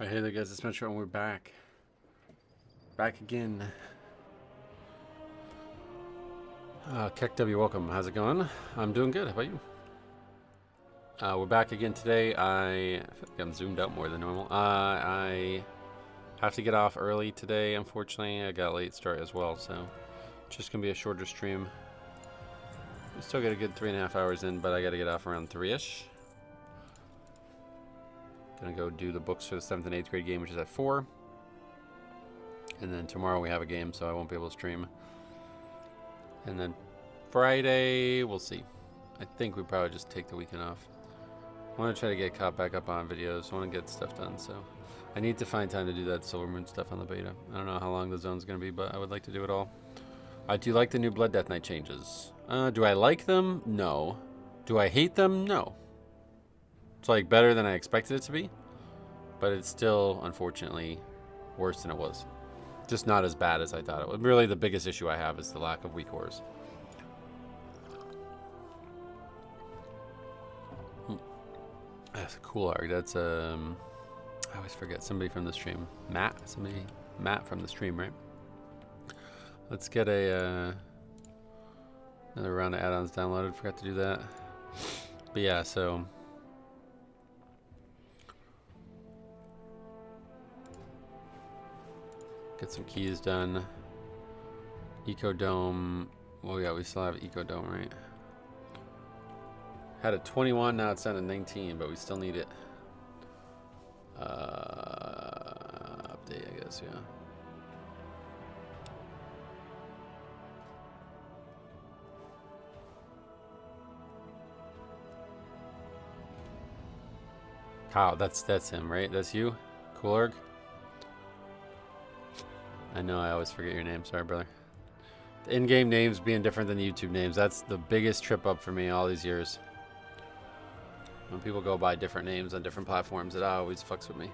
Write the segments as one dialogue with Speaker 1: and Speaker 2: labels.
Speaker 1: Alright, hey there guys, it's Metro and we're back. Back again. Keck W, welcome. How's it going? I'm doing good. How about you? We're back again today. I feel like I'm zoomed out more than normal. I have to get off early today, unfortunately. I got a late start as well, so just gonna be a shorter stream. We still got a good 3.5 hours in, but I gotta get off around 3-ish. Gonna go do the books for the 7th and 8th grade game, which is at 4. And then tomorrow we have a game, so I won't be able to stream. And then Friday, we'll see. I think we probably just take the weekend off. I want to try to get caught back up on videos. I want to get stuff done, so I need to find time to do that Silver Moon stuff on the beta. I don't know how long the zone's going to be, but I would like to do it all. I do like the new Blood Death Knight changes. Do I like them? No. Do I hate them? No. It's like better than I expected it to be, but it's still, unfortunately, worse than it was. Just not as bad as I thought it was. Really, the biggest issue I have is the lack of weak ores. That's a cool art. That's I always forget somebody from the stream. Matt from the stream, right? Let's get a another round of add-ons downloaded. Forgot to do that. But yeah, so get some keys done. Ecodome. Well, yeah, we still have Ecodome, right? Had a 21, now it's down to 19, but we still need it. Update, I guess, yeah. Kyle, that's him, right? That's you? Coolerg? I know I always forget your name. Sorry, brother. The in-game names being different than the YouTube names. That's the biggest trip up for me all these years. When people go by different names on different platforms, it always fucks with me.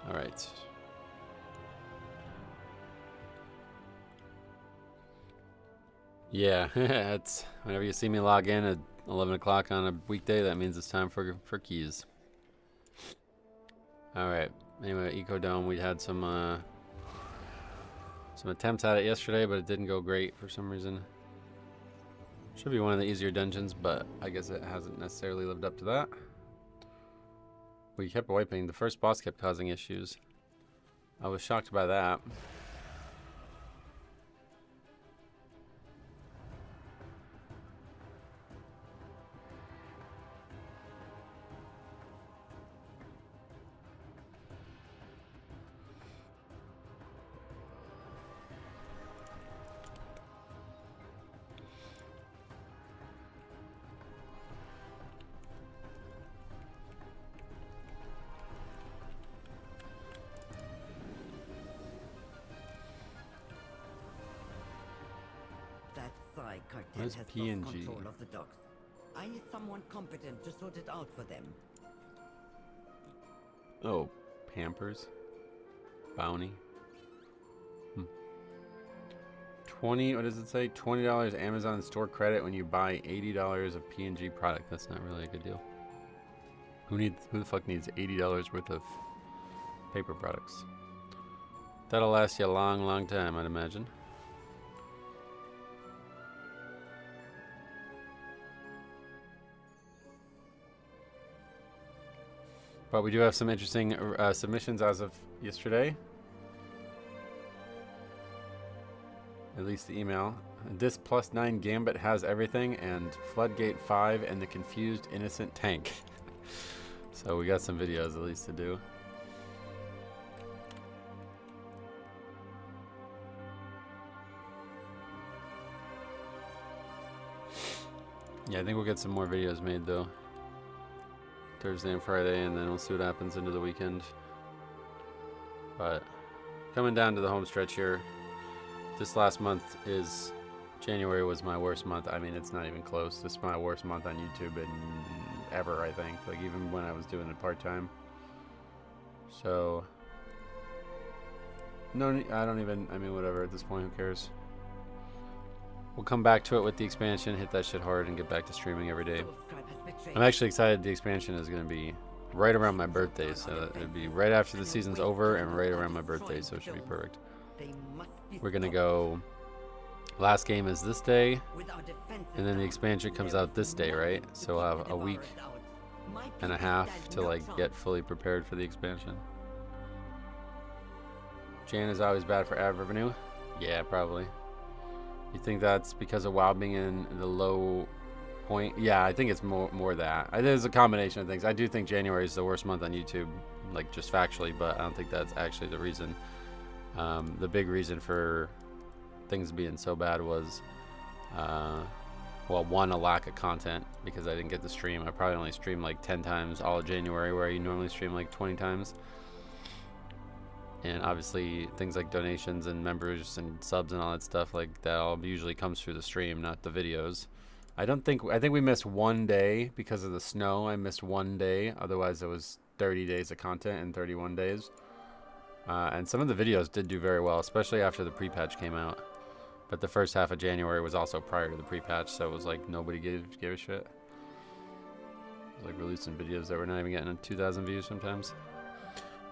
Speaker 1: All right. Yeah, it's whenever you see me log in at 11 o'clock on a weekday, that means it's time for keys. All right. Anyway, Ecodome, we had some attempts at it yesterday, but it didn't go great for some reason. Should be one of the easier dungeons, but I guess it hasn't necessarily lived up to that. We kept wiping. The first boss kept causing issues. I was shocked by that. Where's PNG?
Speaker 2: Control of the dogs. I need someone competent to sort it out for them.
Speaker 1: Oh, Pampers. Bounty. 20, what does it say? $20 Amazon store credit when you buy $80 of PNG product. That's not really a good deal. Who the fuck needs $80 worth of paper products? That'll last you a long, long time, I'd imagine. But we do have some interesting submissions as of yesterday. At least the email. This +9 Gambit has everything, and Floodgate 5 and the Confused Innocent Tank. So we got some videos at least to do. Yeah, I think we'll get some more videos made though. Thursday and Friday, and then we'll see what happens into the weekend. But coming down to the home stretch here, this last month is January was my worst month. I mean, it's not even close. This is my worst month on YouTube in ever, I think. Like even when I was doing it part-time. So no, I don't even. I mean, whatever. At this point, who cares? We'll come back to it with the expansion, hit that shit hard, and get back to streaming every day.
Speaker 2: Soul Scribe has betrayed
Speaker 1: I'm actually excited. The expansion is going to be right around my birthday, so it'll be right after the season's over and right around my birthday, so it should be perfect.
Speaker 2: They must be
Speaker 1: We're going to
Speaker 2: stopped.
Speaker 1: go... Last game is this day,
Speaker 2: With our defenses
Speaker 1: and then the
Speaker 2: down,
Speaker 1: expansion comes
Speaker 2: there
Speaker 1: out this
Speaker 2: is
Speaker 1: day, right?
Speaker 2: nothing to
Speaker 1: So I'll
Speaker 2: keep
Speaker 1: have
Speaker 2: the
Speaker 1: a week
Speaker 2: devourers out. My
Speaker 1: and a
Speaker 2: people
Speaker 1: half
Speaker 2: stand
Speaker 1: to
Speaker 2: no
Speaker 1: like
Speaker 2: chance.
Speaker 1: get fully prepared for the expansion. Jan is always bad for ad revenue. Yeah, probably. You think that's because of WoW being in the low point? Yeah, I think it's more that. There's a combination of things. I do think January is the worst month on YouTube, like just factually, but I don't think that's actually the reason. The big reason for things being so bad was, well, one, a lack of content because I didn't get to stream. I probably only streamed like 10 times all of January, where you normally stream like 20 times. And obviously things like donations and members and subs and all that stuff, like that all usually comes through the stream, not the videos. I think we missed one day because of the snow. I missed one day. Otherwise it was 30 days of content in 31 days. And some of the videos did do very well, especially after the pre-patch came out. But the first half of January was also prior to the pre-patch, so it was like nobody gave a shit. It was like releasing videos that were not even getting 2,000 views sometimes.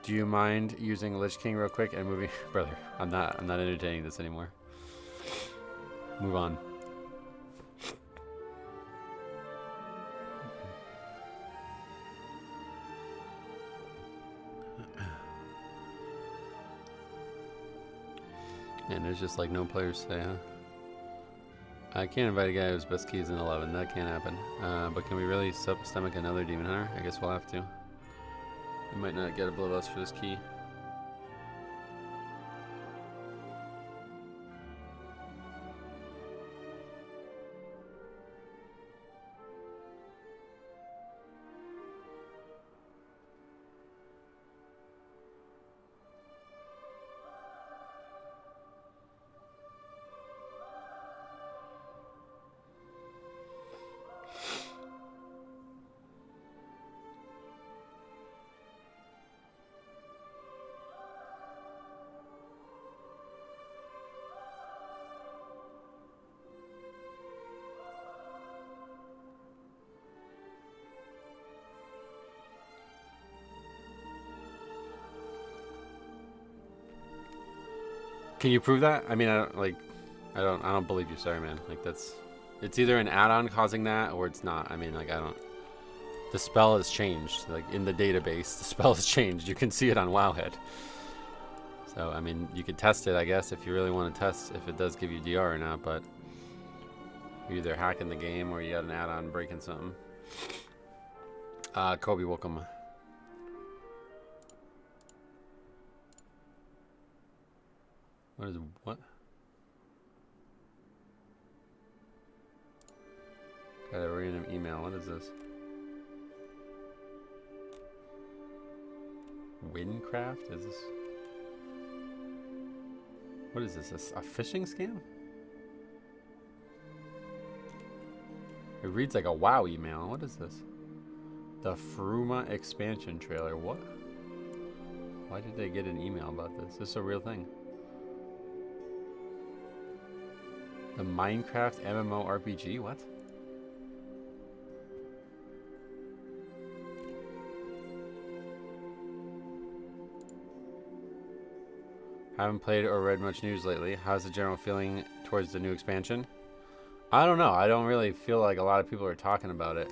Speaker 1: Do you mind using Lich King real quick and moving? Brother, I'm not entertaining this anymore. Move on. And there's just like no players today, huh? I can't invite a guy whose best key is in 11. That can't happen. But can we really stomach another Demon Hunter? I guess we'll have to. We might not get a bloodlust for this key. Can you prove that? I mean, I don't believe you. Sorry, man. Like it's either an add-on causing that or it's not. I mean, like the spell has changed. Like in the database, the spell has changed. You can see it on Wowhead. So, I mean, you could test it, I guess, if you really want to test if it does give you DR or not, but you're either hacking the game or you got an add-on breaking something. Kobe, welcome. What? Got a random email. What is this? Windcraft? Is this? What is this? A phishing scam? It reads like a WoW email. What is this? The Fruma expansion trailer. What? Why did they get an email about this? Is this a real thing? The Minecraft MMORPG? What? Haven't played or read much news lately. How's the general feeling towards the new expansion? I don't know. I don't really feel like a lot of people are talking about it.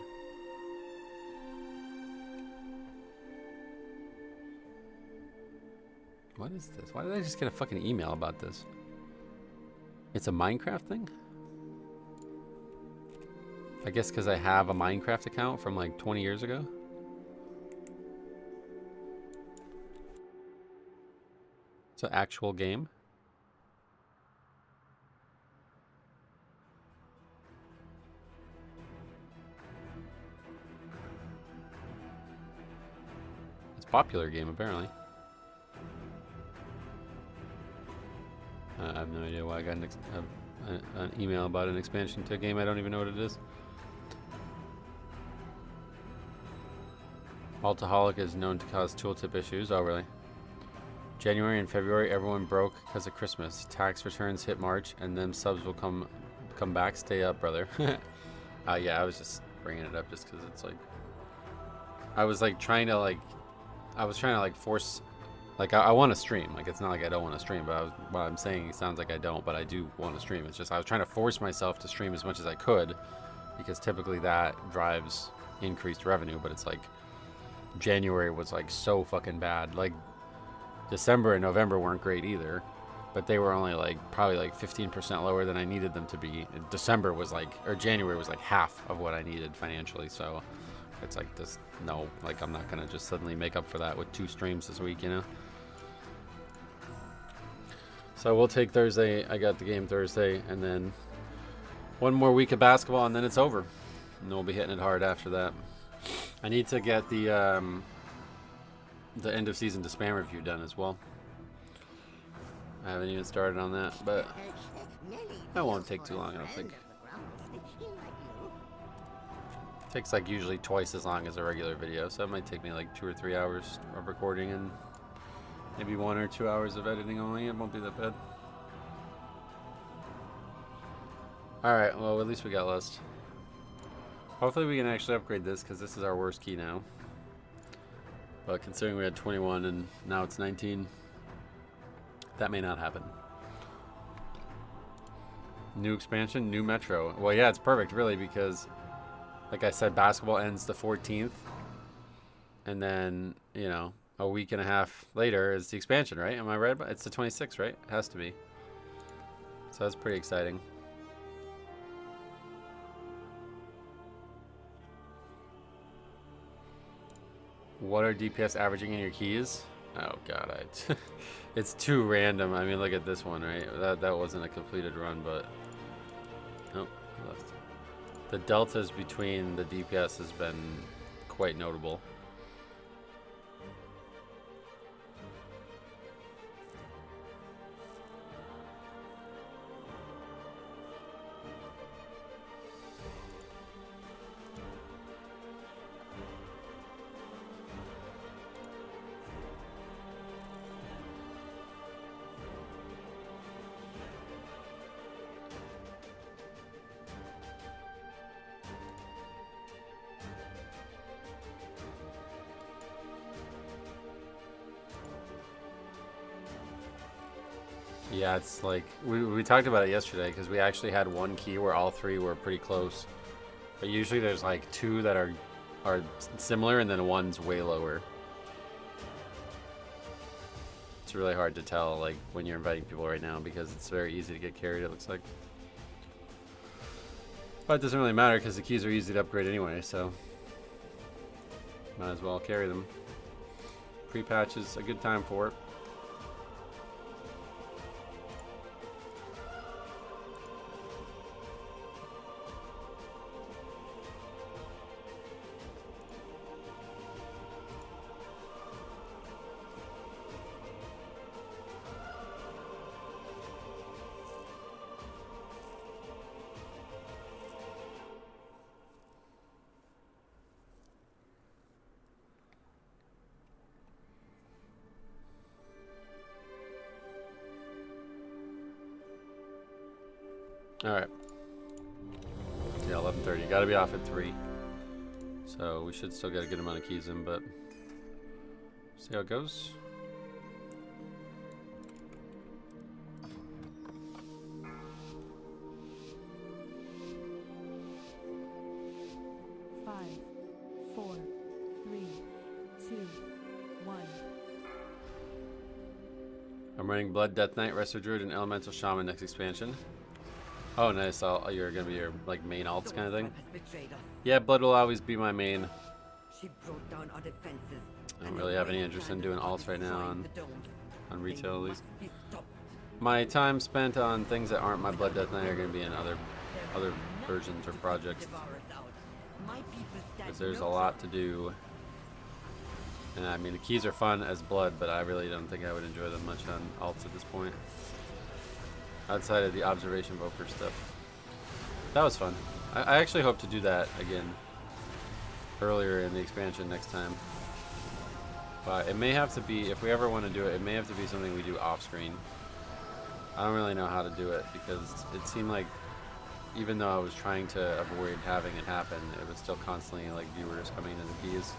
Speaker 1: What is this? Why did I just get a fucking email about this? It's a Minecraft thing? I guess because I have a Minecraft account from like 20 years ago. It's an actual game. It's a popular game apparently. I have no idea why I got an email about an expansion to a game. I don't even know what it is. Altaholic is known to cause tooltip issues. Oh, really? January and February, everyone broke because of Christmas. Tax returns hit March, and then subs will become Welcome back. Stay up, brother. Yeah, I was just bringing it up just because it's like, I was like trying to like, force, like I want to stream. Like it's not like I don't want to stream, but what I'm saying, it sounds like I don't, but I do want to stream. It's just I was trying to force myself to stream as much as I could, because typically that drives increased revenue. But it's like January was like so fucking bad. Like December and November weren't great either, but they were only like probably like 15% lower than I needed them to be. And December was like, or January was like half of what I needed financially. So it's like this, no, like I'm not gonna just suddenly make up for that with 2 streams this week, you know? So we'll take Thursday. I got the game Thursday, and then 1 more week of basketball, and then it's over. And we'll be hitting it hard after that. I need to get the end of season Disband review done as well. I haven't even started on that, but that won't take too long, I don't think. It takes like usually twice as long as a regular video, so it might take me like 2 or 3 hours of recording and maybe 1 or 2 hours of editing only. It won't be that bad. Alright, well at least we got Lust. Hopefully we can actually upgrade this, because this is our worst key now. But considering we had 21 and now it's 19, that may not happen. New expansion, new Metro. Well, yeah, it's perfect, really, because, like I said, basketball ends the 14th. And then, you know, a week and a half later is the expansion, right? Am I right? It's the 26th, right? It has to be. So that's pretty exciting. What are DPS averaging in your keys? Oh god, it's too random. I mean, look at this one, right? That wasn't a completed run, but nope, left. The deltas between the DPS has been quite notable. Yeah, it's like, we talked about it yesterday, because we actually had 1 key where all 3 were pretty close. But usually there's like 2 that are similar, and then 1's way lower. It's really hard to tell, like, when you're inviting people right now, because it's very easy to get carried, it looks like. But it doesn't really matter, because the keys are easy to upgrade anyway, so might as well carry them. Prepatch is a good time for it. Alright. Yeah, 11:30. Gotta be off at 3. So we should still get a good amount of keys in, but see how it goes. I'm running Blood, Death Knight, Resto Druid, and Elemental Shaman next expansion. Oh, nice. You're gonna be your like main alts kind of thing. Yeah, Blood will always be my main. I don't really have any interest in doing alts right now on retail, at least. My time spent on things that aren't my Blood, Death Knight are gonna be in other versions or projects, because there's a lot to do. And I mean, the keys are fun as Blood, but I really don't think I would enjoy them much on alts at this point. Outside of the observation Voker stuff. That was fun. I actually hope to do that again earlier in the expansion next time. But it may have to be, if we ever want to do it, it may have to be something we do off screen. I don't really know how to do it, because it seemed like even though I was trying to avoid having it happen, it was still constantly like viewers coming into the keys.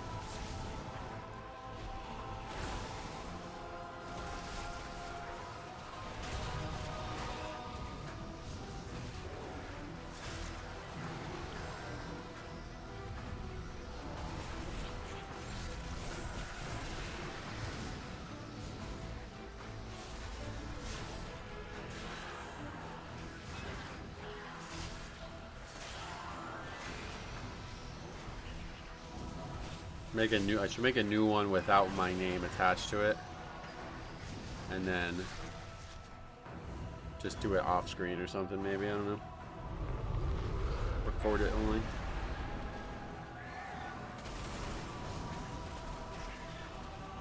Speaker 1: I should make a new one without my name attached to it, and then just do it off screen or something. Maybe, I don't know. Record it only.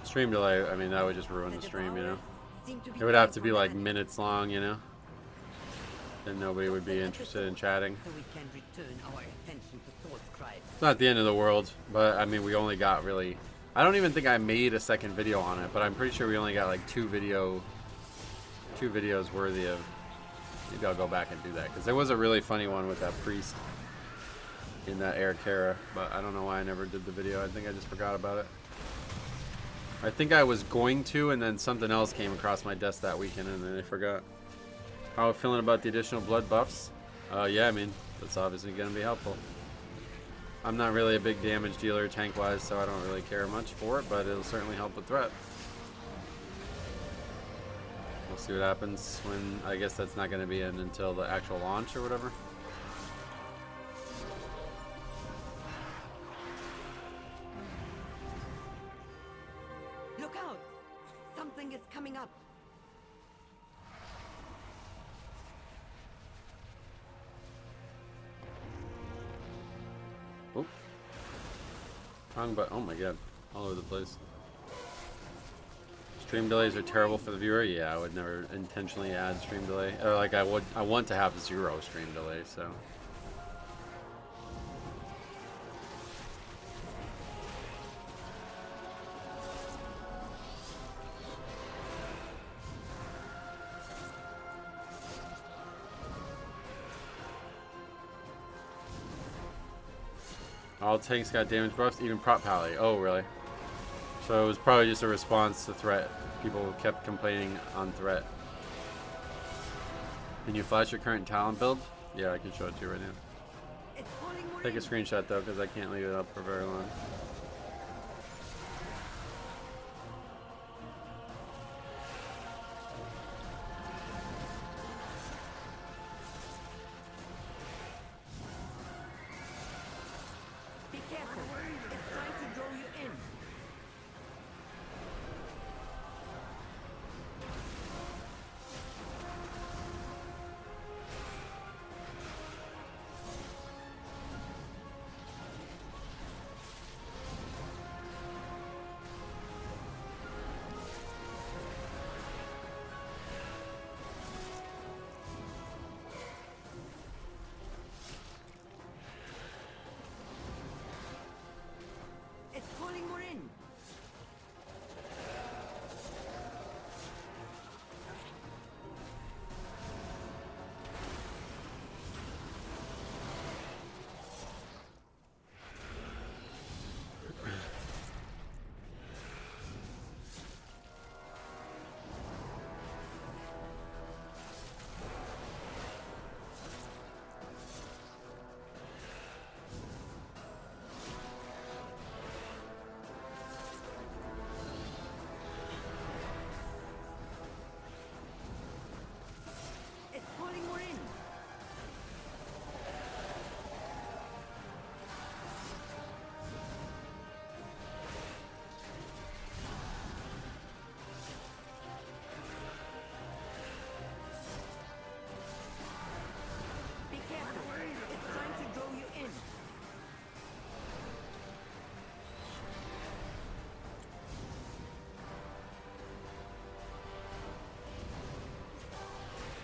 Speaker 1: Stream delay. I mean, that would just ruin the stream, you know. It would have to be like minutes long, you know. Then nobody would be interested in chatting. It's not the end of the world, but I mean, we only got really... I don't even think I made a second video on it, but I'm pretty sure we only got like two videos worthy of... Maybe I'll go back and do that, because there was a really funny one with that priest in that Air Terra, but I don't know why I never did the video. I think I just forgot about it. I think I was going to, and then something else came across my desk that weekend, and then I forgot. How are we feeling about the additional blood buffs? Yeah, I mean, that's obviously going to be helpful. I'm not really a big damage dealer tank-wise, so I don't really care much for it, but it'll certainly help with threat. We'll see what happens when... I guess that's not going to be in until the actual launch or whatever.
Speaker 2: Look out! Something is coming up.
Speaker 1: Oh. Wrong button. Oh my god. All over the place. Stream delays are terrible for the viewer. Yeah, I would never intentionally add stream delay. Or like I want to have 0 stream delay, so. All tanks got damage buffs, even prop pally. Oh, really? So it was probably just a response to threat. People kept complaining on threat. Can you flash your current talent build? Yeah, I can show it to you right now. Take a screenshot though, because I can't leave it up for very long.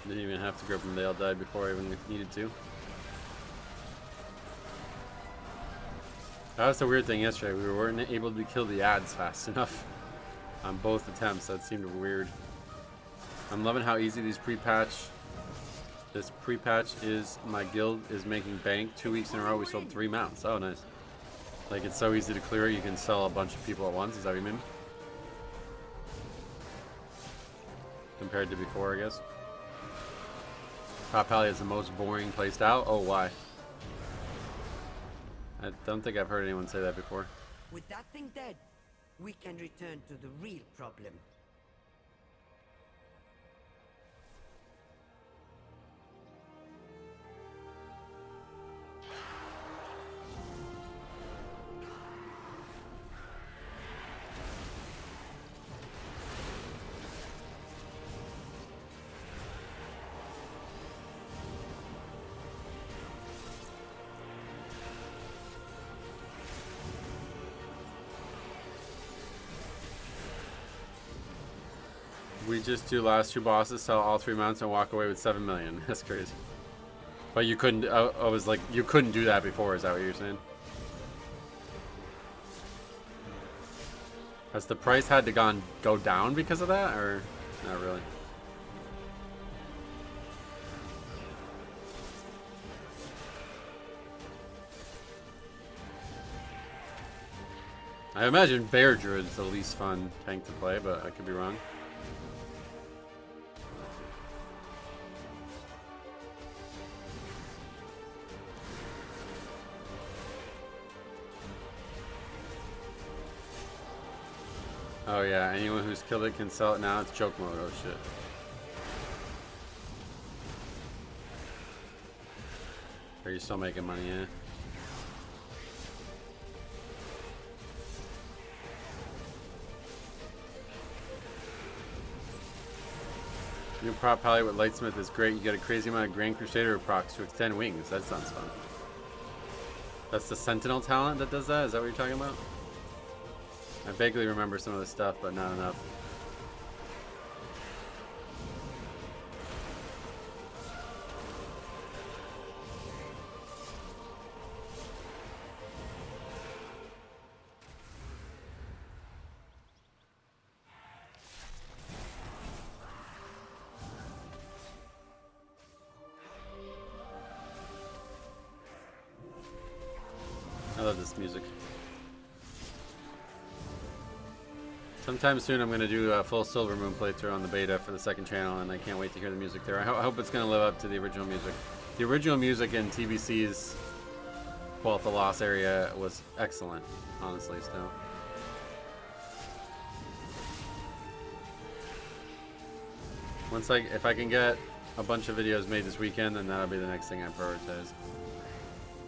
Speaker 1: Didn't even have to grip them, they all died before I even needed to. That was the weird thing yesterday, we weren't able to kill the ads fast enough on both attempts. That seemed weird. I'm loving how easy these pre-patch This pre-patch is my guild is making bank. 2 weeks in a row we sold 3 mounts. Oh, nice. Like, it's so easy to clear it, you can sell a bunch of people at once. Is that what you mean? Compared to before, I guess. Top Alley is the most boring placed out. Oh, why? I don't think I've heard anyone say that before.
Speaker 2: With that thing dead, we can return to the real problem.
Speaker 1: We just do last 2 bosses, sell all 3 mounts, and walk away with 7 million. That's crazy. But you couldn't. I was like, you couldn't do that before. Is that what you're saying? Has the price had to go down because of that, or not really? I imagine Bear Druid's the least fun tank to play, but I could be wrong. Oh yeah, anyone who's killed it can sell it now. It's joke mode. Oh shit. Are you still making money? Yeah. New prop palette with Lightsmith is great. You get a crazy amount of Grand Crusader procs to extend wings. That sounds fun. That's the Sentinel talent that does that? Is that what you're talking about? I vaguely remember some of the stuff, but not enough. I love this music. Sometime soon I'm going to do a full Silver Moon playthrough on the beta for the second channel, and I can't wait to hear the music there. I hope it's going to live up to the original music. The original music in TBC's Wealth of Loss area was excellent, honestly, still. If I can get a bunch of videos made this weekend, then that'll be the next thing I prioritize.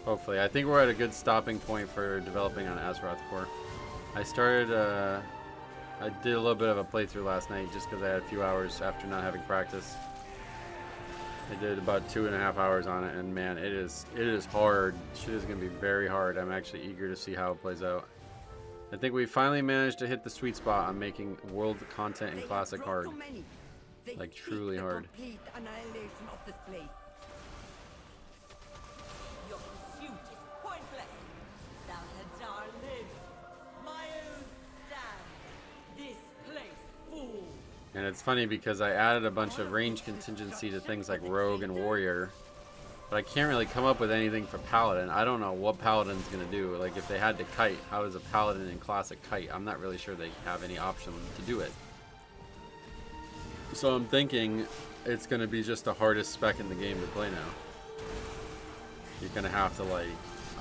Speaker 1: Hopefully. I think we're at a good stopping point for developing on Azeroth Core. I did a little bit of a playthrough last night just because I had a few hours after not having practice. I did about 2.5 hours on it, and man, it is hard. Shit is going to be very hard. I'm actually eager to see how it plays out. I think we finally managed to hit the sweet spot on making world content in Classic hard. Like, truly hard. And it's funny because I added a bunch of range contingency to things like Rogue and Warrior, but I can't really come up with anything for Paladin. I don't know what Paladin's going to do. Like, if they had to kite, how does a Paladin in Classic kite? I'm not really sure they have any option to do it. So I'm thinking it's going to be just the hardest spec in the game to play now. You're going to have to, like,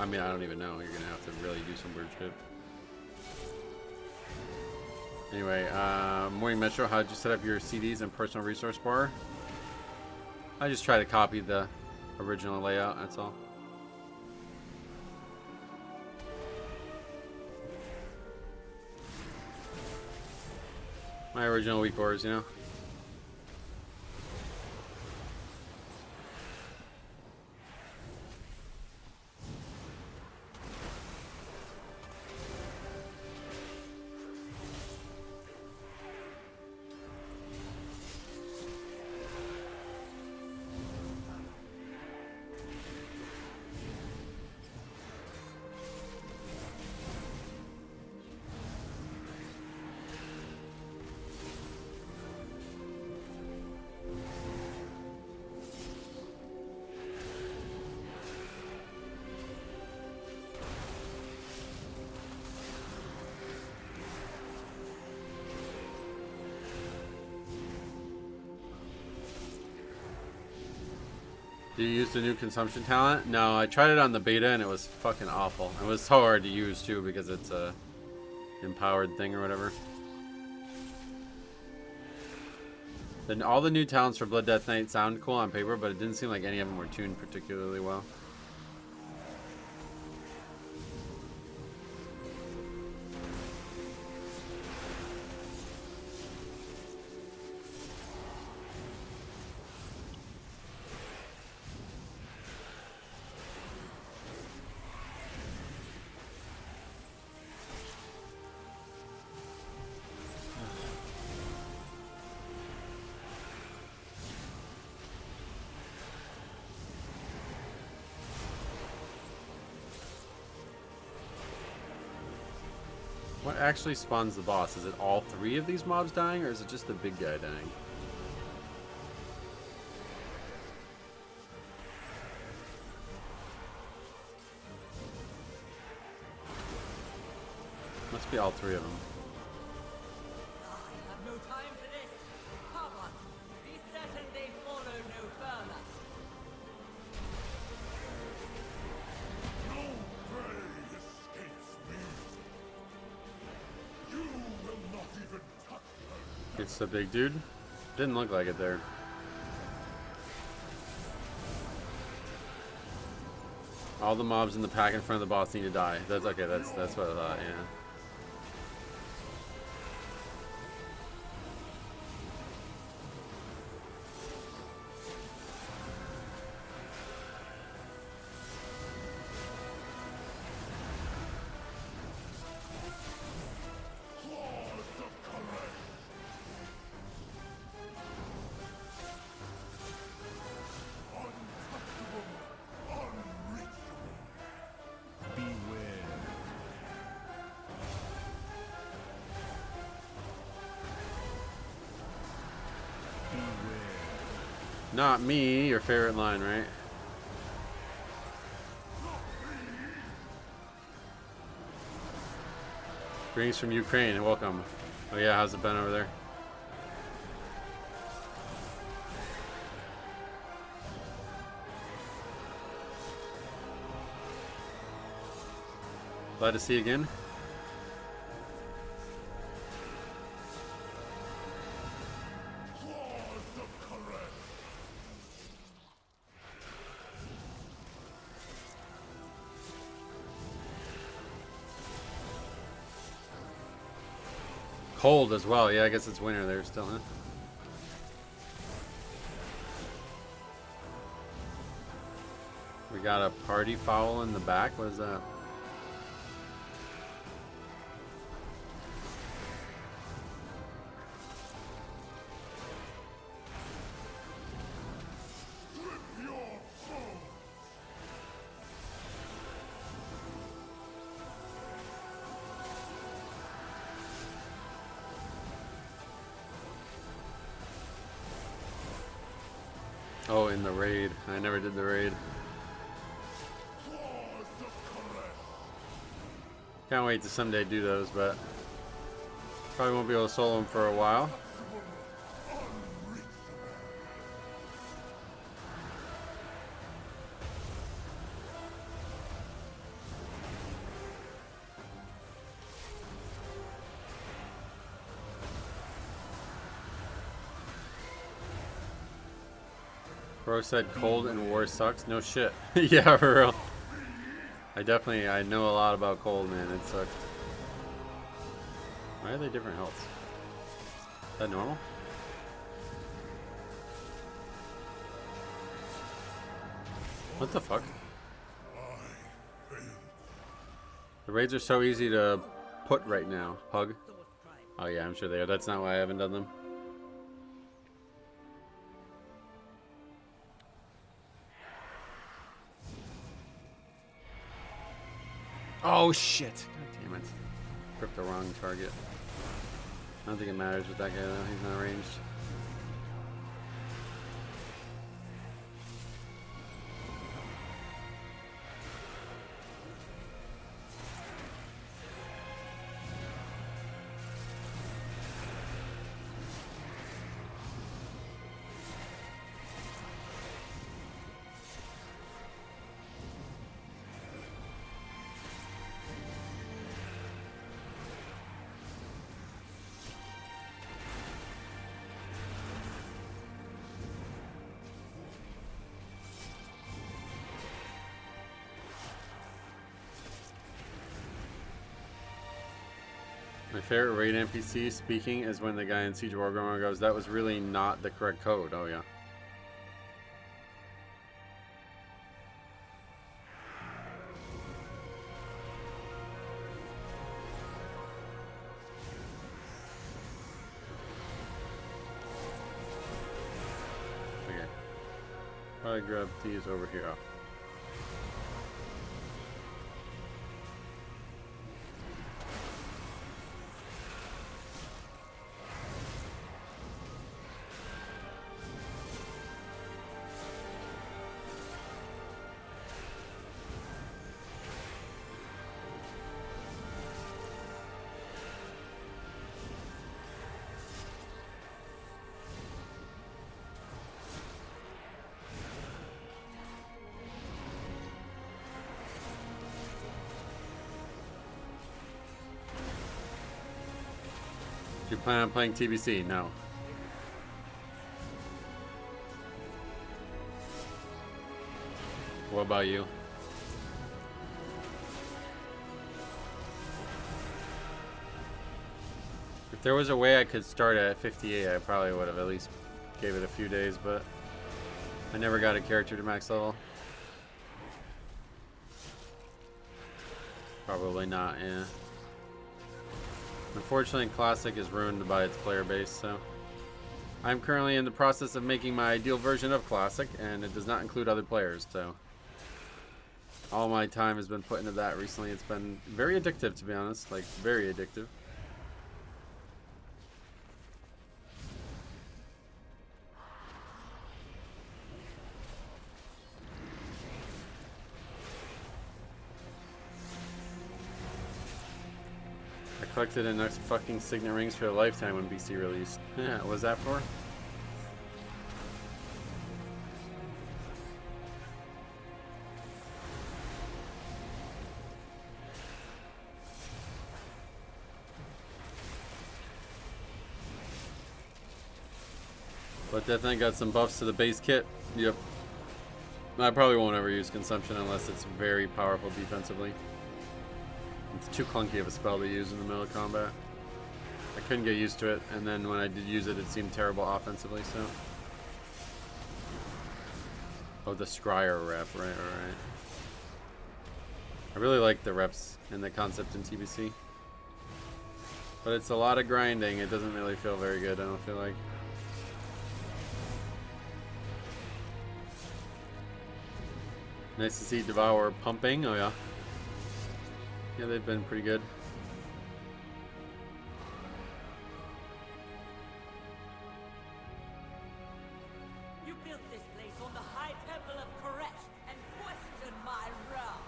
Speaker 1: I mean, I don't even know. You're going to have to really do some weird shit. Anyway, Morning Metro, how'd you set up your CDs and personal resource bar? I just try to copy the original layout, that's all. My original weak orders, you know? Do you use the new consumption talent? No, I tried it on the beta and it was fucking awful. It was so hard to use too because it's a empowered thing or whatever. Then all the new talents for Blood Death Knight sound cool on paper, but it didn't seem like any of them were tuned particularly well. What actually spawns the boss? Is it all three of these mobs dying, or is it just the big guy dying? Must be all three of them.
Speaker 2: I have no time for this. Come on. Be certain they follow no further.
Speaker 3: No prey escapes me. You will not even touch her.
Speaker 1: It's the big dude? Didn't look like it there. All the mobs in the pack in front of the boss need to die. That's okay, that's what I thought, yeah. Not me, your favorite line, right? Greetings from Ukraine, welcome. Oh yeah, how's it been over there? Glad to see you again. Cold as well. Yeah, I guess it's winter there still, huh? We got a party foul in the back. What is that? Oh, in the raid. I never did the raid. Can't wait to someday do those, but probably won't be able to solo them for a while. Bro said cold and war sucks. No shit. Yeah, for real. I know a lot about cold, man. It sucks. Why are they different healths? Is that normal? What the fuck? The raids are so easy to put right now. Pug? Oh yeah, I'm sure they are. That's not why I haven't done them. Oh shit! God damn it. Gripped the wrong target. I don't think it matters with that guy though, he's not ranged. My favorite raid NPC speaking is when the guy in Siege Wargammer goes, "That was really not the correct code." Oh yeah. Okay. Probably grab these over here. Oh. Do you plan on playing TBC? No. What about you? If there was a way I could start at 58, I probably would have at least gave it a few days, but I never got a character to max level. Probably not, yeah. Unfortunately, Classic is ruined by its player base, so I'm currently in the process of making my ideal version of Classic, and it does not include other players, so all my time has been put into that recently. It's been very addictive, to be honest, like very addictive. Collected enough fucking Signet rings for a lifetime when BC released. Yeah, what was that for? But definitely got some buffs to the base kit. Yep. I probably won't ever use Consumption unless it's very powerful defensively. It's too clunky of a spell to use in the middle of combat. I couldn't get used to it, and then when I did use it, it seemed terrible offensively, so. Oh, the Scryer rep, right. I really like the reps and the concept in TBC. But it's a lot of grinding. It doesn't really feel very good, I don't feel like. Nice to see Devour pumping, oh yeah. Yeah, they've been pretty good.
Speaker 2: You built this place on the high temple of Koresh and questioned my realm.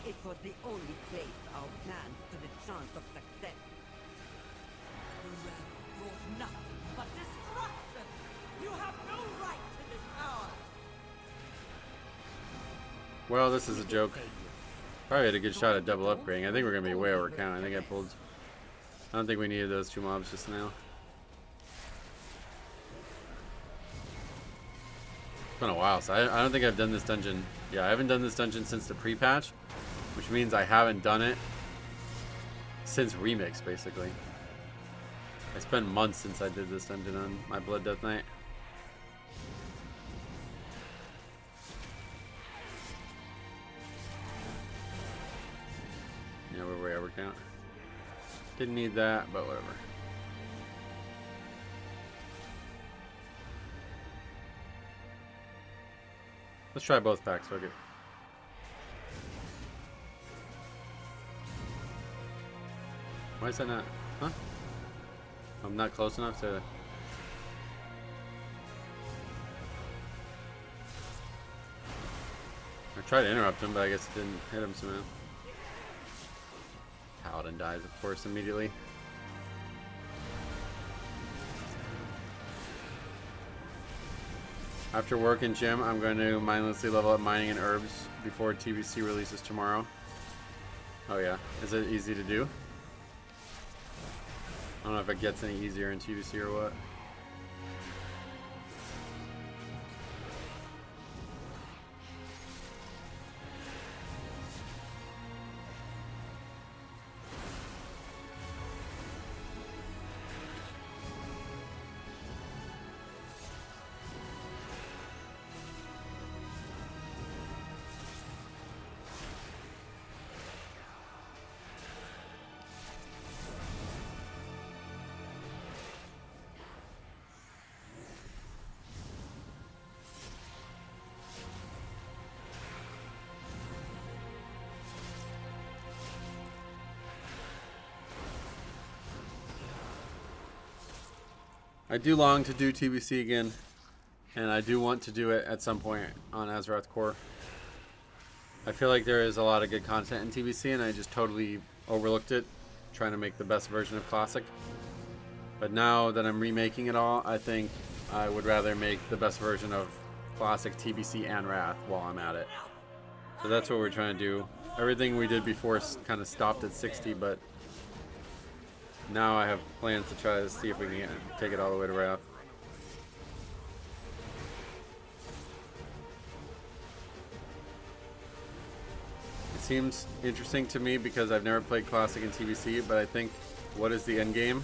Speaker 4: It was the only place our plans stood a chance of success.
Speaker 2: The realm brought nothing but destruction. You have no right to this power.
Speaker 1: Well, this is a joke. Probably had a good shot at double upgrading. I think we're going to be way over count. I think I pulled... I don't think we needed those two mobs just now. It's been a while, so I don't think I've done this dungeon. Yeah, I haven't done this dungeon since the pre-patch, which means I haven't done it since Remix, basically. I spent months since I did this dungeon on my Blood Death Knight. Yeah, we're way over count. Didn't need that, but whatever. Let's try both packs, fuck it. Why is that not? Huh? I'm not close enough to... I tried to interrupt him, but I guess it didn't hit him somehow. Paladin dies, of course, immediately. After work and gym, I'm going to mindlessly level up mining and herbs before TBC releases tomorrow. Oh yeah, is it easy to do? I don't know if it gets any easier in TBC or what. I do long to do TBC again, and I do want to do it at some point on Azeroth Core. I feel like there is a lot of good content in TBC, and I just totally overlooked it, trying to make the best version of Classic. But now that I'm remaking it all, I think I would rather make the best version of Classic, TBC, and Wrath while I'm at it. So that's what we're trying to do. Everything we did before kind of stopped at 60, but now I have plans to try to see if we can take it all the way to Wrath. It seems interesting to me because I've never played Classic and TBC, but I think what is the end game?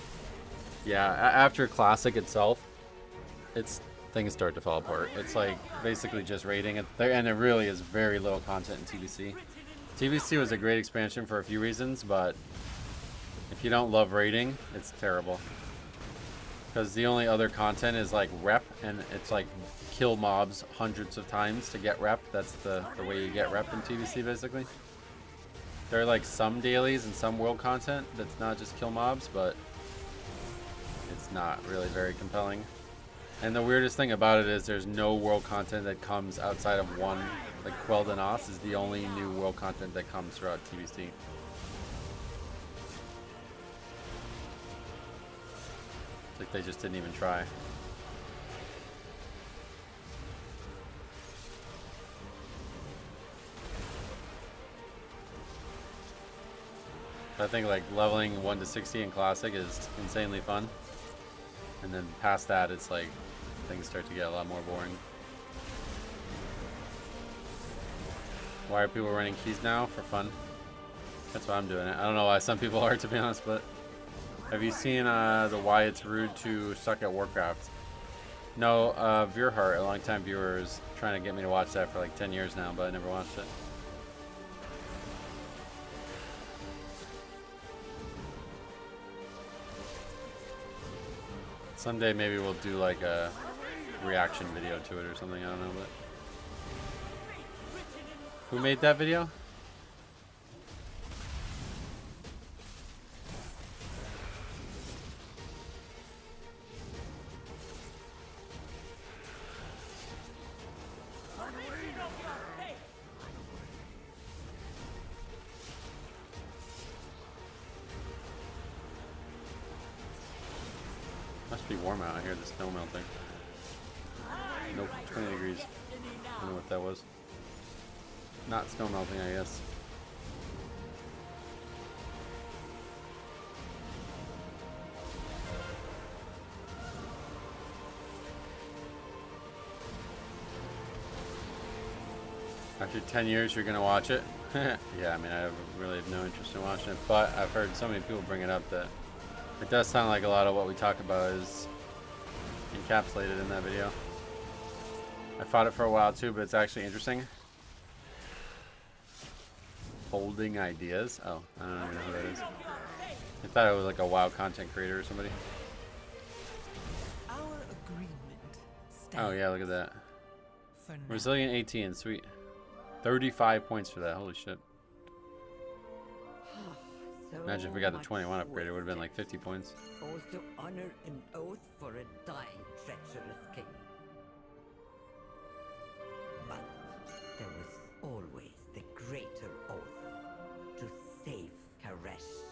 Speaker 1: Yeah, after Classic itself, things start to fall apart. It's like basically just raiding it there, and there really is very little content in TBC. TBC was a great expansion for a few reasons, but if you don't love raiding, it's terrible. Because the only other content is like rep, and it's like kill mobs hundreds of times to get rep. That's the way you get rep in TBC, basically. There are like some dailies and some world content that's not just kill mobs, but it's not really very compelling. And the weirdest thing about it is there's no world content that comes outside of one. Like Quell de Nos is the only new world content that comes throughout TBC. It's like they just didn't even try. I think like leveling 1 to 60 in Classic is insanely fun. And then past that, it's like things start to get a lot more boring. Why are people running keys now? For fun. That's why I'm doing it. I don't know why some people are, to be honest, but have you seen the Why It's Rude to Suck at Warcraft? No, Veerheart, a long-time viewer, is trying to get me to watch that for like 10 years now, but I never watched it. Someday maybe we'll do like a reaction video to it or something, I don't know, but... Who made that video? Must be warm out here, the snow melting. Nope, 20 degrees. I don't know what that was. Not snow melting, I guess. After 10 years, you're gonna watch it? Yeah, I mean, I really have no interest in watching it, but I've heard so many people bring it up that it does sound like a lot of what we talk about is encapsulated in that video. I fought it for a while too, but it's actually interesting. Holding Ideas? Oh, I don't even know who that is. I thought it was like a WoW content creator or somebody.
Speaker 2: Our agreement
Speaker 1: Oh yeah, look at that.
Speaker 2: for now.
Speaker 1: Resilient 18, sweet. 35 points for that, holy shit.
Speaker 4: So
Speaker 1: Imagine if we got the
Speaker 4: much
Speaker 1: 21 upgrade, it would have been like
Speaker 4: wasted.
Speaker 1: 50 points.
Speaker 4: All to honor an oath for a dying, treacherous king. But there was always the greater oath to save Karesh.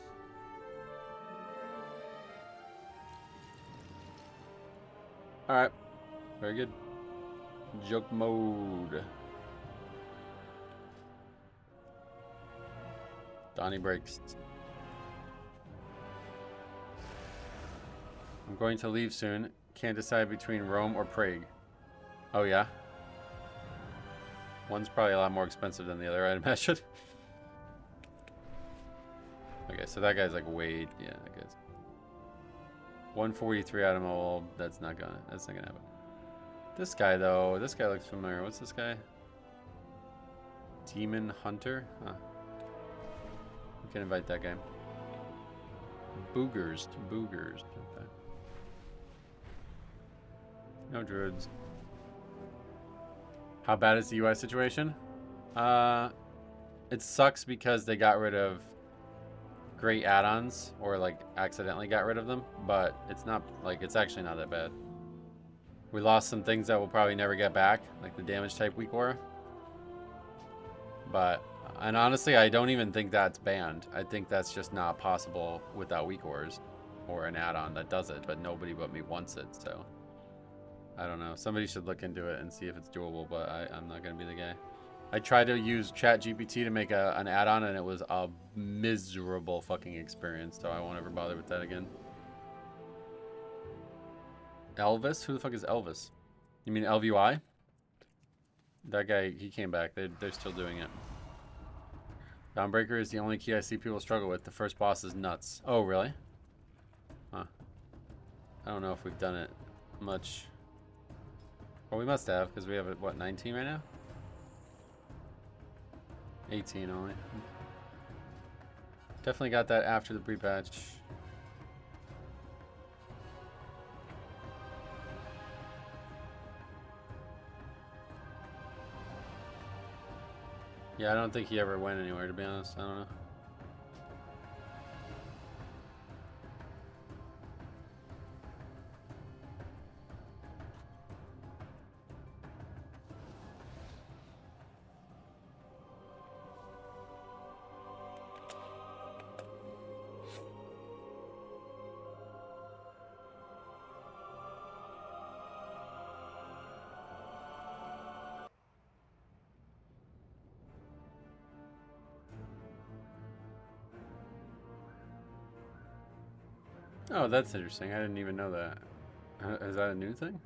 Speaker 1: Alright, very good. Joke mode. Donnie breaks. I'm going to leave soon. Can't decide between Rome or Prague. Oh yeah? One's probably a lot more expensive than the other, I'd imagine. Okay, so that guy's like way, yeah, that guy's 143 out of all. That's not gonna happen. This guy though, this guy looks familiar. What's this guy? Demon Hunter? Huh. We can invite that guy. Boogers. Okay. No druids. How bad is the UI situation? It sucks because they got rid of great add-ons or like accidentally got rid of them, but it's not like it's actually not that bad. We lost some things that we'll probably never get back, like the damage type weak aura. But and honestly, I don't even think that's banned. I think that's just not possible without weak auras or an add-on that does it, but nobody but me wants it, so I don't know. Somebody should look into it and see if it's doable, but I'm not gonna be the guy. I tried to use ChatGPT to make an add-on, and it was a miserable fucking experience, so I won't ever bother with that again. Elvis? Who the fuck is Elvis? You mean LVY? That guy, he came back. They're still doing it. Dawnbreaker is the only key I see people struggle with. The first boss is nuts. Oh, really? Huh. I don't know if we've done it much. Well, we must have, because we have, what, 19 right now? 18 only. Definitely got that after the pre-patch. Yeah, I don't think he ever went anywhere, to be honest. I don't know. Oh, that's interesting. I didn't even know that. Is that a new thing?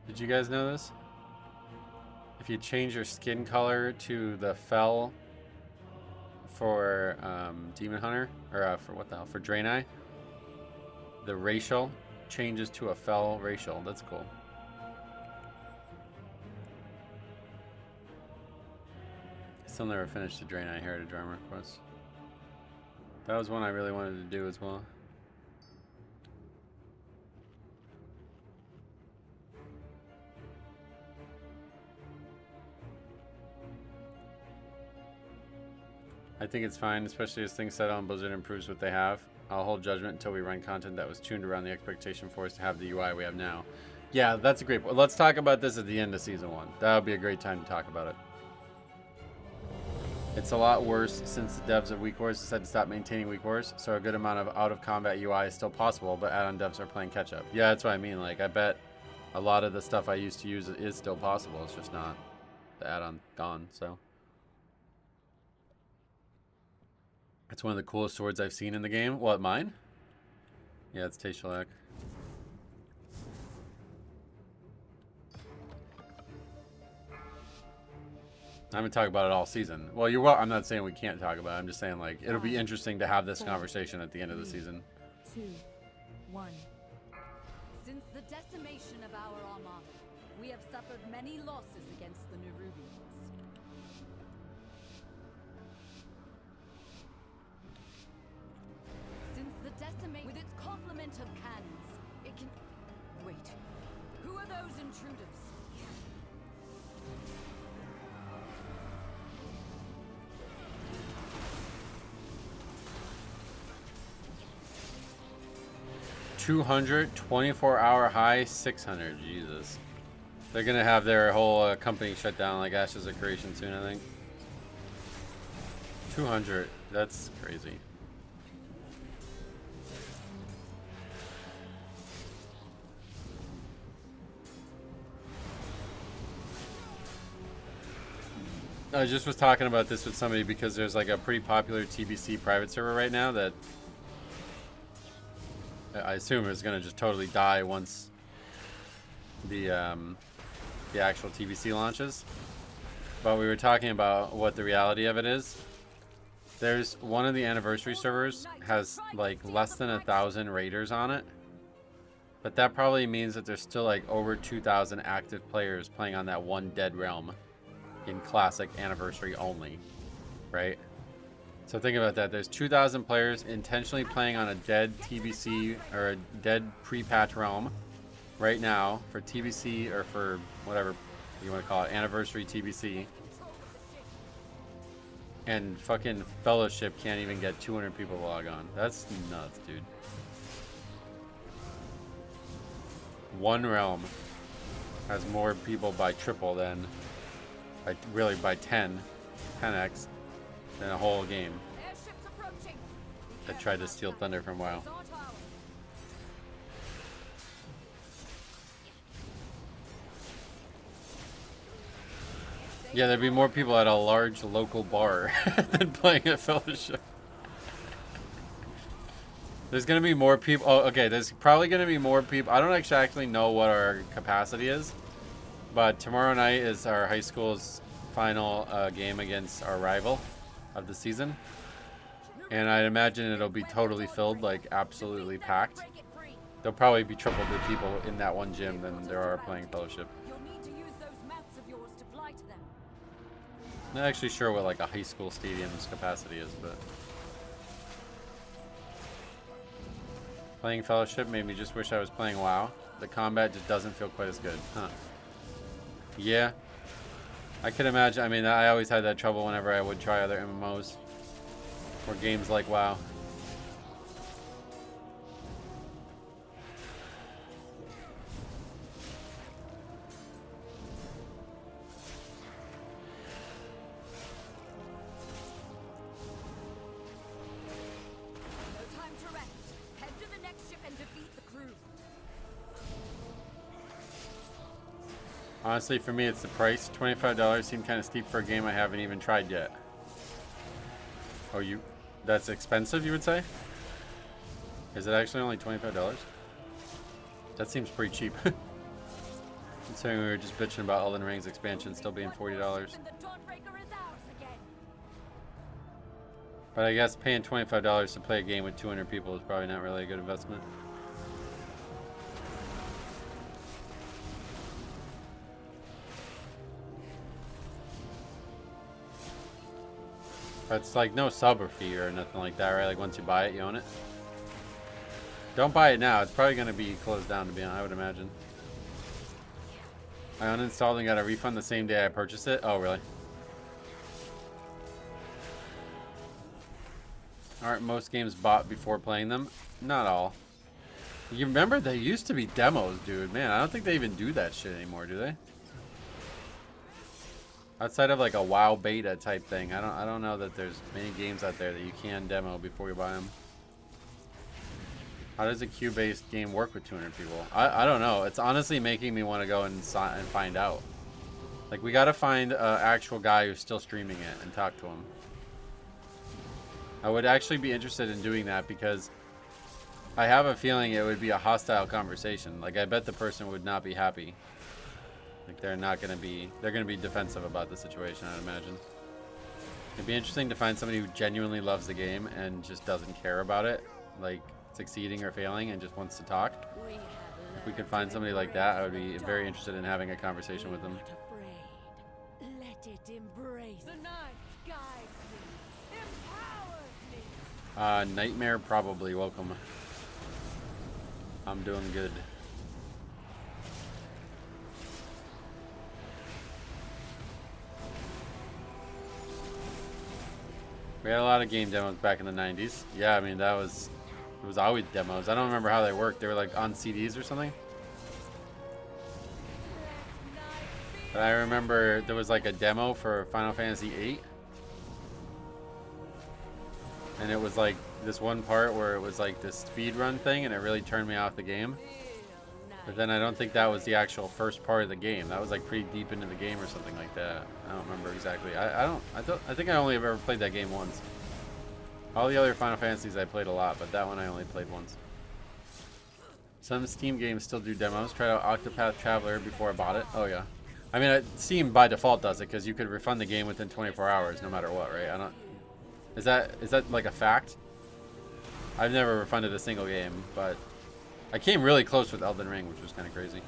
Speaker 1: Did you guys know this? If you change your skin color to the fel for Demon Hunter, or for what the hell, for Draenei, the racial changes to a fel racial. That's cool. Still never finished the Draenei Heritage Armor quest. That was one I really wanted to do as well. I think it's fine, especially as things settle and Blizzard improves what they have. I'll hold judgment until we run content that was tuned around the expectation for us to have the UI we have now. Yeah, that's a great point. Let's talk about this at the end of Season 1. That would be a great time to talk about it. It's a lot worse since the devs of Weak Wars decided to stop maintaining Weak Wars, so a good amount of out-of-combat UI is still possible, but add-on devs are playing catch-up. Yeah, that's what I mean. Like, I bet a lot of the stuff I used to use is still possible. It's just not the add-on gone, so. It's one of the coolest swords I've seen in the game. What, mine? Yeah, it's Tayshalak. I'm gonna talk about it all season. Well, you're well. I'm not saying we can't talk about it. I'm just saying, like, it'll be interesting to have this conversation at the end of the season.
Speaker 5: 2, 1. Since the decimation of our armada, we have suffered many losses against the Nerubians. Since the decimation, with its complement of cannons, it can. Wait, who are those intruders?
Speaker 1: $200, 24-hour high, 600. Jesus. They're going to have their whole company shut down like Ashes of Creation soon, I think. 200. That's crazy. I just was talking about this with somebody because there's like a pretty popular TBC private server right now that I assume is going to just totally die once the actual TBC launches. But we were talking about what the reality of it is. There's one of the anniversary servers has like less than 1,000 raiders on it. But that probably means that there's still like over 2,000 active players playing on that one dead realm in classic anniversary only, right? So think about that. There's 2,000 players intentionally playing on a dead TBC or a dead pre-patch realm right now for TBC or for whatever you want to call it, anniversary TBC. And fucking Fellowship can't even get 200 people to log on. That's nuts, dude. One realm has more people by triple than, really by 10x than a whole game that tried to steal Thunder from WoW. Yeah, there'd be more people at a large local bar than playing at Fellowship. There's gonna be more people. Oh, okay. There's probably gonna be more people. I don't actually know what our capacity is, but tomorrow night is our high school's final game against our rival of the season, and I'd imagine it'll be totally filled, like absolutely packed. There'll probably be triple the people in that one gym than there are playing Fellowship. Not actually sure what like a high school stadium's capacity is, but playing Fellowship made me just wish I was playing WoW. The combat just doesn't feel quite as good. Huh. Yeah. I could imagine. I mean, I always had that trouble whenever I would try other MMOs or games like WoW. Honestly, for me, it's the price. $25 seemed kind of steep for a game I haven't even tried yet. Oh, that's expensive, you would say? Is it actually only $25? That seems pretty cheap. Considering we were just bitching about Elden Ring's expansion still being $40. But I guess paying $25 to play a game with 200 people is probably not really a good investment. But it's like no sub or fee or nothing like that, right? Like once you buy it, you own it. Don't buy it now. It's probably going to be closed down, to be honest, I would imagine. I uninstalled and got a refund the same day I purchased it. Oh, really? Aren't most games bought before playing them? Not all. You remember they used to be demos, dude. Man, I don't think they even do that shit anymore, do they? Outside of like a WoW beta type thing, I don't know that there's many games out there that you can demo before you buy them. How does a queue-based game work with 200 people? I don't know. It's honestly making me want to go and find out. Like, we gotta find an actual guy who's still streaming it and talk to him. I would actually be interested in doing that because I have a feeling it would be a hostile conversation. Like, I bet the person would not be happy. Like, they're gonna be defensive about the situation, I'd imagine. It'd be interesting to find somebody who genuinely loves the game and just doesn't care about it, like succeeding or failing, and just wants to talk. If we could find somebody like that, I would be very interested in having a conversation with them.
Speaker 5: Let it embrace. The night guides me, empowers me.
Speaker 1: Nightmare probably. Welcome. I'm doing good. We had a lot of game demos back in the 90s. Yeah, I mean, it was always demos. I don't remember how they worked. They were like on CDs or something. But I remember there was like a demo for Final Fantasy VIII. And it was like this one part where it was like this speed run thing, and it really turned me off the game. But then I don't think that was the actual first part of the game. That was like pretty deep into the game or something like that. I don't remember exactly. I think I only have ever played that game once. All the other Final Fantasies I played a lot, but that one I only played once. Some Steam games still do demos. Tried out Octopath Traveler before I bought it. Oh yeah. I mean, Steam by default does it because you could refund the game within 24 hours no matter what, right? Is that like a fact? I've never refunded a single game, but I came really close with Elden Ring, which was kind of crazy.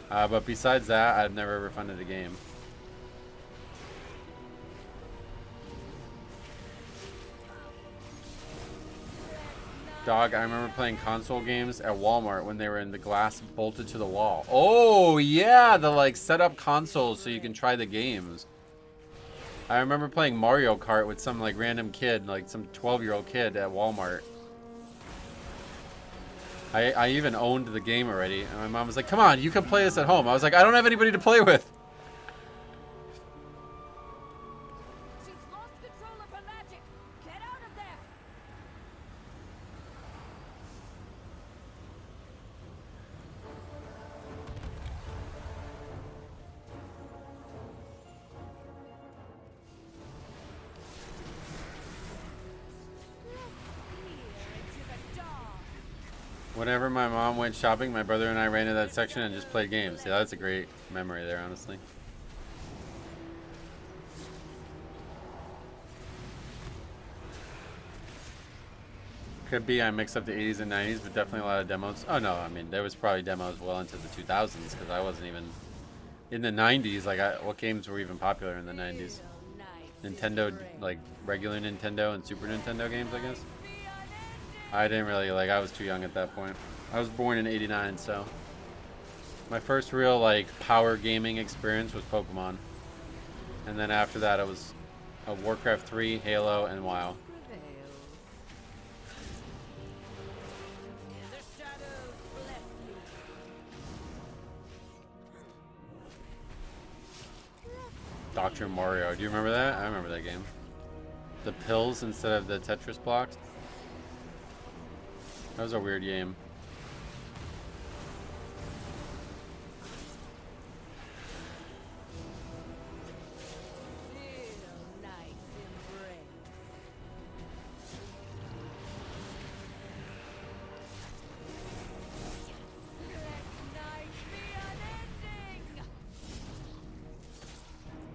Speaker 1: But besides that, I've never refunded a game. Dog, I remember playing console games at Walmart when they were in the glass bolted to the wall. Oh, yeah, the like set up consoles so you can try the games. I remember playing Mario Kart with some like random kid, like some 12-year-old kid at Walmart. I even owned the game already, and my mom was like, come on, you can play this at home. I was like, I don't have anybody to play with.
Speaker 5: She's lost control of her magic. Get out of there.
Speaker 1: Whenever my mom went shopping, my brother and I ran to that section and just played games. Yeah, that's a great memory there, honestly. Could be I mixed up the 80s and 90s, but definitely a lot of demos. Oh no, I mean, there was probably demos well into the 2000s because I wasn't even in the 90s. Like, what games were even popular in the 90s? Nintendo, like regular Nintendo and Super Nintendo games, I guess. I didn't really, like, I was too young at that point. I was born in 89, so my first real, like, power gaming experience was Pokemon. And then after that, it was Warcraft 3, Halo, and WoW. Dr. Mario, do you remember that? I remember that game. The pills instead of the Tetris blocks. That was a weird game.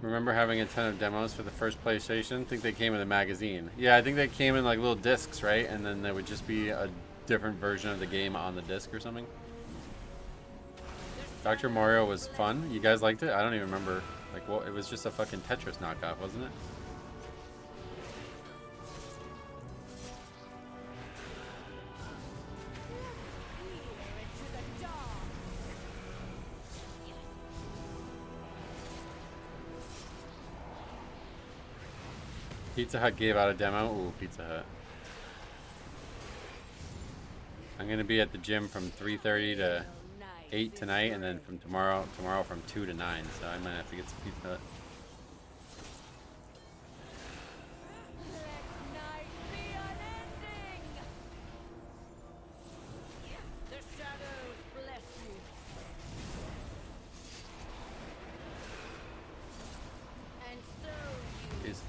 Speaker 1: Remember having a ton of demos for the first PlayStation? I think they came in a magazine. Yeah, I think they came in like little discs, right? And then there would just be a different version of the game on the disc or something. Dr. Mario was fun. You guys liked it? I don't even remember. Like, well, it was just a fucking Tetris knockoff, wasn't it? Pizza Hut gave out a demo. Ooh, Pizza Hut. I'm gonna be at the gym from 3:30 to 8 tonight, and then from tomorrow from 2 to 9. So I might have to get some Pizza Hut.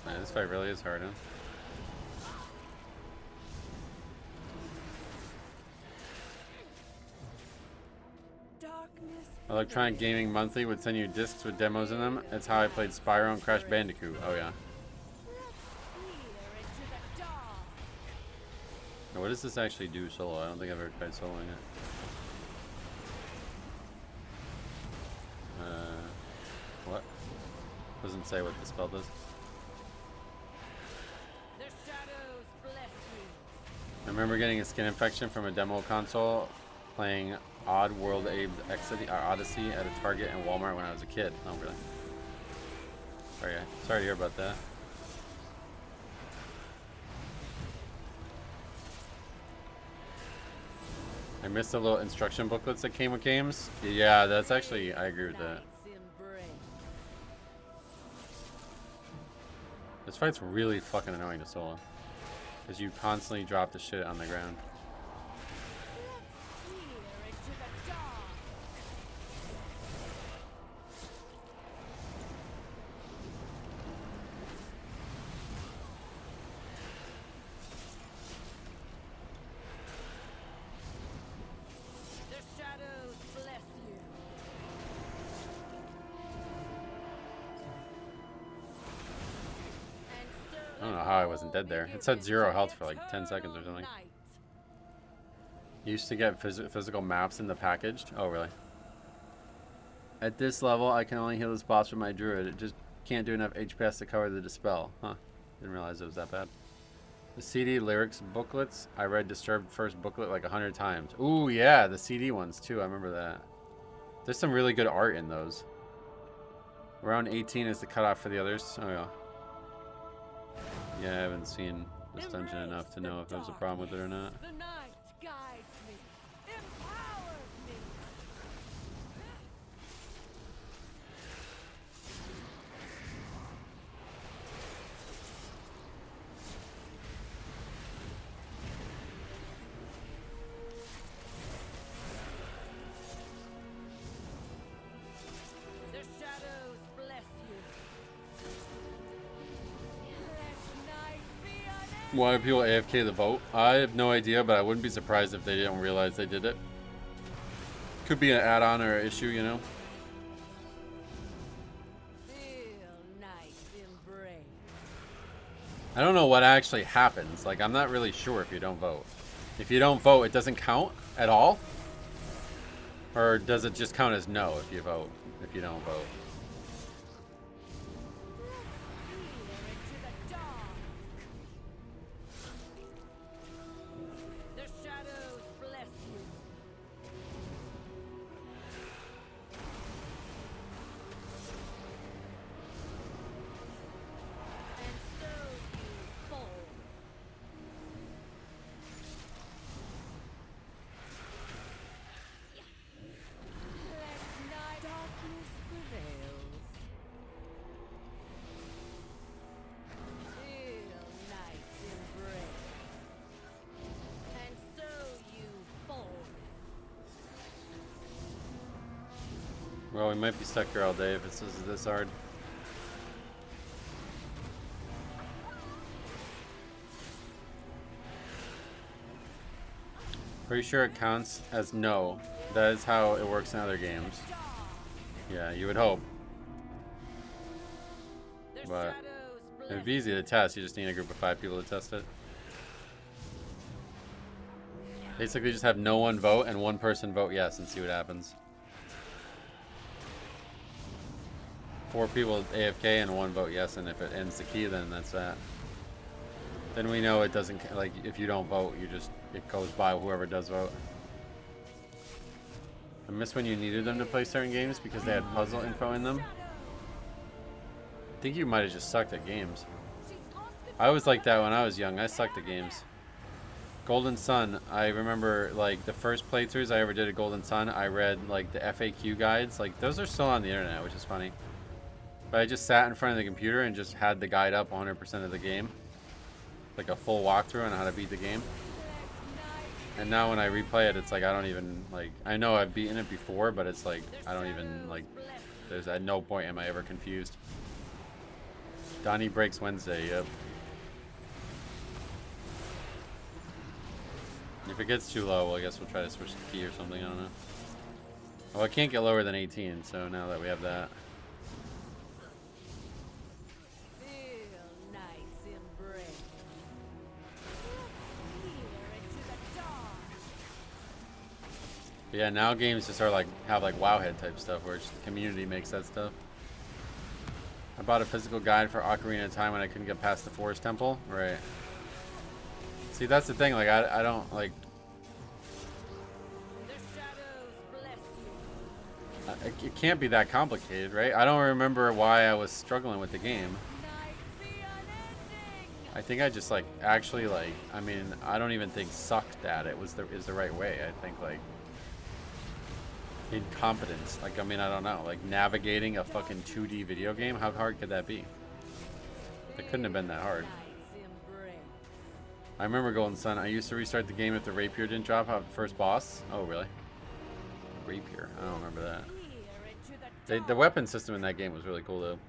Speaker 1: Man, this fight really is hard, huh? Electronic Gaming Monthly would send you discs with demos in them. That's how I played Spyro and Crash Bandicoot. Oh yeah. Now, what does this actually do solo? I don't think I've ever tried soloing it. What? Doesn't say what the spell does. I remember getting a skin infection from a demo console playing Odd World Abe's Odyssey at a Target and Walmart when I was a kid. Oh, really? Sorry to hear about that. I missed the little instruction booklets that came with games. Yeah, that's actually, I agree with that. This fight's really fucking annoying to solo. Because you constantly drop the shit on the ground. I don't know how I wasn't dead there. It said 0 health for like 10 seconds or something. You used to get physical maps in the packaged? Oh, really? At this level, I can only heal this boss with my druid. It just can't do enough HPS to cover the dispel. Huh. Didn't realize it was that bad. The CD lyrics booklets. I read Disturbed first booklet like 100 times. Ooh, yeah, the CD ones too. I remember that. There's some really good art in those. Around 18 is the cutoff for the others. Oh, yeah. Yeah, I haven't seen this dungeon enough to know if there's a problem with it or not.
Speaker 5: The night guides me, empowers me. The shadows bless you. Let night be unending.
Speaker 1: Why do people AFK the vote? I have no idea, but I wouldn't be surprised if they didn't realize they did it. Could be an add-on or an issue, you know?
Speaker 5: Feel night's embrace.
Speaker 1: I don't know what actually happens. Like, I'm not really sure if you don't vote. If you don't vote, it doesn't count at all? Or does it just count as no if you vote, if you don't vote?
Speaker 5: Peer into the dark. The shadows bless you. And so you fall. Let night darkness prevails. Feel night's embrace. And so you fall.
Speaker 1: Well, we might be stuck here all day if it's this hard. Pretty sure it counts as no. That is how it works in other games. Yeah, you would hope.
Speaker 5: The
Speaker 1: But
Speaker 5: shadows bless
Speaker 1: it'd be easy to test. You just need a group of 5 people to test it. Basically, just have no one vote and one person vote yes and see what happens. 4 people AFK and 1 vote yes, and if it ends the key, then that's that. Then we know it doesn't, like, if you don't vote, you just, it goes by whoever does vote. I miss when you needed them to play certain games because they had puzzle info in them. I think you might have just sucked at games. I was like that when I was young. I sucked at games. Golden Sun, I remember, like, the first playthroughs I ever did at Golden Sun, I read, like, the FAQ guides. Like, those are still on the internet, which is funny. But I just sat in front of the computer and just had the guide up 100% of the game. Like a full walkthrough on how to beat the game. And now when I replay it, it's like I don't even, like, I know I've beaten it before, but it's like I don't even, like, there's at no point am I ever confused. Donnie breaks Wednesday, yep. If it gets too low, well, I guess we'll try to switch the key or something, I don't know. Well, I can't get lower than 18, so now that we have that.
Speaker 5: Feel night's embrace. Peer into the dark.
Speaker 1: But yeah, now games just are like, have like Wowhead type stuff where it's just the community makes that stuff. I bought a physical guide for Ocarina of Time when I couldn't get past the Forest Temple. Right. See, that's the thing, like, I don't, like...
Speaker 5: The shadows bless you.
Speaker 1: It can't be that complicated, right? I don't remember why I was struggling with the game.
Speaker 5: Night be unending.
Speaker 1: I think I just, like, actually, like, I mean, I don't even think sucked at it is the right way. I think, like, incompetence. Like, I mean, I don't know. Like, navigating a fucking 2D video game, how hard could that be? It couldn't have been that hard.
Speaker 5: Night's embrace.
Speaker 1: I remember Golden Sun. I used to restart the game if the rapier didn't drop out the first boss. Oh, really? Rapier. I don't remember that.
Speaker 5: Peer into the dark.
Speaker 1: The weapon system in that game was really cool, though.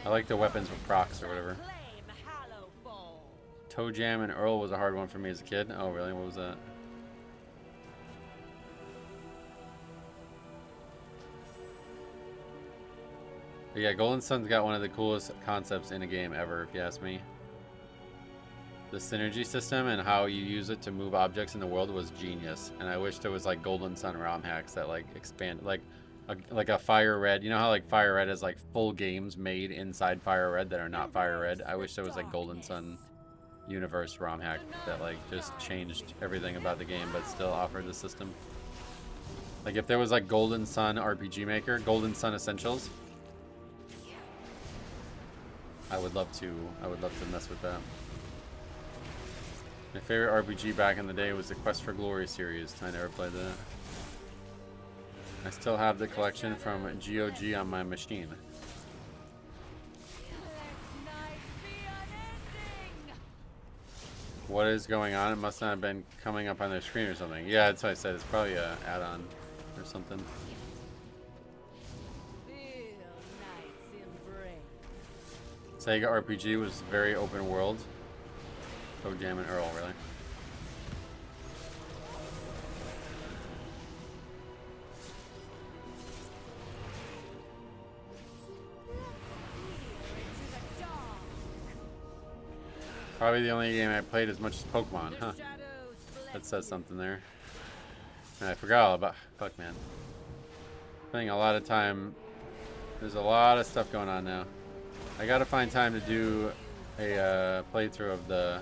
Speaker 1: I like the weapons with procs or whatever.
Speaker 5: Claim Hallow Ball.
Speaker 1: Toe Jam and Earl was a hard one for me as a kid. Oh, really? What was that? But yeah, Golden Sun's got one of the coolest concepts in a game ever, if you ask me. The synergy system and how you use it to move objects in the world was genius. And I wish there was like Golden Sun ROM hacks that like expand. Like like a Fire Red. You know how like Fire Red is like full games made inside Fire Red that are not Fire Red? I wish there was like Golden Sun universe ROM hack that like just changed everything about the game but still offered the system. Like if there was like Golden Sun RPG Maker, Golden Sun Essentials, I would love to mess with that. My favorite RPG back in the day was the Quest for Glory series. I never played that. I still have the collection from GOG on my machine. What is going on? It must not have been coming up on their screen or something. Yeah, that's what I said. It's probably an add-on or something. Sega RPG was very open world. Oh, Jam and Earl, really? Probably the only game I played as much as Pokemon, huh? That says something there. And I forgot all about Puckman. Spending a lot of time. There's a lot of stuff going on now. I gotta find time to do a playthrough of the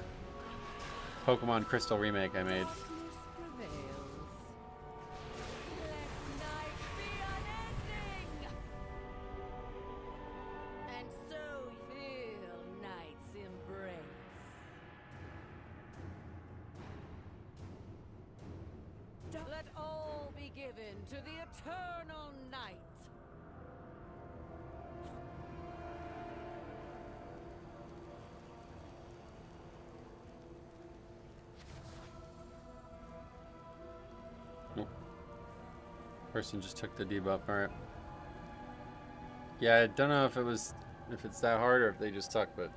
Speaker 1: Pokemon Crystal remake I made.
Speaker 5: Let all be given to the eternal night.
Speaker 1: Nope. Person just took the debuff. Alright. Yeah, I don't know if it's that hard or if they just suck, but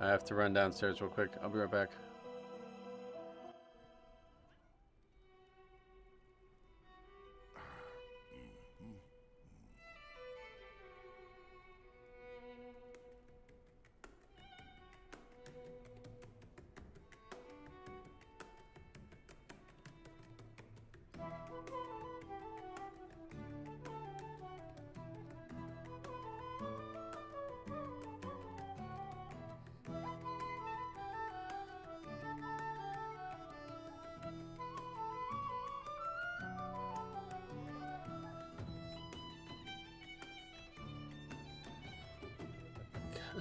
Speaker 1: I have to run downstairs real quick. I'll be right back.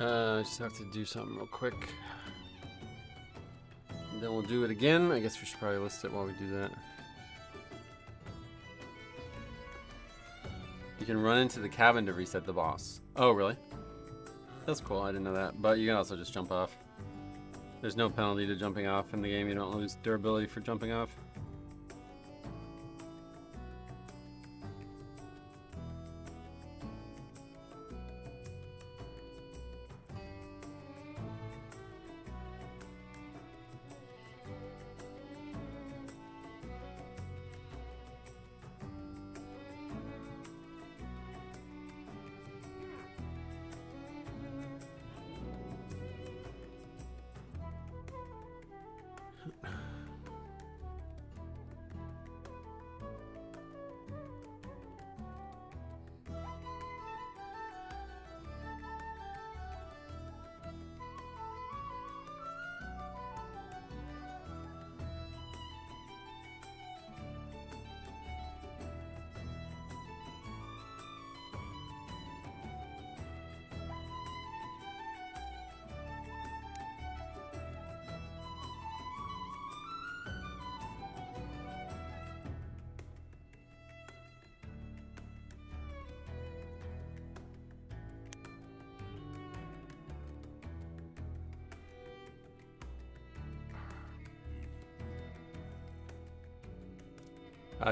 Speaker 1: I just have to do something real quick. And then we'll do it again. I guess we should probably list it while we do that. You can run into the cabin to reset the boss. Oh, really? That's cool. I didn't know that. But you can also just jump off. There's no penalty to jumping off in the game. You don't lose durability for jumping off.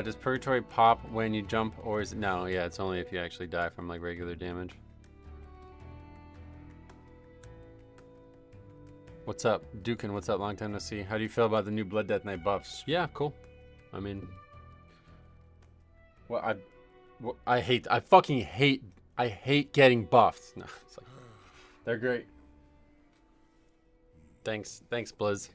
Speaker 1: Does Purgatory pop when you jump, or is it... No, yeah, it's only if you actually die from like regular damage. What's up, Dukin? What's up? Long time no see. How do you feel about the new Blood Death Knight buffs? Yeah, cool. I mean, well, I fucking hate, I hate getting buffed. No, it's like, they're great. Thanks, Blizz.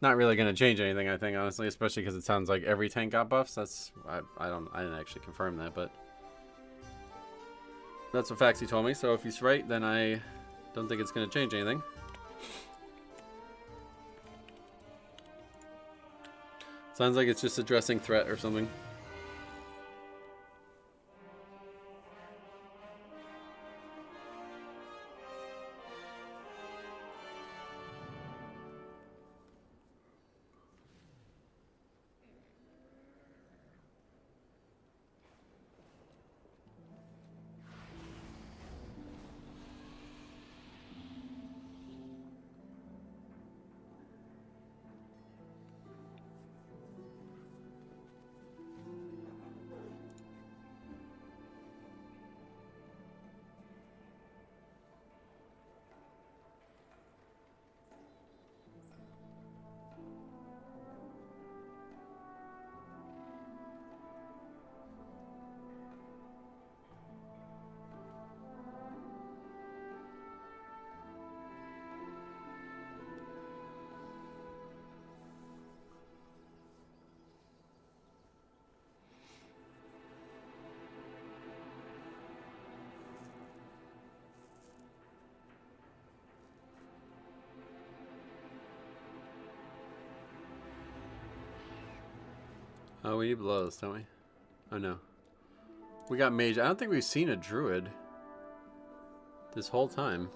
Speaker 1: Not really gonna change anything, I think, honestly, especially because it sounds like every tank got buffs. That's, I didn't actually confirm that, but that's what Faxi told me. So if he's right, then I don't think it's gonna change anything. Sounds like it's just addressing threat or something. Oh, we need blows, don't we? Oh no. We got mage. I don't think we've seen a druid this whole time.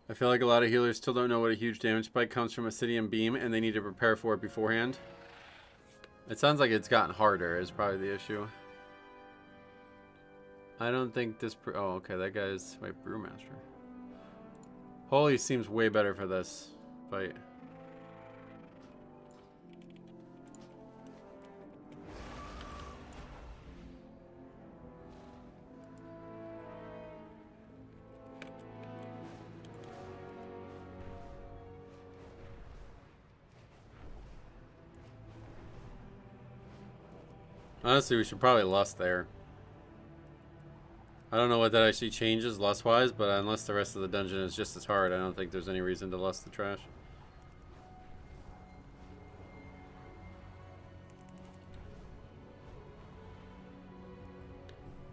Speaker 1: I feel like a lot of healers still don't know what a huge damage spike comes from Obsidian Beam, and they need to prepare for it beforehand. It sounds like it's gotten harder is probably the issue. I don't think this... oh, okay, that guy's... wait, Brewmaster. Holy seems way better for this fight. Honestly, we should probably lust there. I don't know what that actually changes lust-wise, but unless the rest of the dungeon is just as hard, I don't think there's any reason to lust the trash.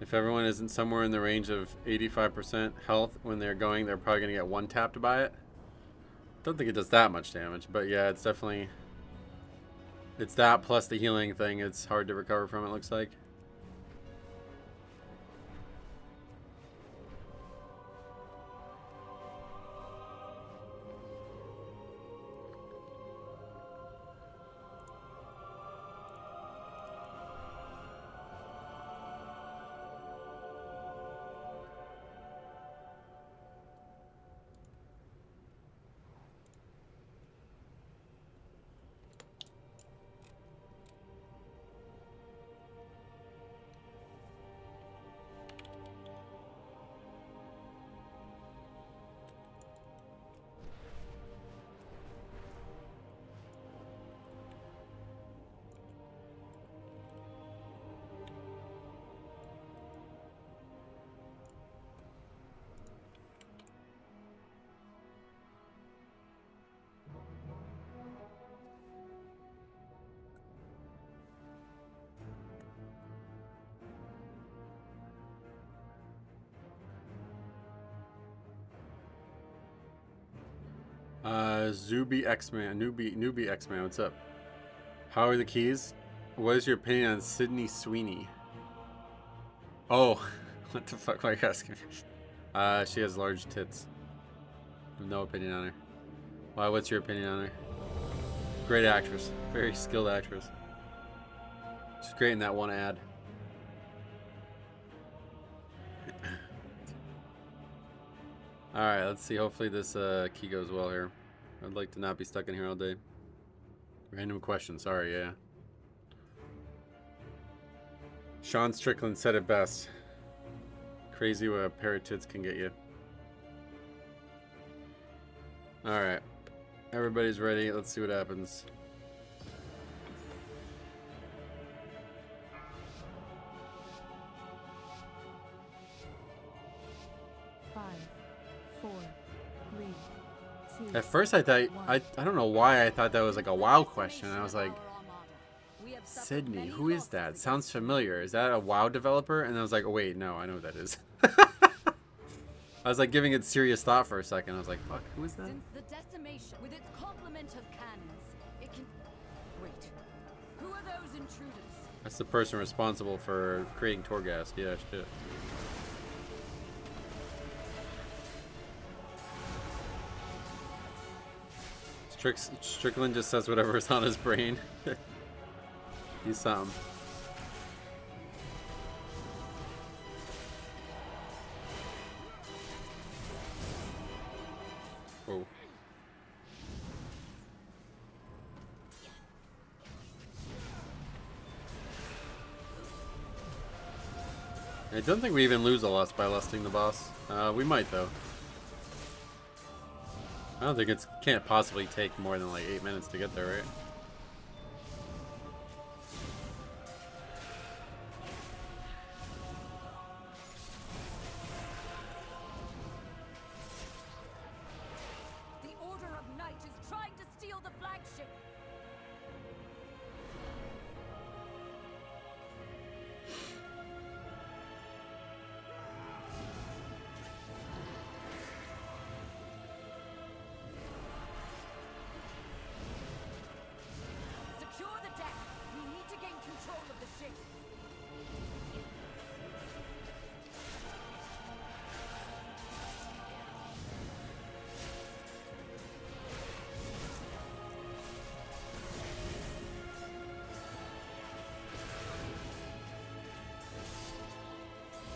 Speaker 1: If everyone isn't somewhere in the range of 85% health when they're going, they're probably going to get one tap to buy it. Don't think it does that much damage, but yeah, it's definitely... it's that plus the healing thing. It's hard to recover from, it looks like. Zuby X-Man, newbie X-Man, what's up? How are the keys? What is your opinion on Sydney Sweeney? Oh, what the fuck are you asking me? She has large tits. I have no opinion on her. Why, what's your opinion on her? Great actress. Very skilled actress. She's great in that one ad. Alright, let's see. Hopefully this key goes well here. I'd like to not be stuck in here all day. Random question. Sorry, yeah. Sean Strickland said it best. Crazy what a pair of tits can get you. Alright. Everybody's ready. Let's see what happens. At first I thought, I don't know why I thought that was like a WoW question. I was like, Sydney, who is that? Sounds familiar. Is that a WoW developer? And I was like, oh wait, no, I know who that is. I was like giving it serious thought for a second. I was like, fuck, who is that?
Speaker 5: Since the decimation with its complement of cannons, it can... Wait. Who are those intruders?
Speaker 1: That's the person responsible for creating Torghast. Yeah, shit. Strickland just says whatever's on his brain. He's something. Oh. I don't think we even lose a lust by lusting the boss. We might though. I don't think can't possibly take more than like 8 minutes to get there, right?
Speaker 5: The Order of Night is trying to steal the flagship. Secure the deck. We need to gain control of the ship.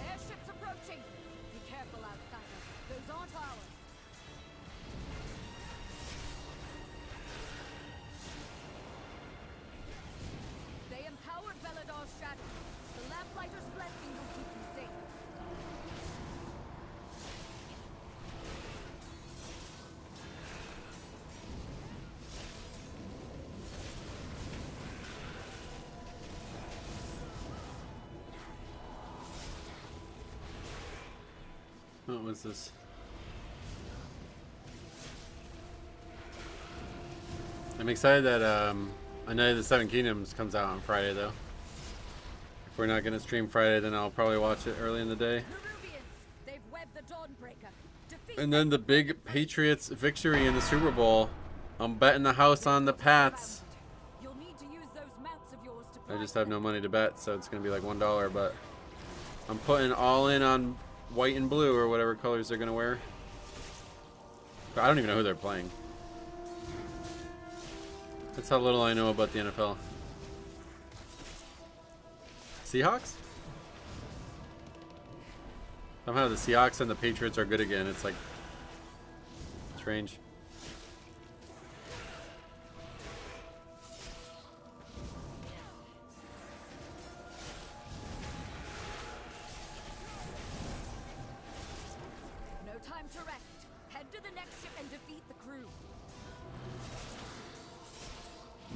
Speaker 5: Airships approaching. Be careful, outsider. Those aren't ours. They empowered Belladar's shadow. The Lamplighter's blessing will keep you safe.
Speaker 1: What was this? I'm excited that A Night of the Seven Kingdoms comes out on Friday though. If we're not gonna stream Friday, then I'll probably watch it early in the day.
Speaker 5: Nerubians, they've webbed the Dawnbreaker. Defeat
Speaker 1: And then the big Patriots victory in the Super Bowl. I'm betting the house on the Pats.
Speaker 5: You'll need to use those mounts of yours to
Speaker 1: I just
Speaker 5: fly
Speaker 1: have no money to bet, so it's gonna be like $1, but I'm putting all in on white and blue or whatever colors they're gonna wear. But I don't even know who they're playing. That's how little I know about the NFL. Seahawks? Somehow the Seahawks and the Patriots are good again. It's like strange.
Speaker 5: No time to rest. Head to the next ship and defeat the crew.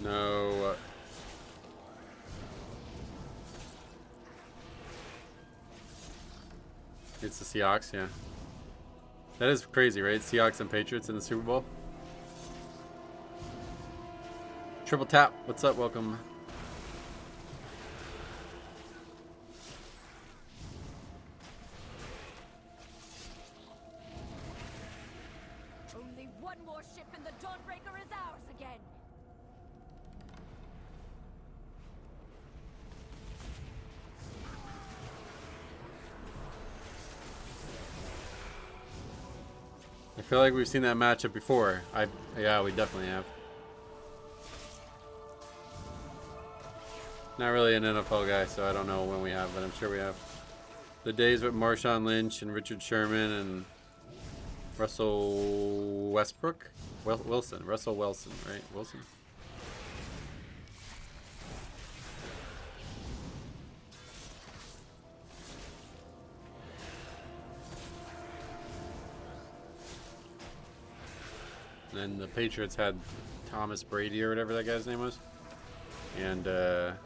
Speaker 1: No. It's the Seahawks, yeah. That is crazy, right? Seahawks and Patriots in the Super Bowl. Triple Tap, what's up? Welcome.
Speaker 5: Only one more ship in the
Speaker 1: feel like we've seen that matchup before. Yeah, we definitely have. Not really an NFL guy, so I don't know when we have, but I'm sure we have. The days with Marshawn Lynch and Richard Sherman and Russell Westbrook? Wilson. Russell Wilson, right? Wilson? And then the Patriots had Thomas Brady or whatever that guy's name was. And there's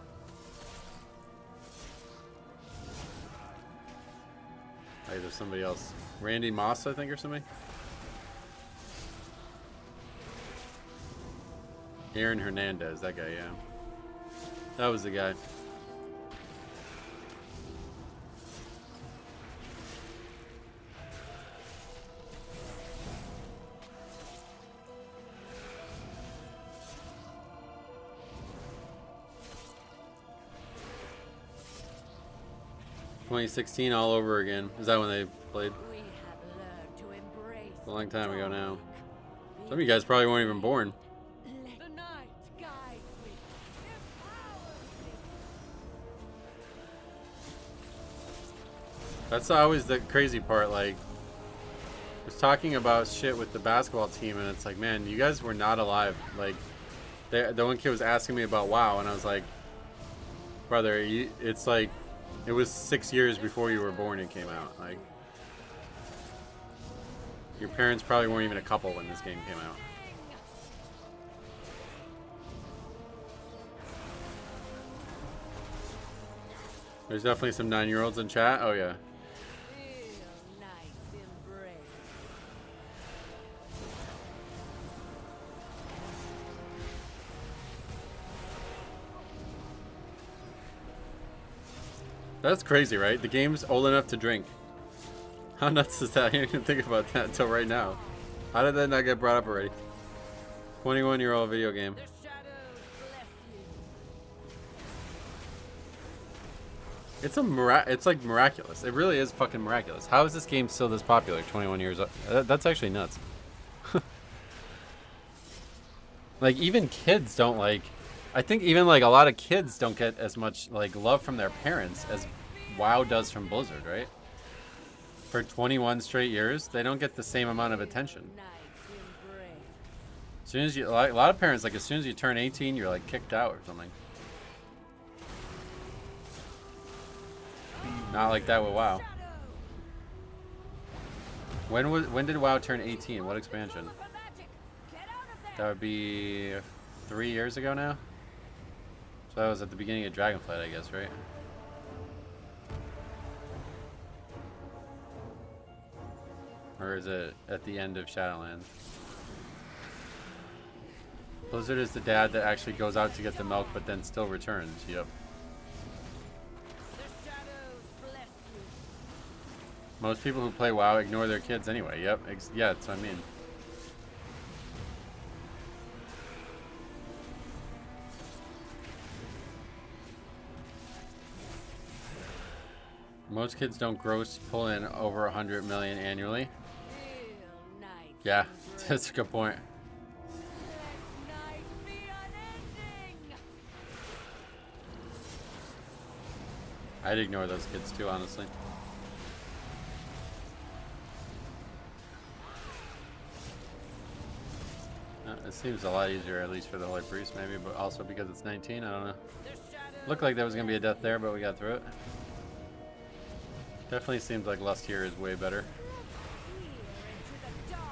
Speaker 1: somebody else. Randy Moss, I think, or something. Aaron Hernandez, that guy, yeah. That was the guy. $2016 all over again. Is that when they played?
Speaker 5: We have learned to embrace
Speaker 1: A long time ago now. Some of you guys probably weren't even born.
Speaker 5: the night guides me, empowers me.
Speaker 1: That's always the crazy part. Like, I was talking about shit with the basketball team, and it's like, man, you guys were not alive. Like, the one kid was asking me about WoW, and I was like, brother, it's like, it was 6 years before you were born it came out. Like, your parents probably weren't even a couple when this game came out. There's definitely some 9-year-olds in chat. Oh yeah.
Speaker 5: Feel night's embrace.
Speaker 1: That's crazy, right? The game's old enough to drink. How nuts is that? I didn't even think about that until right now. How did that not get brought up already? 21-year-old video game.
Speaker 5: The shadows bless you.
Speaker 1: It's like miraculous. It really is fucking miraculous. How is this game still this popular? 21 years old. That's actually nuts. Like, even kids don't like. I think even like a lot of kids don't get as much like love from their parents as WoW does from Blizzard, right? For 21 straight years, they don't get the same amount of attention.
Speaker 5: Night's embrace.
Speaker 1: As soon as you, like, a lot of parents, like, as soon as you turn 18, you're like kicked out or something. Not like that with WoW. When did WoW turn 18? What expansion? That would be 3 years ago now. So that was at the beginning of Dragonflight, I guess, right? Or is it at the end of Shadowlands? Blizzard is the dad that actually goes out to get the milk, but then still returns. Yep.
Speaker 5: The shadows bless you.
Speaker 1: Most people who play WoW ignore their kids anyway. Yep. Yeah, that's what I mean. Most kids don't pull in over 100 million annually.
Speaker 5: Feel night's
Speaker 1: Yeah,
Speaker 5: embrace.
Speaker 1: that's a good point.
Speaker 5: Let night be unending.
Speaker 1: I'd ignore those kids too, honestly. It seems a lot easier, at least for the Holy Priest, maybe, but also because it's 19, I don't know.
Speaker 5: The shadows
Speaker 1: Looked like there was going to be a death there, but we got through it. Definitely seems like Lust here is way better.
Speaker 5: peer into the dark.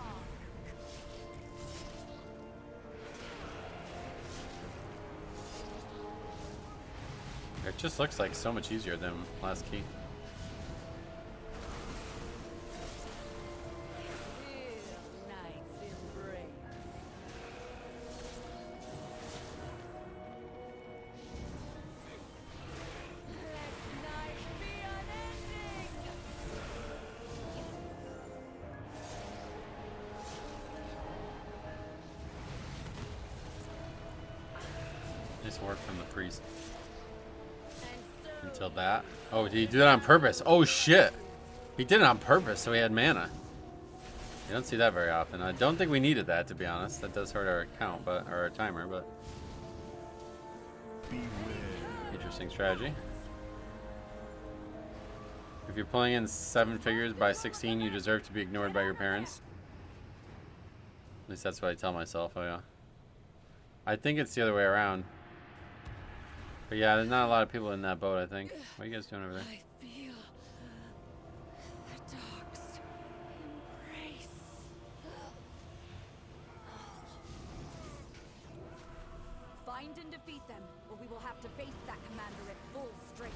Speaker 1: It just looks like so much easier than Last Key.
Speaker 5: Feel night's embrace. Let night be unending.
Speaker 1: Nice work from the priest.
Speaker 5: And so
Speaker 1: Until that. Oh, did he do that on purpose? Oh shit! He did it on purpose, so he had mana. You don't see that very often. I don't think we needed that, to be honest. That does hurt our count, but or our timer, but interesting strategy. If you're pulling in 7 figures by 16, you deserve to be ignored by your parents. At least that's what I tell myself. Oh yeah. I think it's the other way around. But yeah, there's not a lot of people in that boat, I think. What are you guys doing over there?
Speaker 5: I feel the dog's embrace. Find and defeat them, or we will have to face that commander at full strength.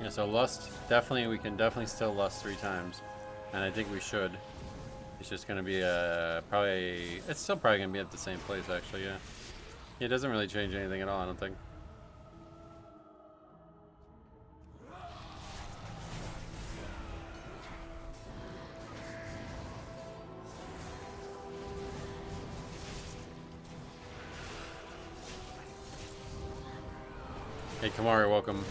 Speaker 1: Yeah, so lust, definitely, we can definitely still lust 3 times. And I think we should. It's just going to be probably, it's still probably going to be at the same place, actually, yeah. It doesn't really change anything at all, I don't think. Hey, Kamari, welcome.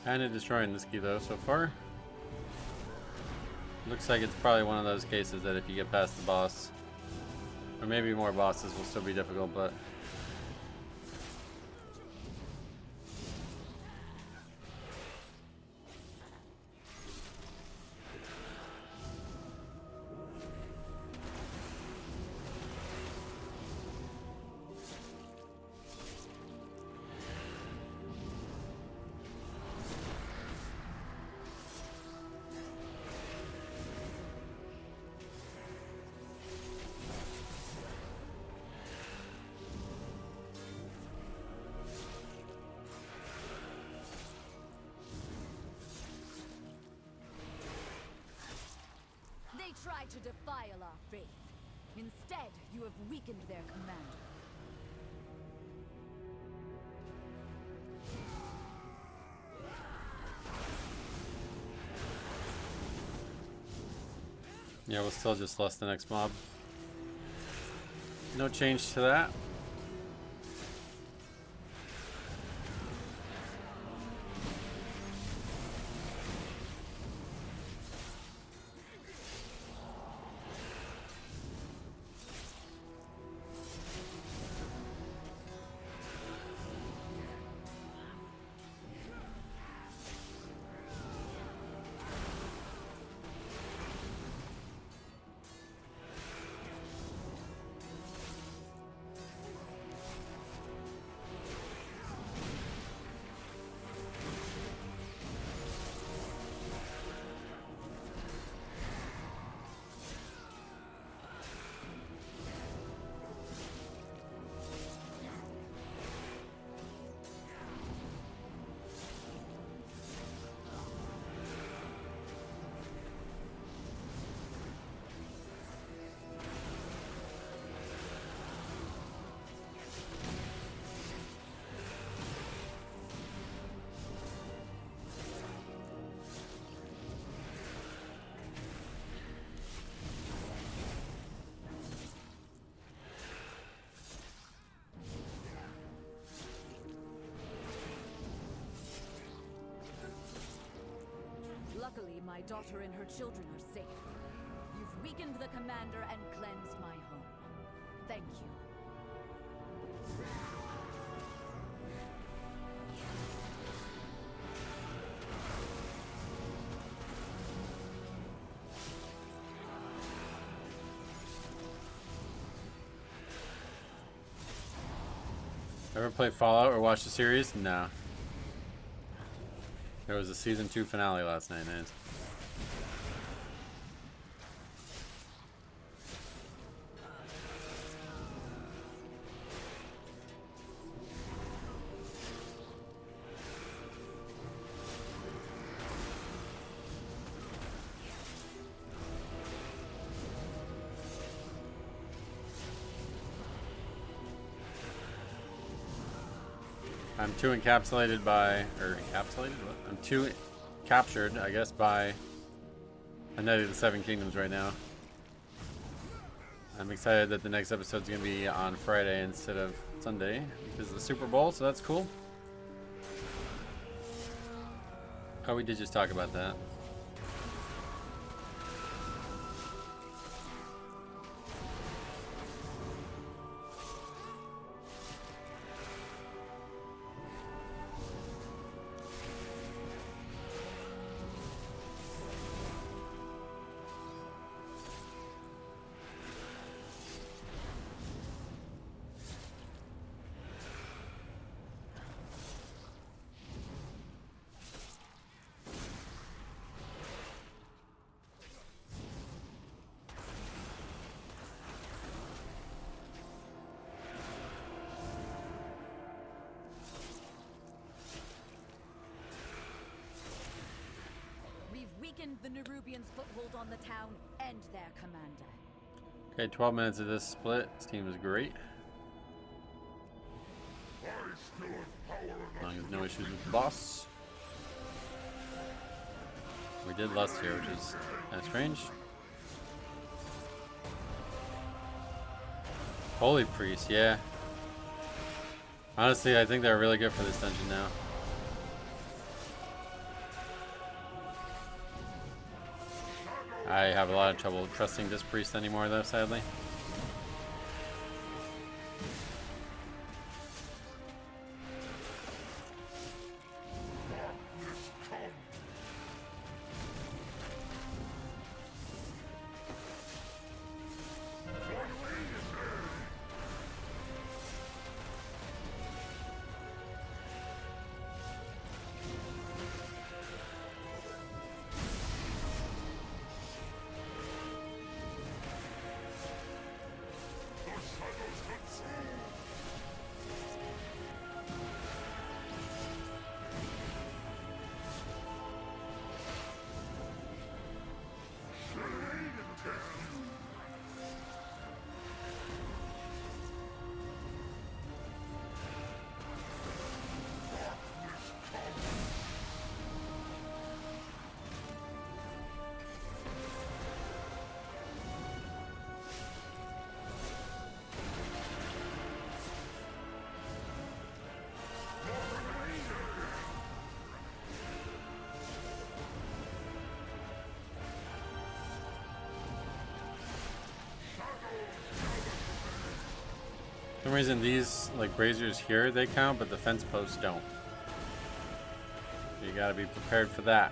Speaker 1: Kinda destroying this key though so far. Looks like it's probably one of those cases that if you get past the boss, or maybe more bosses will still be difficult, but
Speaker 5: They tried to defile our faith. Instead, you have weakened their commander.
Speaker 1: Yeah, we'll still just lost the next mob. No change to that.
Speaker 5: Luckily, my daughter and her children are safe. You've weakened the commander and cleansed my home. Thank you.
Speaker 1: Ever play Fallout or watch the series? No. There was a season 2 finale last night, man. I'm too encapsulated by, or encapsulated? What? I'm too captured, I guess, by a Knight of the Seven Kingdoms right now. I'm excited that the next episode's going to be on Friday instead of Sunday because of the Super Bowl, so that's cool. Oh, we did just talk about that.
Speaker 5: Weakened the Nerubians' foothold on the town and their commander.
Speaker 1: Okay, 12 minutes of this split. This team is great.
Speaker 3: I still have power enough.
Speaker 1: As long as no issues with the boss. We did lust here, which is kind of strange. Holy Priest, yeah. Honestly, I think they're really good for this dungeon now. I have a lot of trouble trusting this priest anymore, though, sadly. some reason these like braziers here they count, but the fence posts don't. You gotta be prepared for that.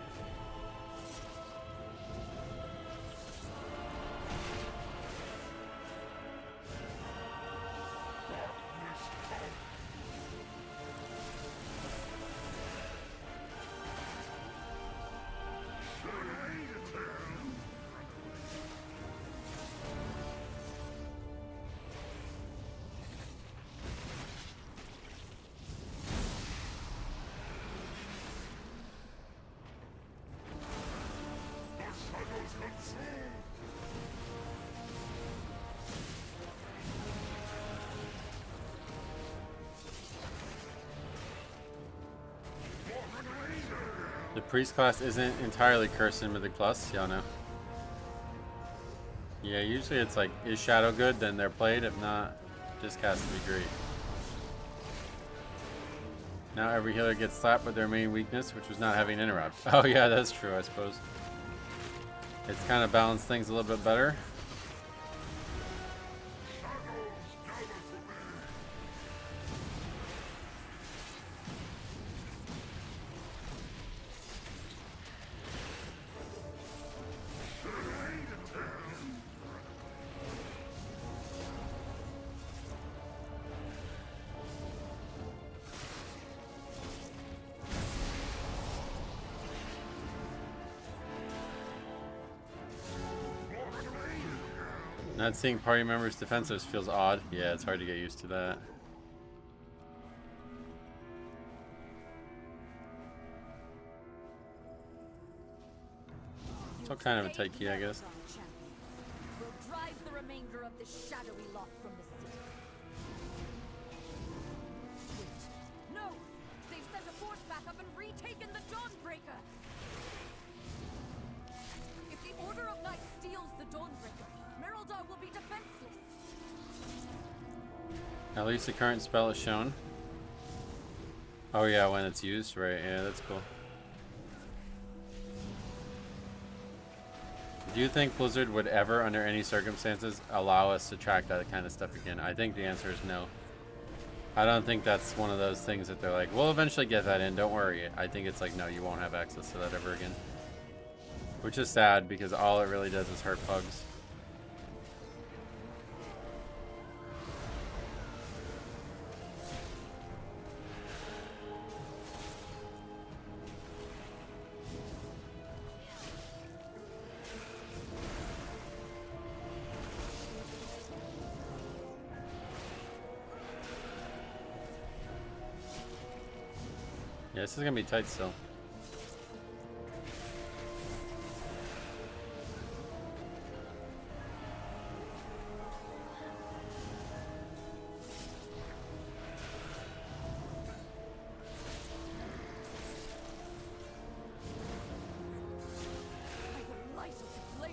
Speaker 1: The priest class isn't entirely cursed in Mythic Plus, y'all know. Yeah, usually it's like, is Shadow good? Then they're played. If not, just cast to be great. Now every healer gets slapped with their main weakness, which was not having interrupt. Oh yeah, that's true, I suppose. It's kind of balanced things a little bit better. Not seeing party members' defensives feels odd. Yeah, it's hard to get used to that. Still kind of a tight key, I guess.
Speaker 5: We'll drive the remainder of this shadowy lot from the city. Wait. No! They've sent a force back up and retaken the Dawnbreaker! If the Order of Night steals the Dawnbreaker, Merildar will be defenseless.
Speaker 1: At least the current spell is shown. Oh yeah, when it's used, right? Yeah, that's cool. Do you think Blizzard would ever, under any circumstances, allow us to track that kind of stuff again? I think the answer is no. I don't think that's one of those things that they're like, we'll eventually get that in, don't worry. I think it's like, no, you won't have access to that ever again. Which is sad, because all it really does is hurt pugs. Yeah, this is gonna be tight still.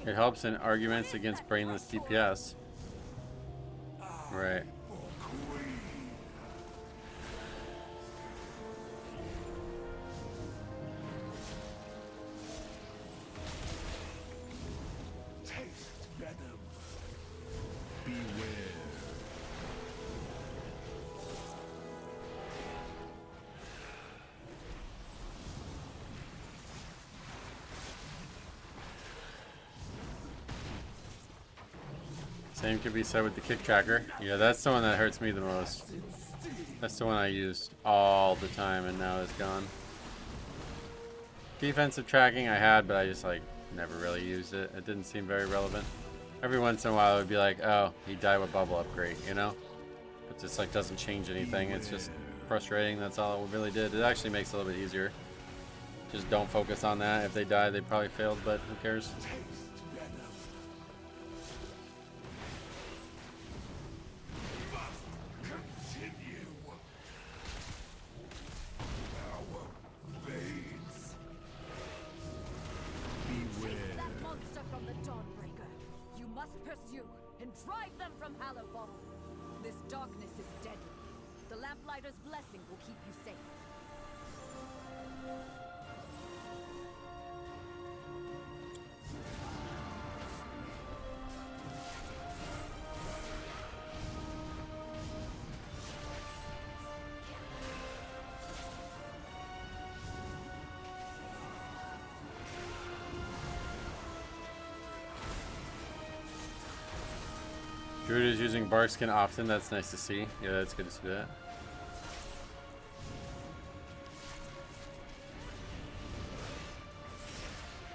Speaker 1: It helps in arguments against brainless DPS. Right. Same could be said with the kick tracker. Yeah, that's the one that hurts me the most. That's the one I used all the time and now it's gone. Defensive tracking I had, but I just like never really used it. It didn't seem very relevant. Every once in a while it would be like, oh, he died with bubble upgrade, you know? It just like doesn't change anything. It's just frustrating. That's all it really did. It actually makes it a little bit easier. Just don't focus on that. If they die, they probably failed, but who cares?
Speaker 5: Drive them from Hallowfall. This darkness is deadly. The Lamplighter's blessing will keep you safe.
Speaker 1: Druid is using bark skin often. That's nice to see. Yeah, that's good to see that.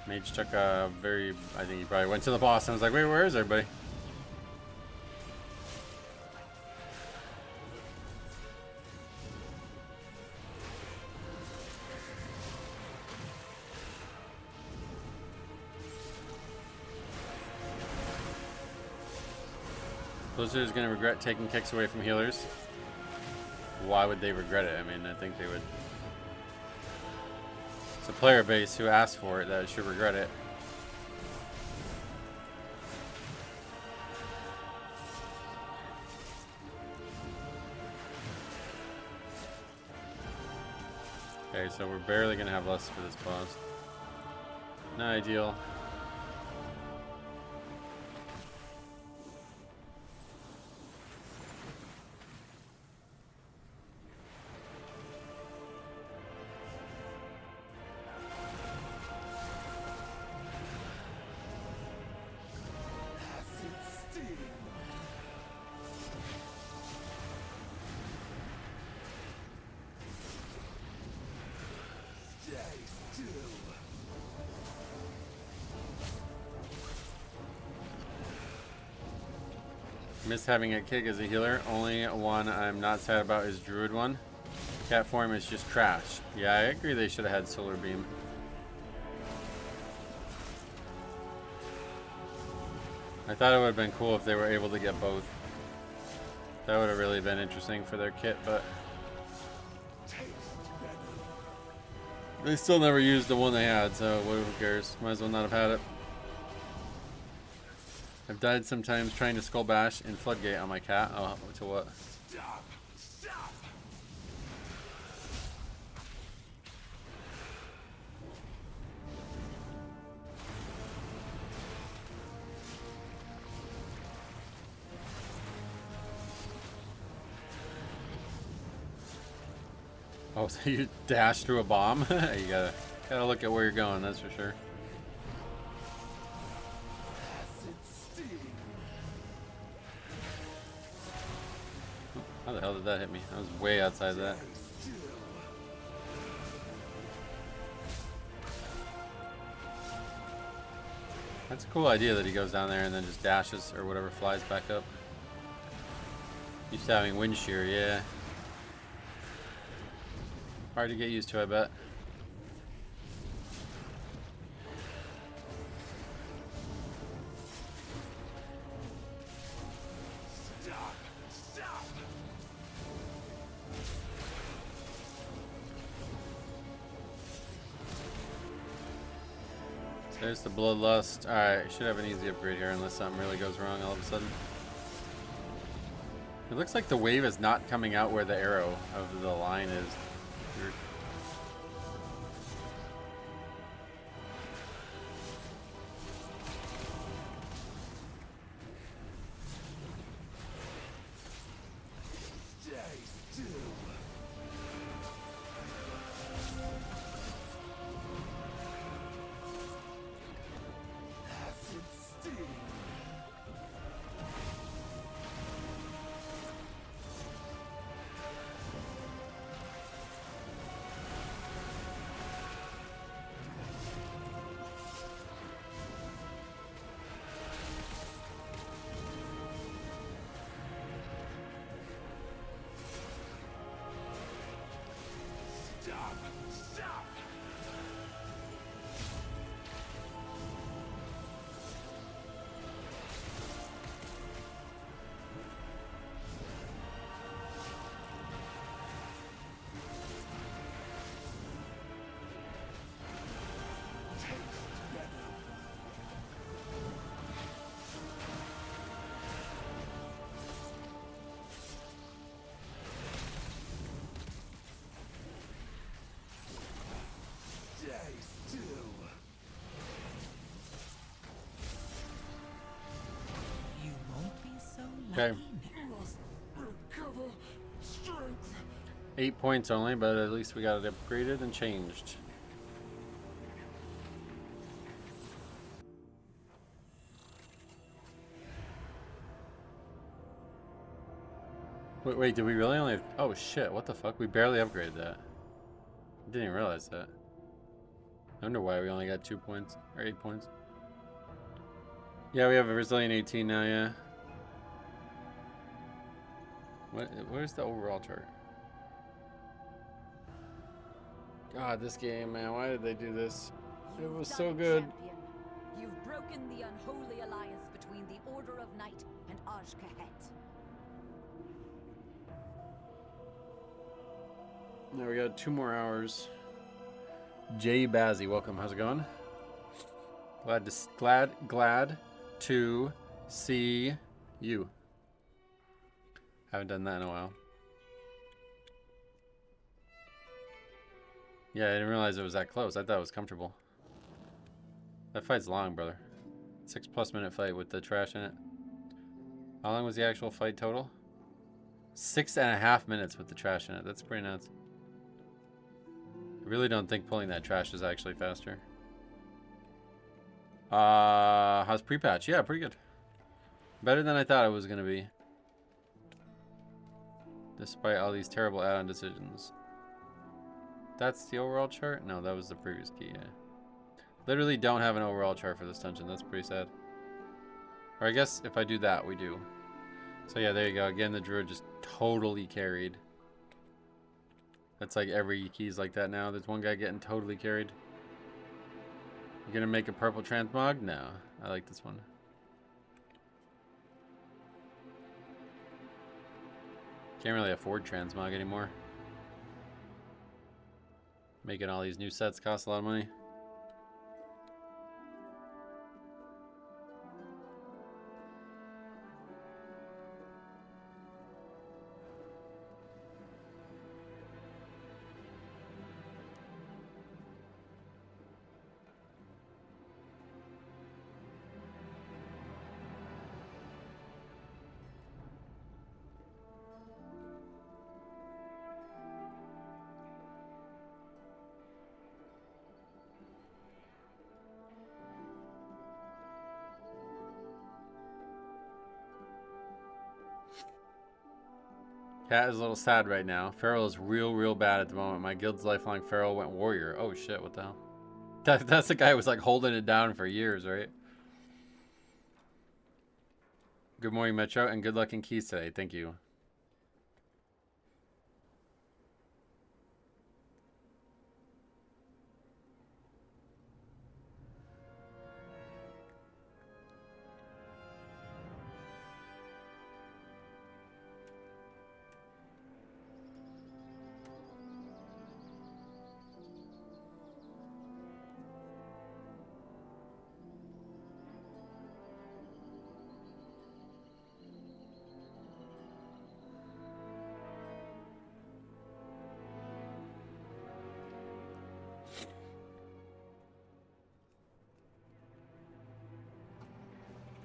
Speaker 1: Mage took a very... I think he probably went to the boss and was like, wait, where is everybody? Blizzard is going to regret taking kicks away from healers. Why would they regret it? I mean, I think they would... It's a player base who asked for it that should regret it. Okay, so we're barely going to have less for this boss. Not ideal. Miss having a kick as a healer. Only one I'm not sad about is Druid one. Cat form is just trash. Yeah, I agree they should have had Solar Beam. I thought it would have been cool if they were able to get both. That would have really been interesting for their kit, but they still never used the one they had, so who cares? Might as well not have had it. I've died sometimes trying to skull bash in Floodgate on my cat. Oh, to what?
Speaker 3: Stop! Stop!
Speaker 1: Oh, so you dash through a bomb? You gotta look at where you're going, that's for sure. How the hell did that hit me? I was way outside that. That's a cool idea that he goes down there and then just dashes or whatever flies back up. Used to having wind shear, yeah. Hard to get used to, I bet. There's the Bloodlust. Alright, should have an easy upgrade here unless something really goes wrong all of a sudden. It looks like the wave is not coming out where the arrow of the line is. Weird. Okay. 8 points only, but at least we got it upgraded and changed. Wait, did we really only have... Oh, shit, what the fuck? We barely upgraded that. Didn't even realize that. I wonder why we only got 2 points, or 8 points. Yeah, we have a Resilient 18 now, yeah. Where's the overall chart? God, this game, man, why did they do this? It was so good.
Speaker 5: Champion. You've broken the unholy alliance between the Order of Night and Aj-Kahet.
Speaker 1: Now we got 2 more hours. Jay Bazzy, welcome. How's it going? Glad to see you. Haven't done that in a while. Yeah, I didn't realize it was that close. I thought it was comfortable. That fight's long, brother. 6+ minute fight with the trash in it. How long was the actual fight total? 6.5 minutes with the trash in it. That's pretty nuts. I really don't think pulling that trash is actually faster. How's Prepatch? Yeah, pretty good. Better than I thought it was gonna be. Despite all these terrible add-on decisions. That's the overall chart? No, that was the previous key, yeah. Literally don't have an overall chart for this dungeon. That's pretty sad. Or I guess if I do that, we do. So yeah, there you go. Again, the druid just totally carried. That's like every key's like that now. There's one guy getting totally carried. You're gonna make a purple transmog? No. I like this one. Can't really afford transmog anymore. Making all these new sets cost a lot of money. Cat is a little sad right now. Feral is real bad at the moment. My guild's lifelong Feral went warrior. Oh shit, what the hell? That's the guy who was like holding it down for years, right? Good morning, Metro, and good luck in keys today. Thank you.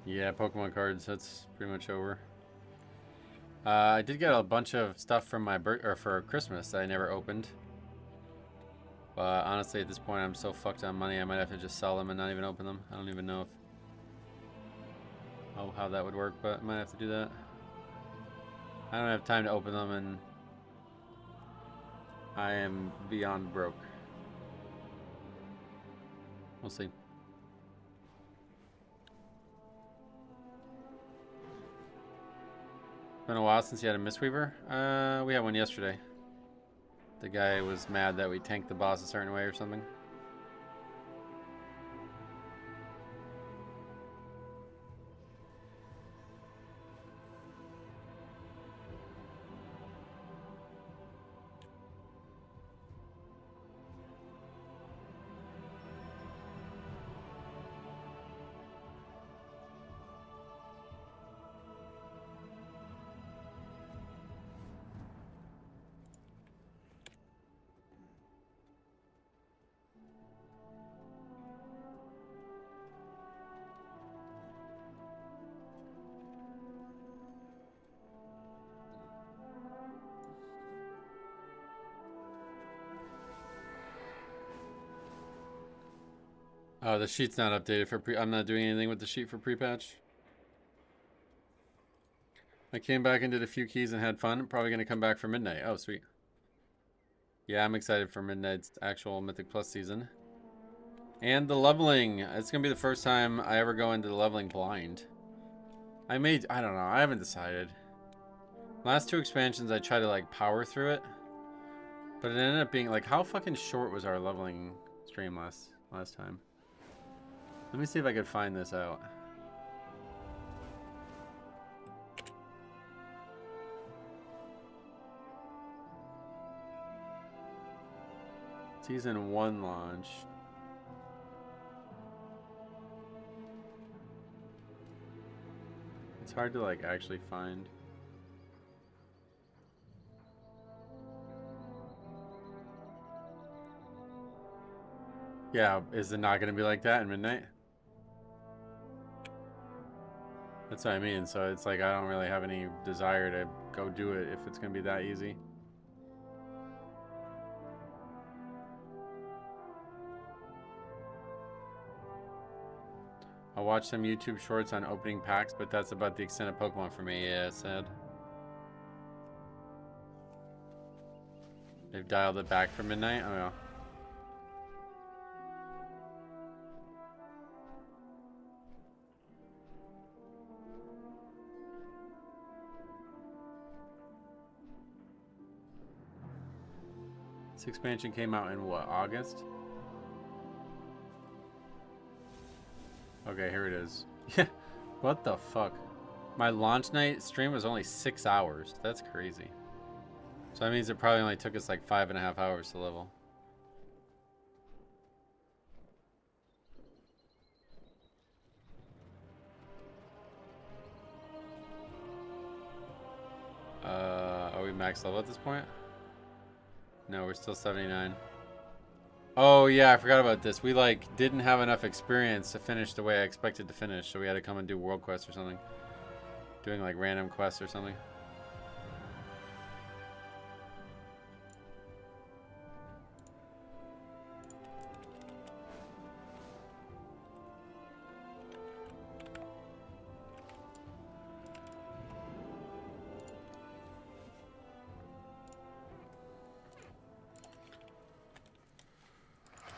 Speaker 1: Yeah, Pokemon cards, that's pretty much over. I did get a bunch of stuff from my for Christmas that I never opened. But honestly, at this point, I'm so fucked on money, I might have to just sell them and not even open them. I don't even know if how that would work, but I might have to do that. I don't have time to open them, and I am beyond broke. We'll see. Been a while since you had a Mistweaver? We had one yesterday. The guy was mad that we tanked the boss a certain way or something. Oh, the sheet's not updated for I'm not doing anything with the sheet for Prepatch. I came back and did a few keys and had fun. Probably going to come back for Midnight. Oh, sweet. Yeah, I'm excited for Midnight's actual Mythic Plus season. And the leveling. It's going to be the first time I ever go into the leveling blind. I don't know. I haven't decided. Last 2 expansions, I tried to, like, power through it. But it ended up being, like, how fucking short was our leveling stream last time? Let me see if I could find this out. Season 1 launch. It's hard to, like, actually find. Yeah, is it not going to be like that in Midnight? That's what I mean. So it's like I don't really have any desire to go do it if it's going to be that easy. I'll watch some YouTube shorts on opening packs, but that's about the extent of Pokemon for me. Yeah, it's sad. They've dialed it back for Midnight? Oh, yeah. This expansion came out in what, August? Okay, here it is. Yeah, what the fuck? My launch night stream was only 6 hours. That's crazy. So that means it probably only took us like 5.5 hours to level. Are we max level at this point? No, we're still 79. Oh yeah, I forgot about this. We like didn't have enough experience to finish the way I expected to finish, so we had to come and do world quests or something. Doing like random quests or something.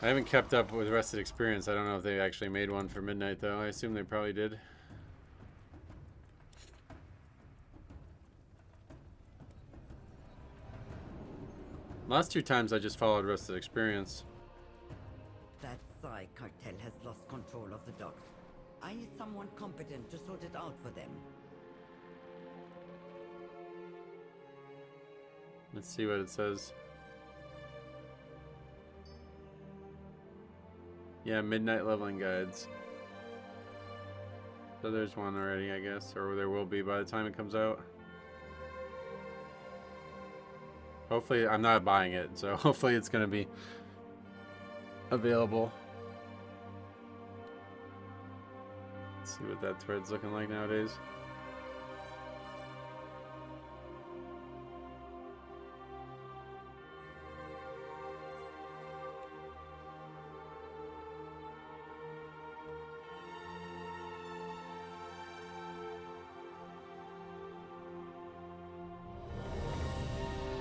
Speaker 1: I haven't kept up with Rested Experience. I don't know if they actually made one for Midnight, though. I assume they probably did. Last 2 times I just followed Rested Experience.
Speaker 4: That Psy cartel has lost control of the docks. I need someone competent to sort it out for them.
Speaker 1: Let's see what it says. Yeah, Midnight leveling guides. So there's one already, I guess, or there will be by the time it comes out. Hopefully, I'm not buying it, so hopefully it's going to be available. Let's see what that thread's looking like nowadays.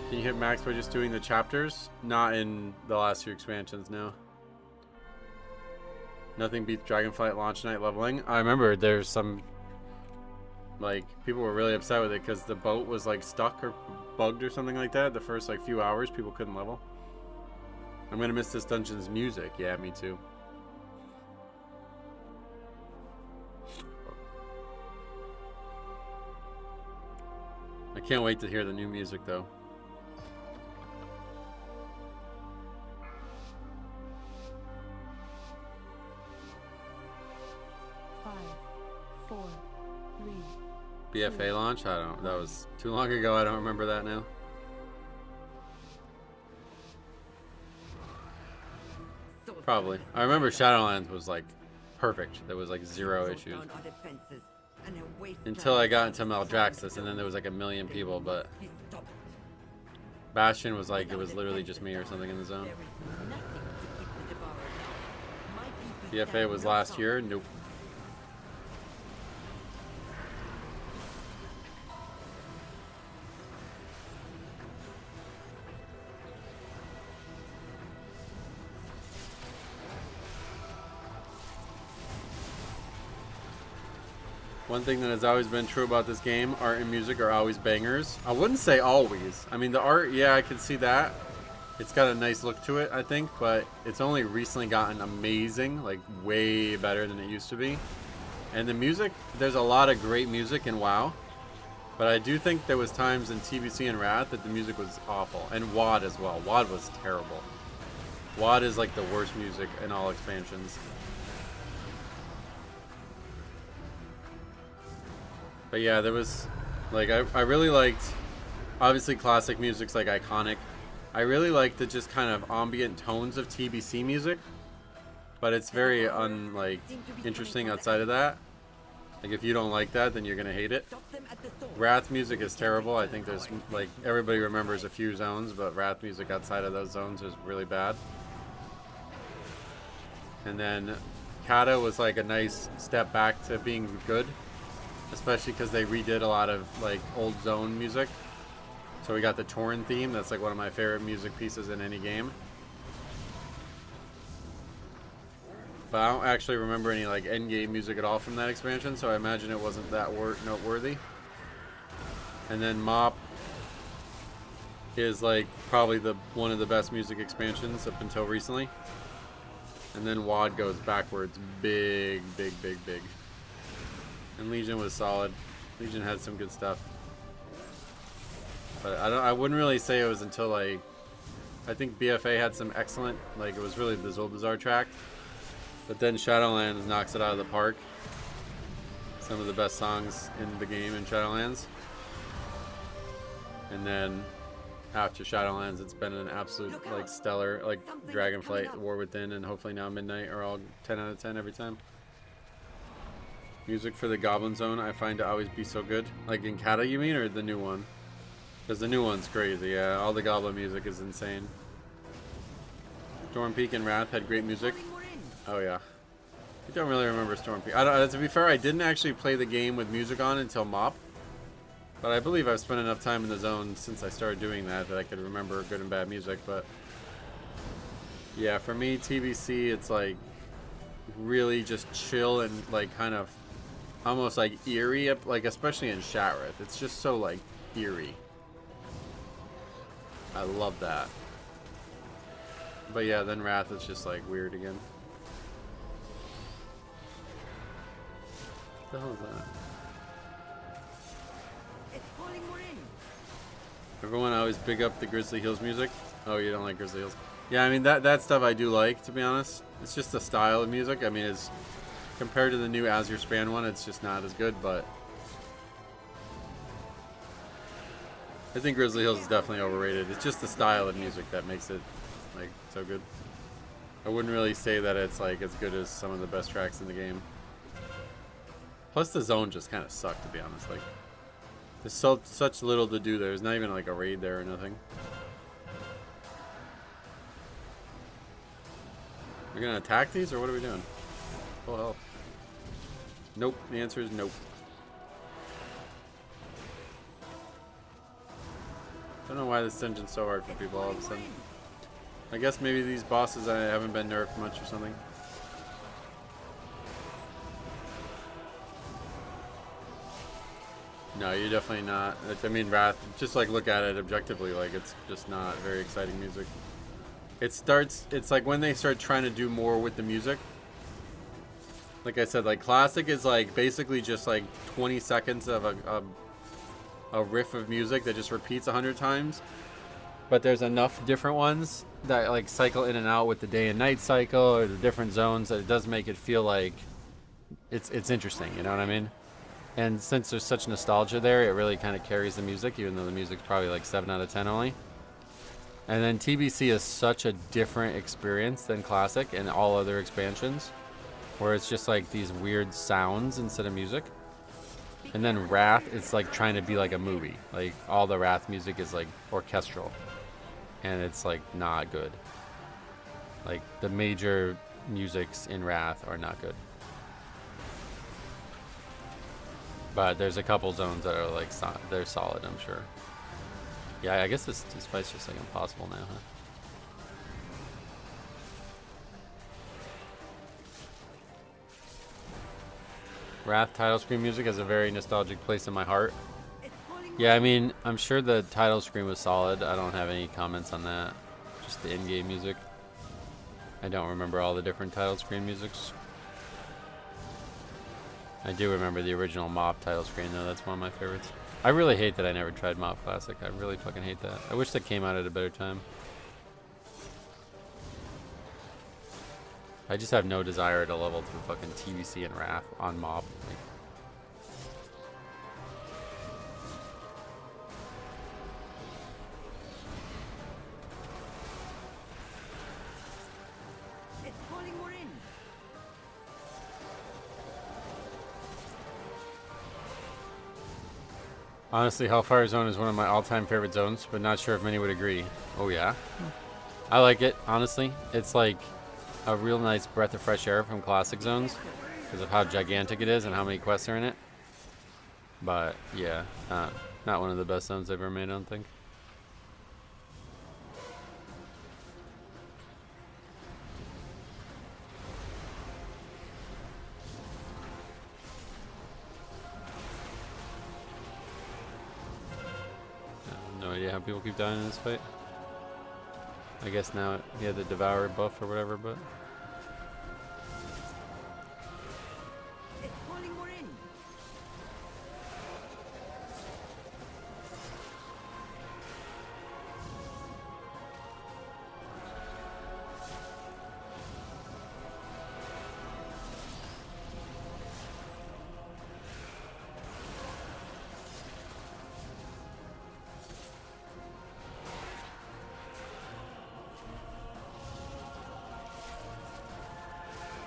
Speaker 1: Can you hit max by just doing the chapters? Not in the last 2 expansions, no. Nothing beats Dragonflight launch night leveling. I remember there's some, like, people were really upset with it because the boat was, like, stuck or bugged or something like that. The first, like, few hours, people couldn't level. I'm gonna miss this dungeon's music. Yeah, me too. I can't wait to hear the new music, though. BFA launch? I don't. That was too long ago. I don't remember that now. Probably. I remember Shadowlands was like perfect. There was like 0 issues. Until I got into Maldraxxus, and then there was like a million people, but Bastion was like, it was literally just me or something in the zone. BFA was last year? Nope. One thing that has always been true about this game, art and music are always bangers. I wouldn't say always. I mean, the art, yeah, I can see that. It's got a nice look to it, I think, but it's only recently gotten amazing, like way better than it used to be. And the music, there's a lot of great music in WoW, but I do think there was times in TBC and Wrath that the music was awful. And WoD as well. WoD was terrible. WoD is like the worst music in all expansions. But yeah, there was, like, I really liked, obviously classic music's like iconic. I really like the just kind of ambient tones of TBC music, but it's very interesting outside of that. Like, if you don't like that, then you're gonna hate it. Wrath music is terrible. I think there's, like, everybody remembers a few zones, but Wrath music outside of those zones is really bad. And then Kata was like a nice step back to being good, especially because they redid a lot of like old zone music. So we got the Torn theme. That's like one of my favorite music pieces in any game. But I don't actually remember any like end game music at all from that expansion, so I imagine it wasn't that noteworthy. And then Mop is like probably one of the best music expansions up until recently. And then WoD goes backwards big. And Legion was solid. Legion had some good stuff. But I wouldn't really say it was until like, I think BFA had some excellent, like it was really the Zul'Bazar track. But then Shadowlands knocks it out of the park. Some of the best songs in the game in Shadowlands. And then after Shadowlands, it's been an absolute like stellar, like Dragonflight, War Within, and hopefully now Midnight are all 10 out of 10 every time. Music for the Goblin Zone I find to always be so good. Like in Kata, you mean, or the new one? Because the new one's crazy, yeah. All the Goblin music is insane. Storm Peak and Wrath had great music. Oh yeah. I don't really remember Storm Peak. To be fair, I didn't actually play the game with music on until Mop. But I believe I've spent enough time in the zone since I started doing that I could remember good and bad music. But yeah, for me, TBC, it's like really just chill and like kind of almost like eerie, like especially in Shattrath. It's just so like eerie. I love that. But yeah, then Wrath is just like weird again. What the hell is that? Everyone always big up the Grizzly Hills music. Oh, you don't like Grizzly Hills? Yeah, I mean that stuff I do like, to be honest. It's just the style of music. I mean, it's compared to the new Azure Span one, it's just not as good, but I think Grizzly Hills is definitely overrated. It's just the style of music that makes it like so good. I wouldn't really say that it's like as good as some of the best tracks in the game. Plus the zone just kind of sucked, to be honest. Like there's such little to do there. There's not even like a raid there or nothing. We're gonna attack these, or what are we doing? Full health. Nope. The answer is nope. I don't know why this dungeon's so hard for people all of a sudden. I guess maybe these bosses haven't been nerfed much or something. No, you're definitely not. I mean, Wrath, just like look at it objectively, like it's just not very exciting music. It's like when they start trying to do more with the music. Like I said, like Classic is like basically just like 20 seconds of a riff of music that just repeats 100 times. But there's enough different ones that like cycle in and out with the day and night cycle or the different zones that it does make it feel like it's interesting, you know what I mean? And since there's such nostalgia there, it really kind of carries the music, even though the music's probably like 7 out of 10 only. And then TBC is such a different experience than Classic and all other expansions, where it's just like these weird sounds instead of music. And then Wrath, it's like trying to be like a movie. Like all the Wrath music is like orchestral, and it's like not good. Like the major musics in Wrath are not good. But there's a couple zones that are like they're solid, I'm sure. Yeah, I guess this fight's just like impossible now, huh? Wrath title screen music has a very nostalgic place in my heart.
Speaker 4: It's calling
Speaker 1: Yeah, I mean, I'm sure the title screen was solid. I don't have any comments on that. Just the in-game music. I don't remember all the different title screen musics. I do remember the original MOP title screen, though. That's one of my favorites. I really hate that I never tried MOP Classic. I really fucking hate that. I wish that came out at a better time. I just have no desire to level through fucking TBC and Wrath on MOP. Like,
Speaker 4: It's calling more in.
Speaker 1: honestly, Hellfire Zone is one of my all-time favorite zones, but not sure if many would agree. Oh yeah? I like it, honestly. It's like a real nice breath of fresh air from classic zones because of how gigantic it is and how many quests are in it. But yeah, not one of the best zones I've ever made, I don't think. I have no idea how people keep dying in this fight. I guess now he had the Devourer buff or whatever, but
Speaker 4: It's calling more in.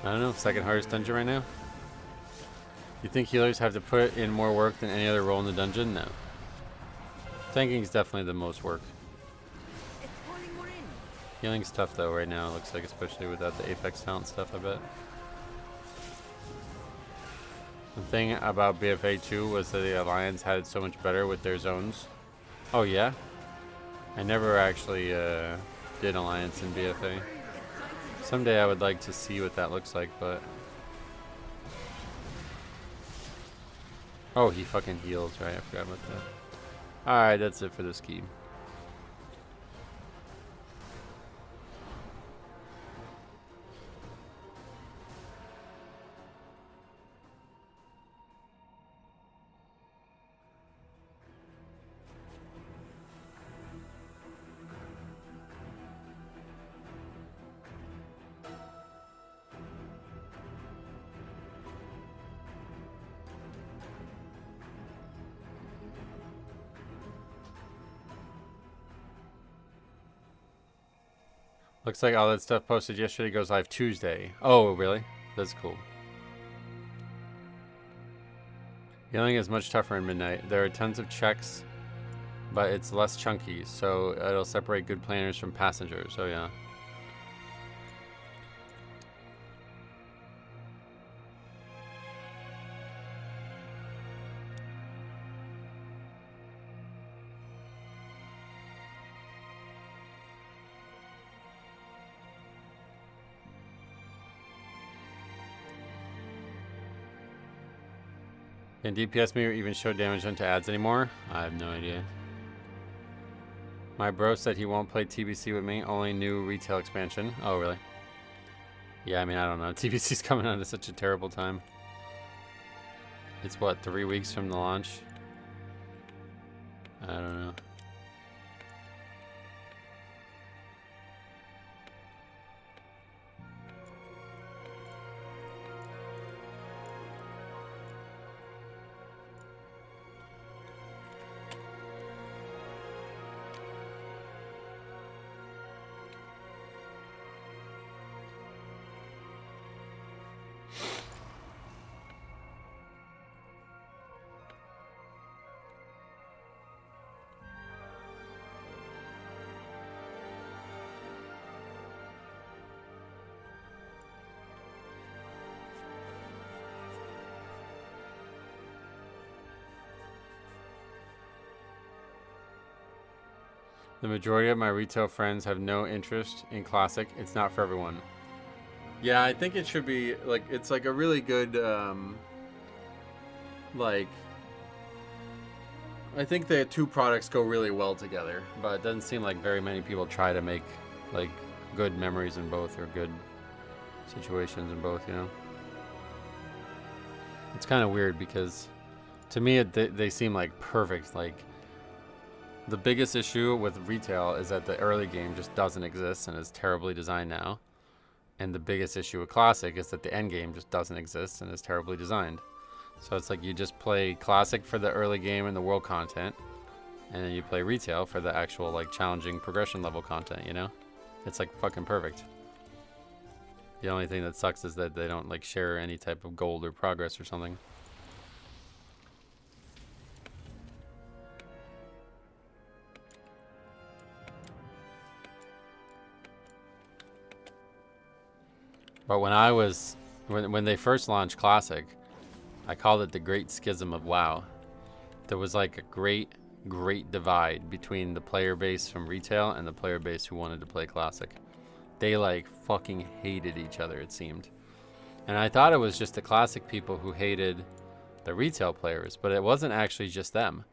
Speaker 1: I don't know, second hardest dungeon right now? You think healers have to put in more work than any other role in the dungeon? No. Tanking is definitely the most work.
Speaker 4: It's calling more in.
Speaker 1: Healing's tough though right now, it looks like, especially without the Apex talent stuff, I bet. The thing about BFA 2 was that the Alliance had it so much better with their zones. Oh yeah? I never actually did Alliance in BFA. Someday I would like to see what that looks like, but... Oh, he fucking heals, right? I forgot about that. Alright, that's it for this key. Looks like all that stuff posted yesterday goes live Tuesday. Oh, really? That's cool. Healing is much tougher in Midnight. There are tons of checks, but it's less chunky, so it'll separate good planners from passengers. Oh, yeah. Can DPS meter even show damage onto ads anymore? I have no idea. My bro said he won't play TBC with me, only new retail expansion. Oh, really? Yeah, I mean, I don't know. TBC's coming out at such a terrible time. It's what, 3 weeks from the launch? I don't know. The majority of my retail friends have no interest in Classic. It's not for everyone. Yeah, I think it should be, like, it's like a really good like, I think the two products go really well together, but it doesn't seem like very many people try to make like good memories in both or good situations in both, you know? It's kind of weird because to me they seem like perfect. Like, the biggest issue with retail is that the early game just doesn't exist and is terribly designed now. And the biggest issue with Classic is that the end game just doesn't exist and is terribly designed. So it's like you just play Classic for the early game and the world content, and then you play Retail for the actual like challenging progression level content, you know? It's like fucking perfect. The only thing that sucks is that they don't like share any type of gold or progress or something. But when they first launched Classic, I called it the Great Schism of WoW. There was like a great divide between the player base from Retail and the player base who wanted to play Classic. They like fucking hated each other, it seemed. And I thought it was just the Classic people who hated the Retail players, but it wasn't actually just them.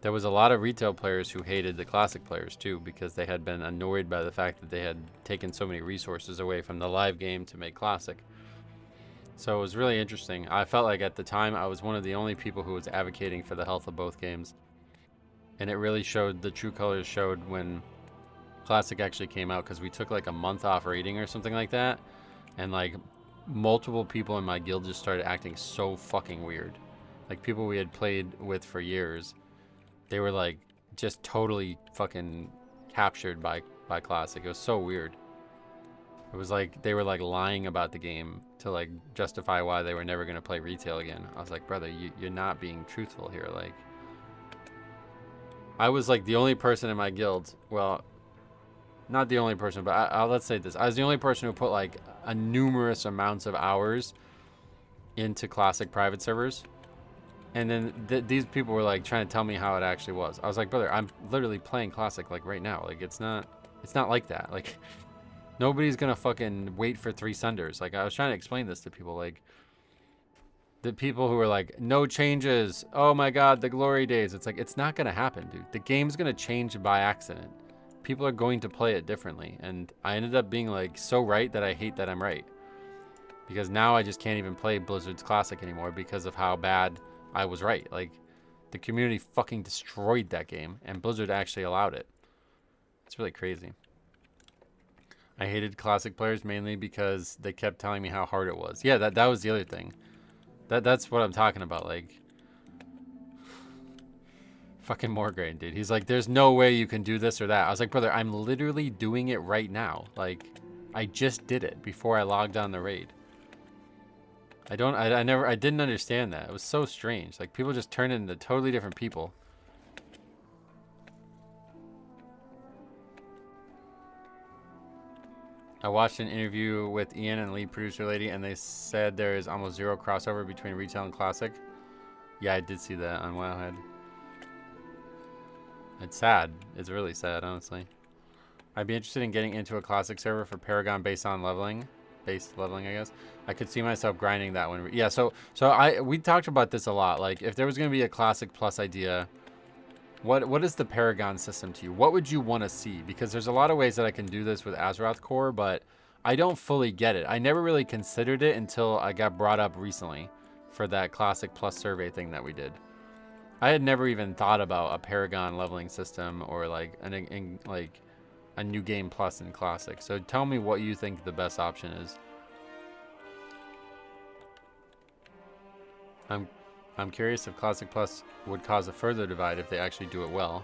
Speaker 1: There was a lot of Retail players who hated the Classic players too, because they had been annoyed by the fact that they had taken so many resources away from the live game to make Classic. So it was really interesting. I felt like at the time I was one of the only people who was advocating for the health of both games. And it really showed, the true colors showed when Classic actually came out, because we took like a month off raiding or something like that. And like multiple people in my guild just started acting so fucking weird. Like people we had played with for years, they were like just totally fucking captured by Classic. It was so weird. It was like they were like lying about the game to like justify why they were never going to play Retail again. I was like, brother, you're not being truthful here. Like, I was like the only person in my guild, well, not the only person, but let's say this. I was the only person who put like a numerous amounts of hours into Classic private servers. And then these people were like trying to tell me how it actually was. I was like, brother, I'm literally playing Classic like right now. Like it's not like that. Like nobody's gonna fucking wait for 3 sunders. Like I was trying to explain this to people, like the people who were like, no changes. Oh my God, the glory days. It's like, it's not gonna happen, dude. The game's gonna change by accident. People are going to play it differently. And I ended up being like so right that I hate that I'm right. Because now I just can't even play Blizzard's Classic anymore because of how bad I was right. Like the community fucking destroyed that game and Blizzard actually allowed it. It's really crazy. I hated Classic players mainly because they kept telling me how hard it was. Yeah, that was the other thing. That's what I'm talking about. Like, fucking Morgraine, dude. He's like, there's no way you can do this or that. I was like, brother, I'm literally doing it right now. Like, I just did it before I logged on the raid. I didn't understand that. It was so strange. Like, people just turn into totally different people. I watched an interview with Ian and lead producer lady, and they said there is almost zero crossover between Retail and Classic. Yeah, I did see that on Wowhead. It's sad. It's really sad, honestly. I'd be interested in getting into a Classic server for Paragon based leveling, I guess. I could see myself grinding that one. Yeah, so we talked about this a lot. Like, if there was going to be a Classic Plus idea, what is the Paragon system to you? What would you want to see? Because there's a lot of ways that I can do this with Azeroth Core, but I don't fully get it. I never really considered it until I got brought up recently for that Classic Plus survey thing that we did. I had never even thought about a Paragon leveling system or like a new game plus in Classic. So tell me what you think the best option is. I'm curious if Classic Plus would cause a further divide if they actually do it well.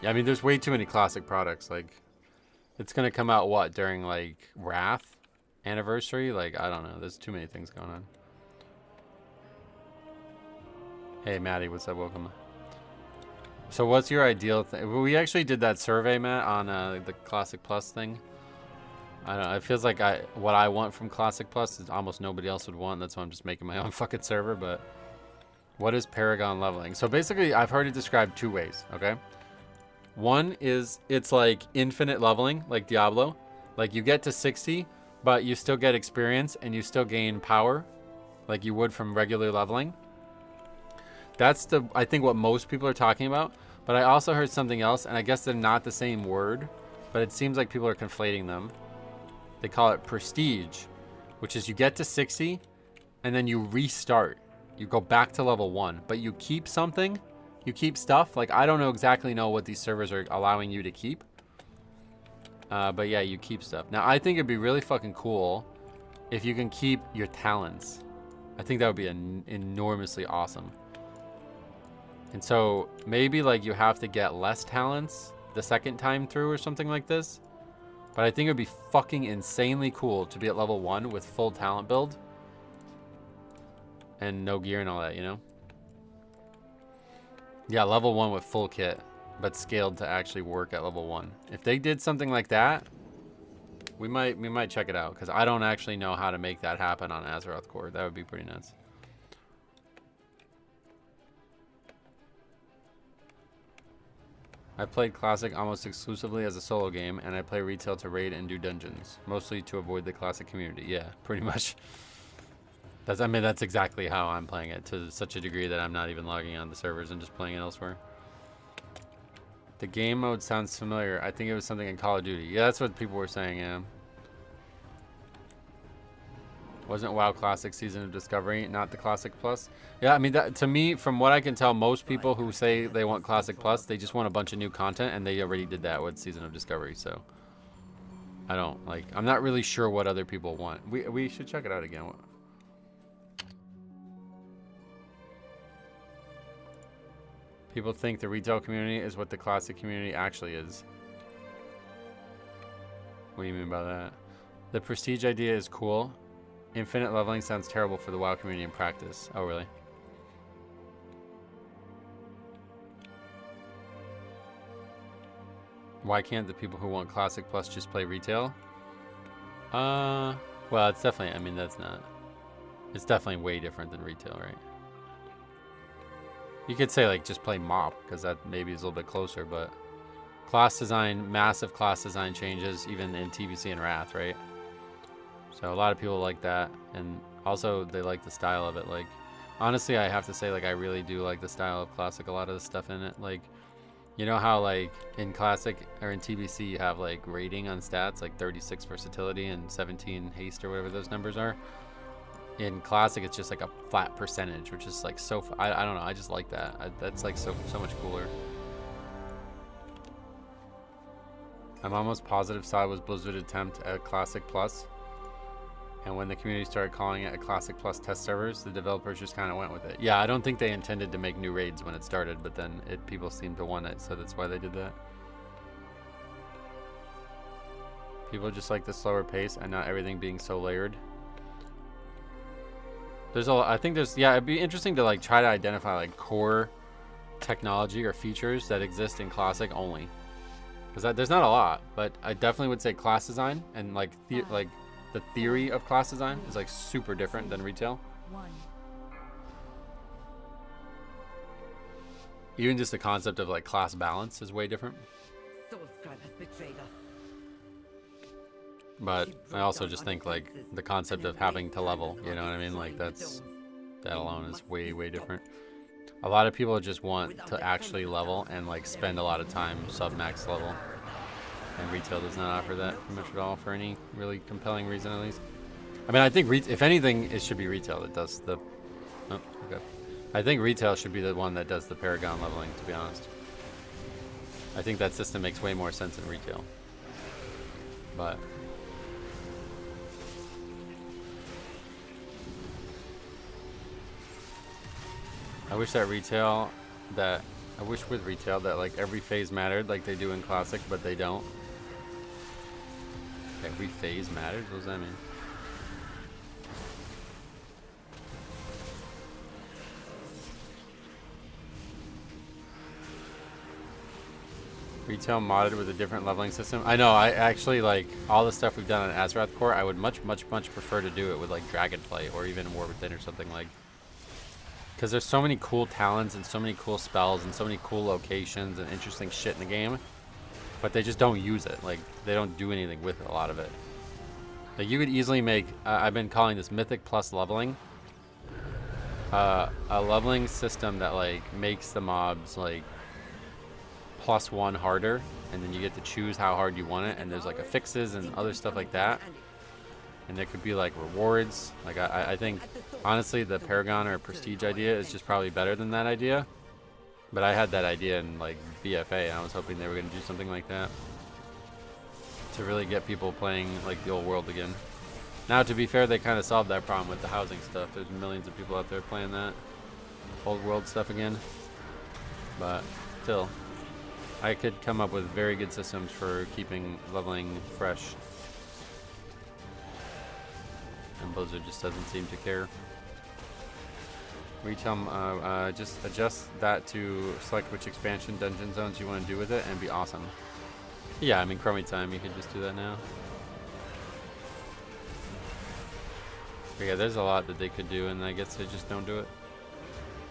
Speaker 1: Yeah, I mean, there's way too many Classic products. Like, it's gonna come out what during like Wrath anniversary? Like, I don't know. There's too many things going on. Hey, Maddie, what's up? Welcome. So, what's your ideal thing? We actually did that survey, Matt, on the Classic Plus thing. I don't know. It feels like what I want from Classic Plus is almost nobody else would want. That's why I'm just making my own fucking server. But what is Paragon leveling? So basically, I've heard it described 2 ways. Okay. One is it's like infinite leveling, like Diablo. Like you get to 60, but you still get experience and you still gain power, like you would from regular leveling. That's I think what most people are talking about. But I also heard something else, and I guess they're not the same word, but it seems like people are conflating them. They call it prestige, which is you get to 60 and then you restart. You go back to level 1, but you keep something. You keep stuff. Like, I don't exactly know what these servers are allowing you to keep. But yeah, you keep stuff. Now, I think it'd be really fucking cool if you can keep your talents. I think that would be enormously awesome. And so maybe like you have to get less talents the second time through or something like this. But I think it would be fucking insanely cool to be at level 1 with full talent build. And no gear and all that, you know? Yeah, level 1 with full kit, but scaled to actually work at level 1. If they did something like that, we might check it out, because I don't actually know how to make that happen on Azeroth Core. That would be pretty nuts. I played Classic almost exclusively as a solo game, and I play retail to raid and do dungeons, mostly to avoid the Classic community. Yeah, pretty much. I mean, that's exactly how I'm playing it, to such a degree that I'm not even logging on the servers and just playing it elsewhere. The game mode sounds familiar. I think it was something in Call of Duty. Yeah, that's what people were saying, yeah. Wasn't WoW Classic Season of Discovery, not the Classic Plus? Yeah, I mean, that, to me, from what I can tell, most people who say they want Classic Plus, they just want a bunch of new content, and they already did that with Season of Discovery, so... I don't, like, I'm not really sure what other people want. We should check it out again. People think the retail community is what the Classic community actually is. What do you mean by that? The prestige idea is cool. Infinite leveling sounds terrible for the WoW community in practice. Oh, really? Why can't the people who want Classic Plus just play retail? Well, it's definitely, I mean, that's not... It's definitely way different than retail, right? You could say, like, just play MOP, because that maybe is a little bit closer, but... Class design, massive class design changes, even in TBC and Wrath, right? So a lot of people like that, and also they like the style of it. Like, honestly, I have to say, like, I really do like the style of Classic. A lot of the stuff in it, like, you know how, like, in Classic or in TBC you have, like, rating on stats, like 36 versatility and 17 haste or whatever those numbers are. In Classic, it's just like a flat percentage, which is like so. I don't know. I just like that. That's like so much cooler. I'm almost positive Sai was Blizzard's attempt at Classic Plus. And when the community started calling it a Classic Plus test servers, the developers just kind of went with it. Yeah, I don't think they intended to make new raids when it started, but then people seemed to want it, so that's why they did that. People just like the slower pace and not everything being so layered. I think there's, yeah, it'd be interesting to like try to identify like core technology or features that exist in Classic only. Because there's not a lot, but I definitely would say class design and like the theory of class design is like super different than retail. Even just the concept of like class balance is way different. But I also just think like the concept of having to level, you know what I mean? Like that alone is way different. A lot of people just want to actually level and like spend a lot of time sub-max level. And retail does not offer that pretty much at all for any really compelling reason, at least. I mean, I think if anything, it should be retail that does the... Oh, okay. I think retail should be the one that does the Paragon leveling, to be honest. I think that system makes way more sense in retail. But... I wish with retail that like every phase mattered like they do in Classic, but they don't. Every phase matters? What does that mean? Retail modded with a different leveling system. I know, I actually like all the stuff we've done on Azeroth Core, I would much prefer to do it with like Dragonflight or even War Within or something like. Because there's so many cool talents and so many cool spells and so many cool locations and interesting shit in the game. But they just don't use it. Like, they don't do anything with a lot of it. Like, you could easily make... I've been calling this Mythic Plus leveling. a leveling system that like makes the mobs like +1 harder, and then you get to choose how hard you want it, and there's like affixes and other stuff like that, and there could be like rewards. Like I think honestly the Paragon or Prestige idea is just probably better than that idea, but I had that idea in like BFA, and I was hoping they were going to do something like that to really get people playing like the old world again. Now, to be fair, they kind of solved that problem with the housing stuff. There's millions of people out there playing that old world stuff again. But still, I could come up with very good systems for keeping leveling fresh. And Blizzard just doesn't seem to care. We tell them, just adjust that to select which expansion dungeon zones you want to do with it, and be awesome. Yeah, I mean, Chromie time, you could just do that now. But yeah, there's a lot that they could do, and I guess they just don't do it.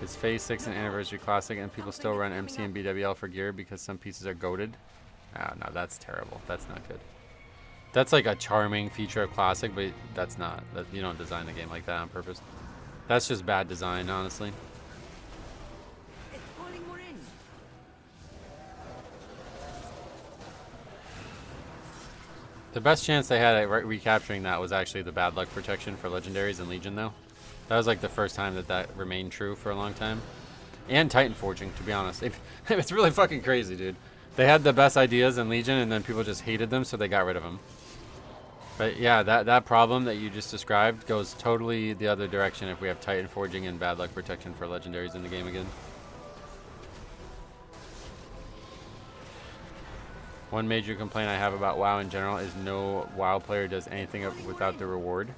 Speaker 1: It's Phase 6 and Anniversary Classic, and people still run MC and BWL for gear because some pieces are goated. Ah, no, that's terrible. That's not good. That's like a charming feature of Classic, but that's not. You don't design the game like that on purpose. That's just bad design, honestly. The best chance they had at recapturing that was actually the bad luck protection for Legendaries and Legion, though. That was like the first time that remained true for a long time. And Titan Forging, to be honest. It's really fucking crazy, dude. They had the best ideas in Legion, and then people just hated them, so they got rid of them. But yeah, that problem that you just described goes totally the other direction if we have Titan Forging and bad luck protection for Legendaries in the game again. One major complaint I have about WoW in general is no WoW player does anything without the reward.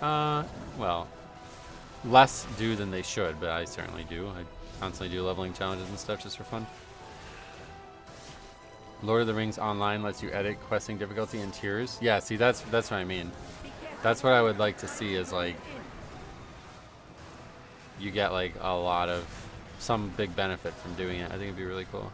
Speaker 1: Well, less do than they should, but I certainly do. I constantly do leveling challenges and stuff just for fun. Lord of the Rings Online lets you edit questing difficulty and tiers. Yeah, see, that's what I mean. That's what I would like to see is like you get like a lot of some big benefit from doing it. I think it'd be really cool.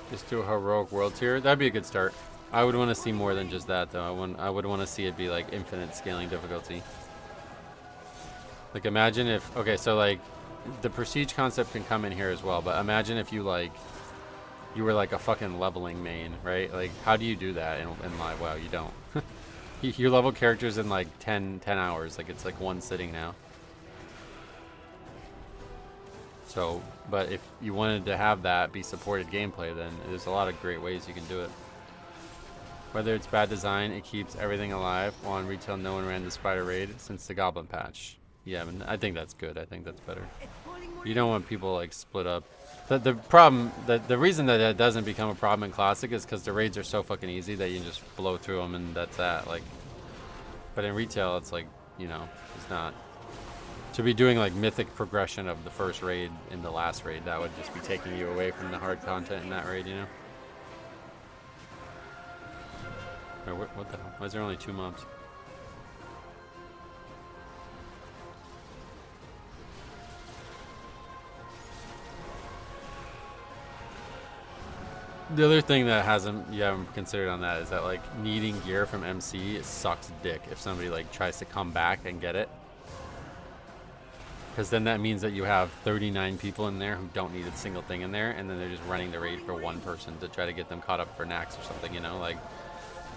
Speaker 1: Just do a heroic world tier. That'd be a good start. I would want to see more than just that, though. I would want to see it be like infinite scaling difficulty. Like imagine if, okay, so like the prestige concept can come in here as well, but imagine if you like, you were like a fucking leveling main, right? Like how do you do that in live WoW? You don't. You level characters in like 10 hours. Like it's like one sitting now. So, but if you wanted to have that be supported gameplay, then there's a lot of great ways you can do it. Whether it's bad design, it keeps everything alive. While on retail, no one ran the spider raid since the goblin patch. Yeah, I mean, I think that's good. I think that's better. You don't want people like split up. The problem, the reason that it doesn't become a problem in Classic is because the raids are so fucking easy that you can just blow through them and that's that. Like, but in retail, it's like, you know, it's not. To be doing like mythic progression of the first raid in the last raid, that would just be taking you away from the hard content in that raid, you know? Wait, what the hell? Why is there only 2 mobs? The other thing that you haven't considered on that is that like needing gear from MC, it sucks dick if somebody like tries to come back and get it. Because then that means that you have 39 people in there who don't need a single thing in there, and then they're just running the raid for one person to try to get them caught up for Nax or something, you know? Like,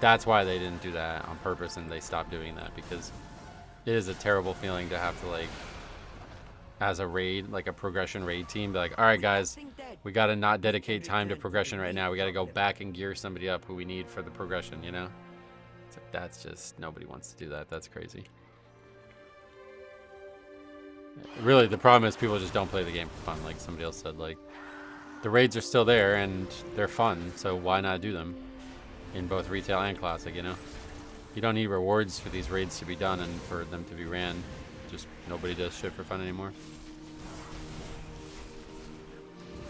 Speaker 1: that's why they didn't do that on purpose, and they stopped doing that, because it is a terrible feeling to have to, like, as a raid, like a progression raid team, be like, all right, guys, we got to not dedicate time to progression right now. We got to go back and gear somebody up who we need for the progression, you know? It's like, that's just, nobody wants to do that. That's crazy. Really, the problem is people just don't play the game for fun, like somebody else said. Like, the raids are still there and they're fun, so why not do them in both retail and classic, you know? You don't need rewards for these raids to be done and for them to be ran. Just nobody does shit for fun anymore.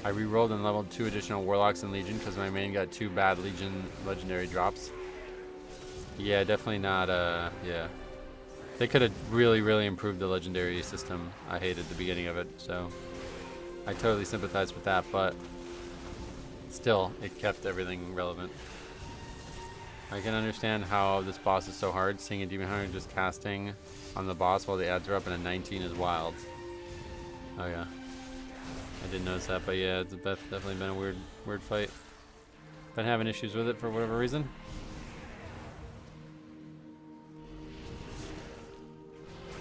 Speaker 1: I re-rolled and leveled 2 additional Warlocks in Legion because my main got 2 bad Legion legendary drops. Yeah, definitely not, yeah. They could have really improved the legendary system. I hated the beginning of it, so I totally sympathize with that, but still, it kept everything relevant. I can understand how this boss is so hard. Seeing a Demon Hunter just casting on the boss while the ads are up and a 19 is wild. Oh yeah. I didn't notice that, but yeah, it's definitely been a weird fight. Been having issues with it for whatever reason.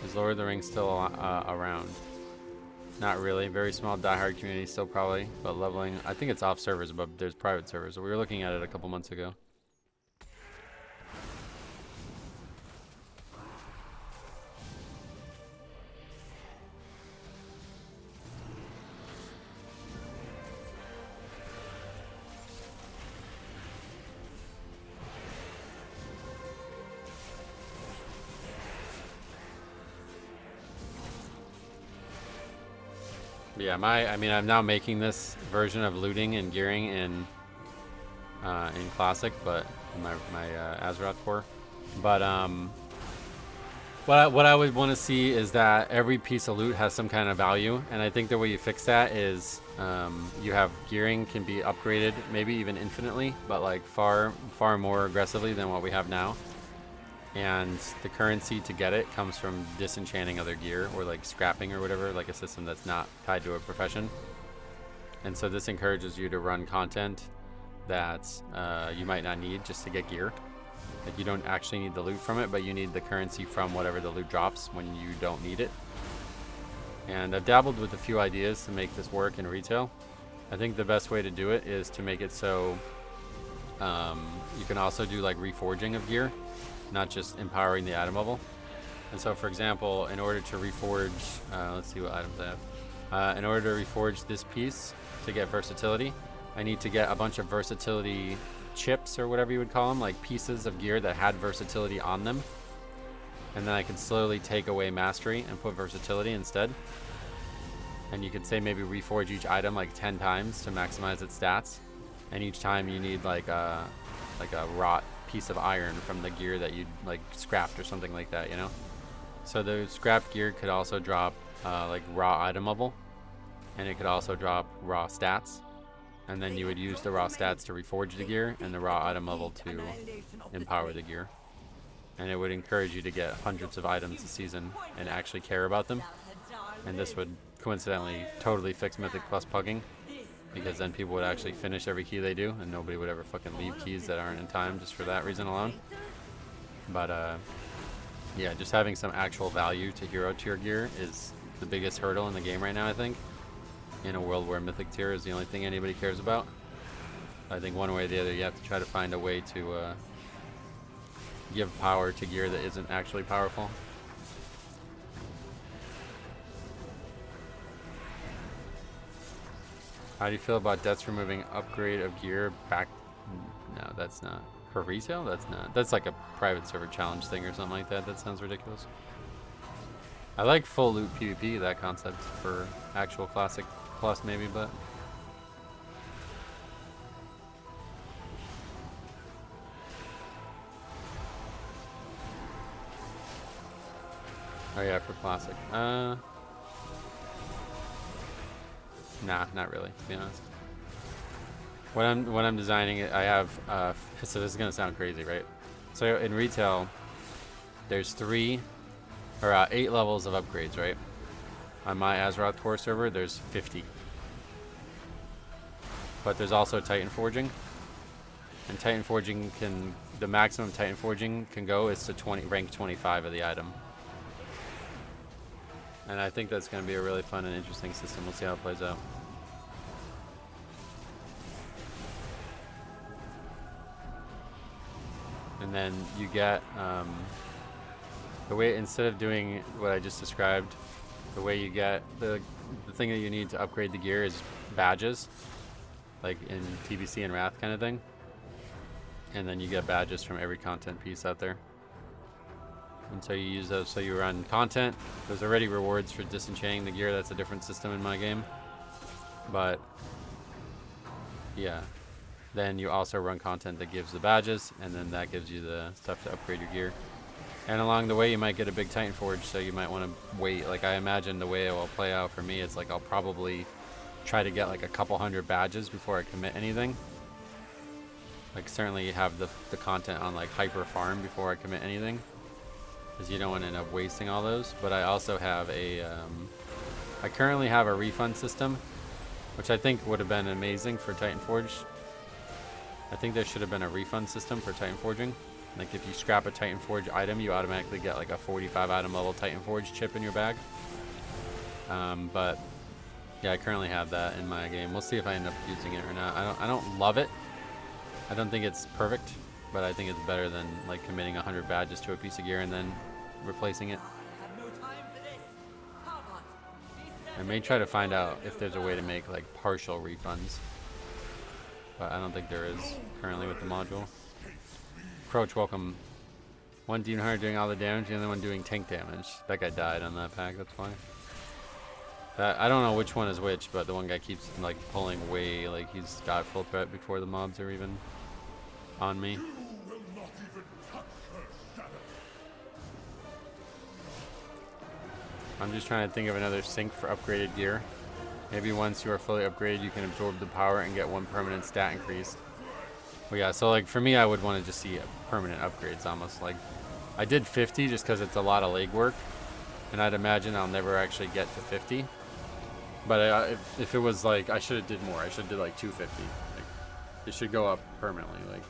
Speaker 1: Is Lord of the Rings still around? Not really. Very small diehard community still probably, but leveling. I think it's off servers, but there's private servers. We were looking at it a couple months ago. Yeah, I mean, I'm now making this version of looting and gearing in Classic, but in my Azeroth core. But what I would want to see is that every piece of loot has some kind of value, and I think the way you fix that is you have gearing can be upgraded, maybe even infinitely, but like far more aggressively than what we have now. And the currency to get it comes from disenchanting other gear or like scrapping or whatever, like a system that's not tied to a profession. And so this encourages you to run content that you might not need just to get gear. Like you don't actually need the loot from it, but you need the currency from whatever the loot drops when you don't need it. And I've dabbled with a few ideas to make this work in retail. I think the best way to do it is to make it so you can also do like reforging of gear, not just empowering the item level. And so, for example, in order to reforge, let's see what items I have. In order to reforge this piece to get versatility, I need to get a bunch of versatility chips or whatever you would call them, like pieces of gear that had versatility on them. And then I can slowly take away mastery and put versatility instead. And you could say maybe reforge each item like 10 times to maximize its stats. And each time you need like a wrought piece of iron from the gear that you like scrapped or something like that, you know. So the scrapped gear could also drop like raw item level, and it could also drop raw stats, and then you would use the raw stats to reforge the gear and the raw item level to empower the gear. And it would encourage you to get hundreds of items a season and actually care about them. And this would coincidentally totally fix Mythic plus Pugging, because then people would actually finish every key they do, and nobody would ever fucking leave keys that aren't in time just for that reason alone. But yeah, just having some actual value to hero tier gear is the biggest hurdle in the game right now, I think, in a world where Mythic tier is the only thing anybody cares about. I think one way or the other you have to try to find a way to give power to gear that isn't actually powerful. How do you feel about Debts removing upgrade of gear back? No, that's not. For retail? That's not. That's like a private server challenge thing or something like that. That sounds ridiculous. I like full loot PvP, that concept, for actual Classic Plus maybe, but... Oh yeah, for Classic. Nah, not really, to be honest. When I'm designing it, I have so this is gonna sound crazy, right? So in retail, there's 8 levels of upgrades, right? On my Azeroth core server, there's 50. But there's also Titan Forging, and Titan Forging the maximum Titan Forging can go is to rank 25 of the item. And I think that's going to be a really fun and interesting system. We'll see how it plays out. And then you get the way, instead of doing what I just described, the way you get the thing that you need to upgrade the gear is badges, like in TBC and Wrath kind of thing. And then you get badges from every content piece out there. And so you use those, so you run content. There's already rewards for disenchanting the gear. That's a different system in my game. But yeah, then you also run content that gives the badges, and then that gives you the stuff to upgrade your gear. And along the way, you might get a big Titan Forge, so you might want to wait. Like, I imagine the way it will play out for me, it's like I'll probably try to get like a couple hundred badges before I commit anything. Like, certainly have the content on like hyper farm before I commit anything, because you don't want to end up wasting all those. But I also have a I currently have a refund system, which I think would have been amazing for Titan Forge. I think there should have been a refund system for Titan Forging. Like, if you scrap a Titan Forge item, you automatically get like a 45 item level Titan Forge chip in your bag. But yeah, I currently have that in my game. We'll see if I end up using it or not. I don't love it. I don't think it's perfect, but I think it's better than like committing 100 badges to a piece of gear and then replacing it. I may try to find out if there's a way to make like partial refunds, but I don't think there is currently with the module. Approach, welcome. One Demon Hunter doing all the damage, the other one doing tank damage. That guy died on that pack, that's why. I don't know which one is which, but the one guy keeps like pulling way, like he's got full threat before the mobs are even on me. I'm just trying to think of another sync for upgraded gear. Maybe once you are fully upgraded, you can absorb the power and get one permanent stat increase. Well, yeah, so like for me, I would want to just see permanent upgrades almost. Like, I did 50 just because it's a lot of legwork, and I'd imagine I'll never actually get to 50. But if it was like, I should have did more. I should have did like 250. Like, it should go up permanently. Like,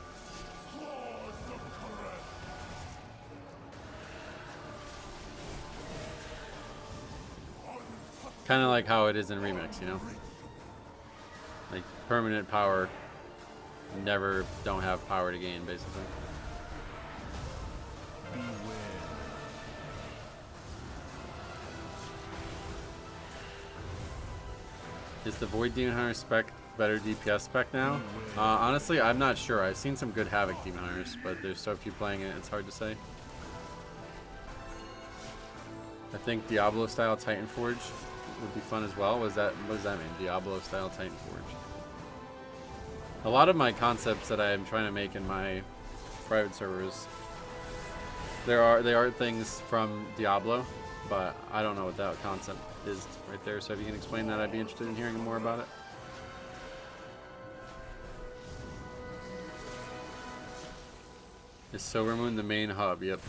Speaker 1: kind of like how it is in Remix, you know? Like, permanent power, never don't have power to gain, basically. Is the Void Demon Hunter spec better DPS spec now? Honestly, I'm not sure. I've seen some good Havoc Demon Hunters, but there's so few playing it, it's hard to say. I think Diablo style Titan Forge would be fun as well. What does that mean? Diablo style Titan Forge. A lot of my concepts that I am trying to make in my private servers, they are things from Diablo, but I don't know what that concept is right there. So if you can explain that, I'd be interested in hearing more about it. Is Silvermoon the main hub? Yep.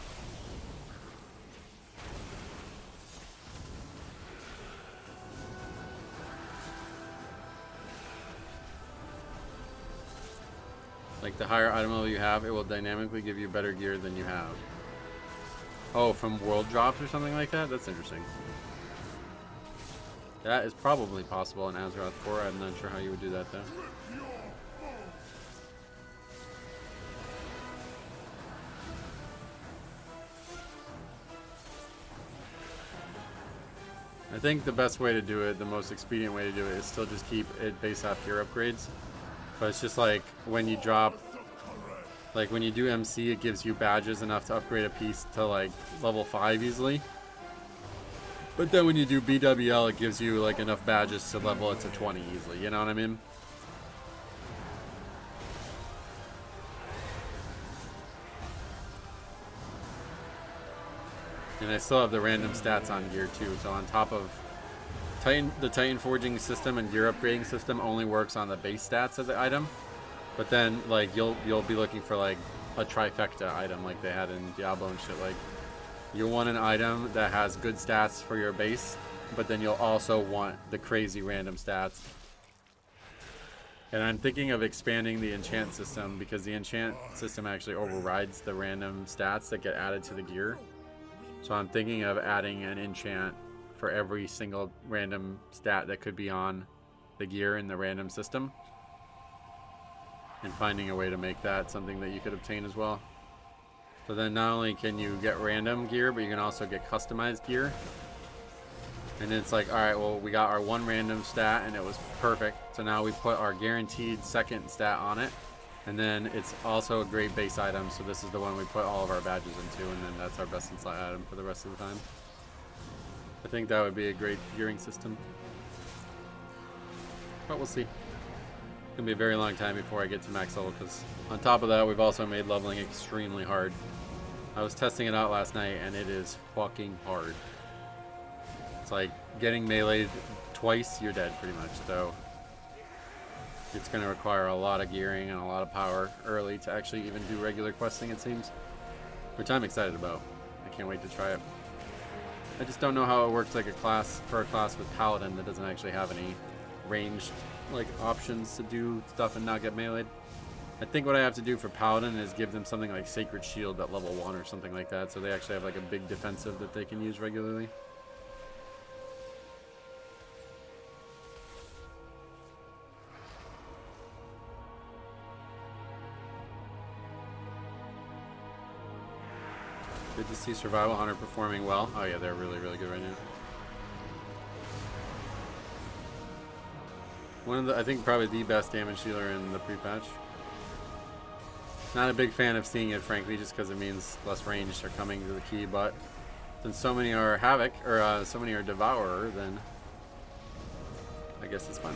Speaker 1: Like, the higher item level you have, it will dynamically give you better gear than you have. Oh, from world drops or something like that? That's interesting. That is probably possible in Azeroth 4. I'm not sure how you would do that, though. I think the best way to do it, the most expedient way to do it, is still just keep it based off gear upgrades. But it's just like when you drop, like when you do MC, it gives you badges enough to upgrade a piece to like level 5 easily. But then when you do BWL, it gives you like enough badges to level it to 20 easily. You know what I mean? And I still have the random stats on gear too. So on top of the Titan Forging system and gear upgrading system only works on the base stats of the item, but then like you'll be looking for like a trifecta item like they had in Diablo and shit. Like, you want an item that has good stats for your base, but then you'll also want the crazy random stats. And I'm thinking of expanding the enchant system, because the enchant system actually overrides the random stats that get added to the gear. So I'm thinking of adding an enchant for every single random stat that could be on the gear in the random system, and finding a way to make that something that you could obtain as well. So then not only can you get random gear, but you can also get customized gear. And it's like, alright, well, we got our one random stat and it was perfect, so now we put our guaranteed second stat on it, and then it's also a great base item, so this is the one we put all of our badges into, and then that's our best in slot item for the rest of the time. I think that would be a great gearing system, but we'll see. gonna be a very long time before I get to max level, because on top of that, we've also made leveling extremely hard. I was testing it out last night, and it is fucking hard. It's like getting meleeed twice, you're dead pretty much. So it's gonna require a lot of gearing and a lot of power early to actually even do regular questing, it seems, which I'm excited about. I can't wait to try it. I just don't know how it works like a class for a class with Paladin that doesn't actually have any ranged like options to do stuff and not get meleeed. I think what I have to do for Paladin is give them something like Sacred Shield at level 1 or something like that, so they actually have like a big defensive that they can use regularly. Good to see Survival Hunter performing well. Oh yeah, they're really, really good right now. One of the, I think probably the best damage dealer in the pre-patch. Not a big fan of seeing it, frankly, just because it means less range are coming to the key, but since so many are Havoc, or so many are Devourer, then I guess it's fun.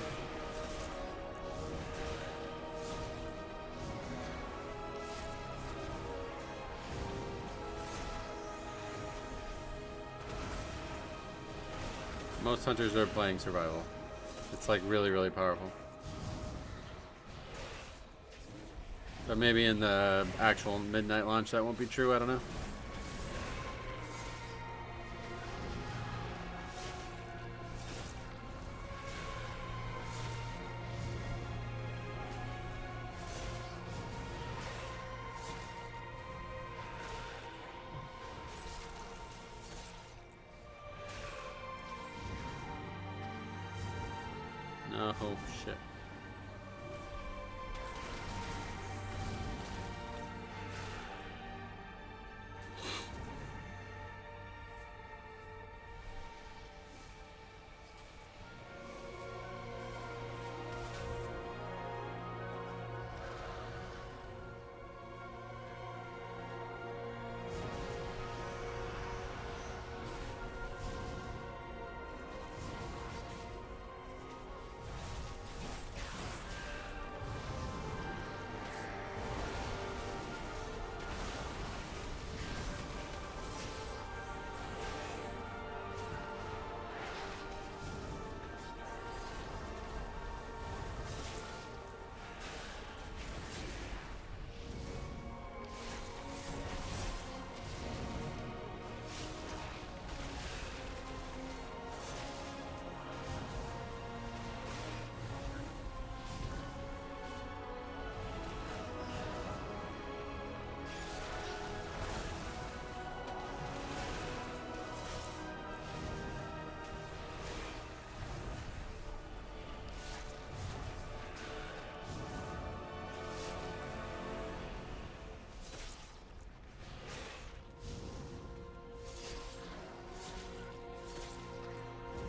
Speaker 1: Most hunters are playing survival. It's like really, really powerful. But maybe in the actual midnight launch that won't be true, I don't know. Oh shit.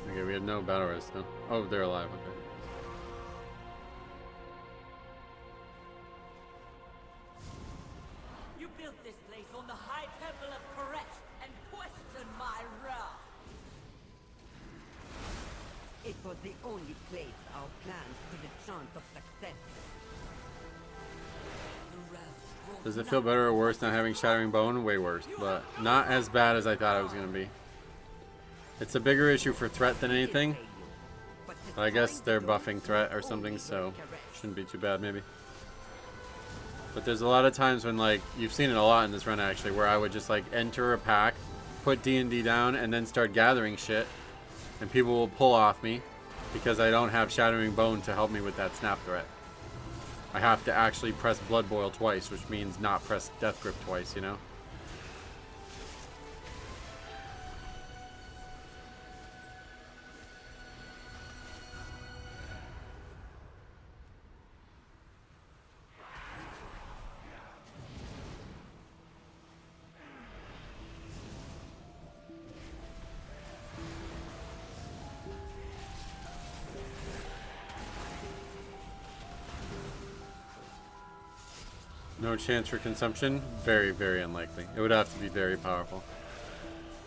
Speaker 1: Okay, we have no battle res though. Oh, they're alive, okay.
Speaker 2: You built this place on the high temple of Correct and questioned my wrath.
Speaker 4: It was the only place our plans stood a chance of success.
Speaker 2: The wrath brought
Speaker 1: Does it feel better or worse not having Shattering Bone? Way worse, but not as bad as I thought it was going to be. It's a bigger issue for threat than anything. But I guess they're buffing threat or something, so shouldn't be too bad maybe. But there's a lot of times when, like, you've seen it a lot in this run actually, where I would just like enter a pack, put D&D down, and then start gathering shit, and people will pull off me because I don't have Shattering Bone to help me with that snap threat. I have to actually press Blood Boil twice, which means not press Death Grip twice, you know? No chance for consumption? Very, very unlikely. It would have to be very powerful.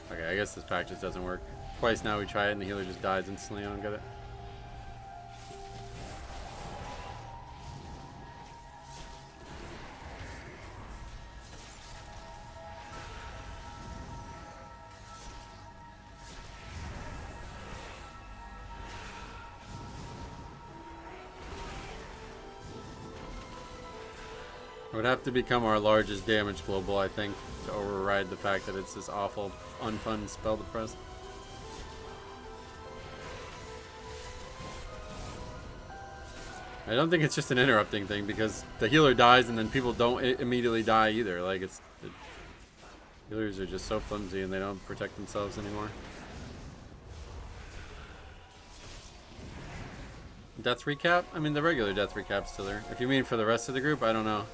Speaker 1: Okay, I guess this pack just doesn't work. Twice now we try it and the healer just dies instantly. I don't get it. It would have to become our largest damage global, I think, to override the fact that it's this awful, unfun spell to press. I don't think it's just an interrupting thing, because the healer dies and then people don't immediately die either. Like, healers are just so flimsy and they don't protect themselves anymore. Death recap? I mean, the regular death recap's still there. If you mean for the rest of the group, I don't know.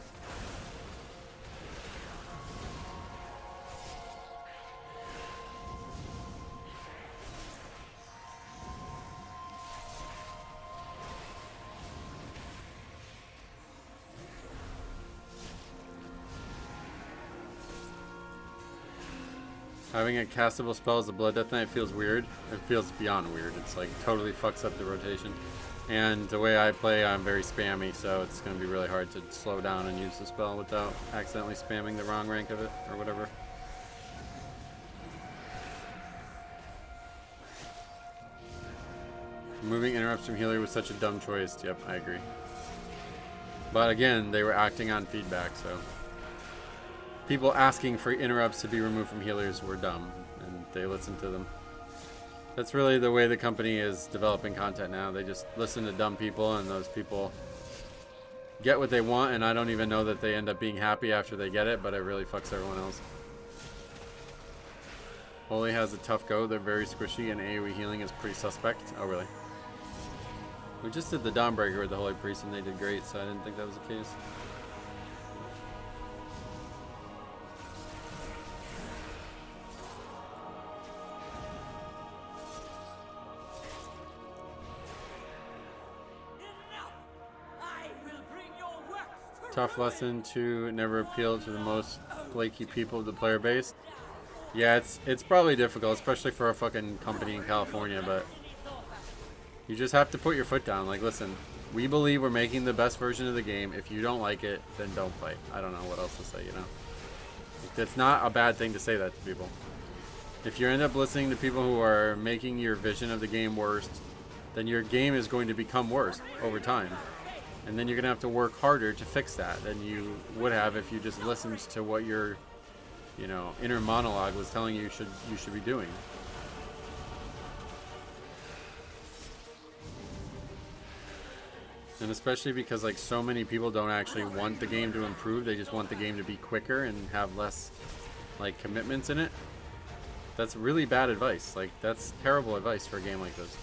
Speaker 1: Having a castable spell as a Blood Death Knight feels weird. It feels beyond weird. It's like totally fucks up the rotation. And the way I play, I'm very spammy, so it's going to be really hard to slow down and use the spell without accidentally spamming the wrong rank of it, or whatever. Removing interrupts from healer was such a dumb choice. Yep, I agree. But again, they were acting on feedback, so... People asking for interrupts to be removed from healers were dumb, and they listened to them. That's really the way the company is developing content now. They just listen to dumb people, and those people get what they want, and I don't even know that they end up being happy after they get it, but it really fucks everyone else. Holy has a tough go. They're very squishy, and AoE healing is pretty suspect. Oh, really? We just did the Dawnbreaker with the Holy Priest, and they did great, so I didn't think that was the case. Tough lesson to never appeal to the most flaky people of the player base. Yeah, it's probably difficult, especially for a fucking company in California, but you just have to put your foot down. Like, listen, we believe we're making the best version of the game. If you don't like it, then don't play. I don't know what else to say, you know? It's not a bad thing to say that to people. If you end up listening to people who are making your vision of the game worse, then your game is going to become worse over time. And then you're going to have to work harder to fix that than you would have if you just listened to what your, you know, inner monologue was telling you you should be doing. And especially because, like, so many people don't actually want the game to improve. They just want the game to be quicker and have less, like, commitments in it. That's really bad advice. Like, that's terrible advice for a game like this.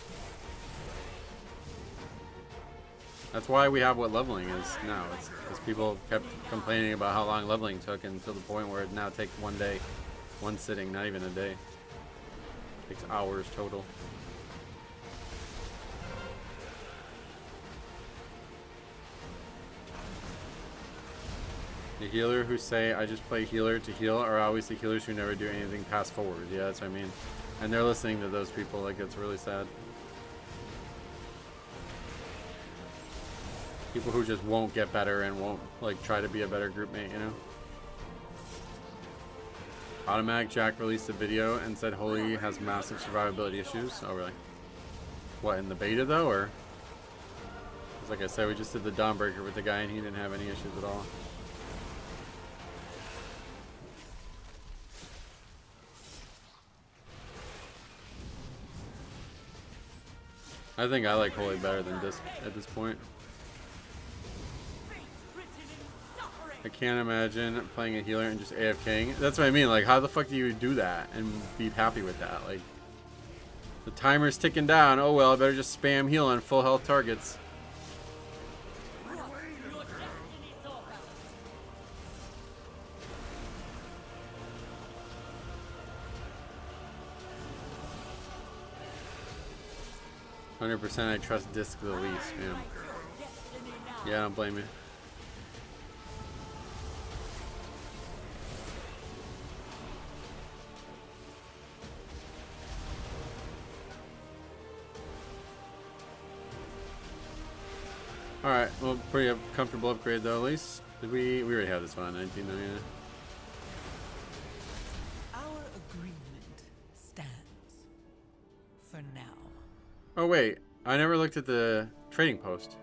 Speaker 1: That's why we have what leveling is now. It's because people kept complaining about how long leveling took, until the point where it now takes one day, one sitting, not even a day. It takes hours total. The healer who say, I just play healer to heal, are always the healers who never do anything past forward. Yeah, that's what I mean. And they're listening to those people. Like, it's really sad. People who just won't get better and won't, like, try to be a better groupmate, you know? Automatic Jack released a video and said Holy has massive survivability issues. Oh, really? What, in the beta, though, or? Because, like I said, we just did the Dawnbreaker with the guy and he didn't have any issues at all. I think I like Holy better than Disc at this point. I can't imagine playing a healer and just AFKing. That's what I mean. Like, how the fuck do you do that and be happy with that? Like, the timer's ticking down. Oh well, I better just spam heal on full health targets. %, I trust Disc the least, man. Yeah, I don't blame you. Alright, well, pretty comfortable upgrade though, at least. Did we already have this one on 1999.
Speaker 2: Our agreement stands. For now.
Speaker 1: Oh wait, I never looked at the trading post.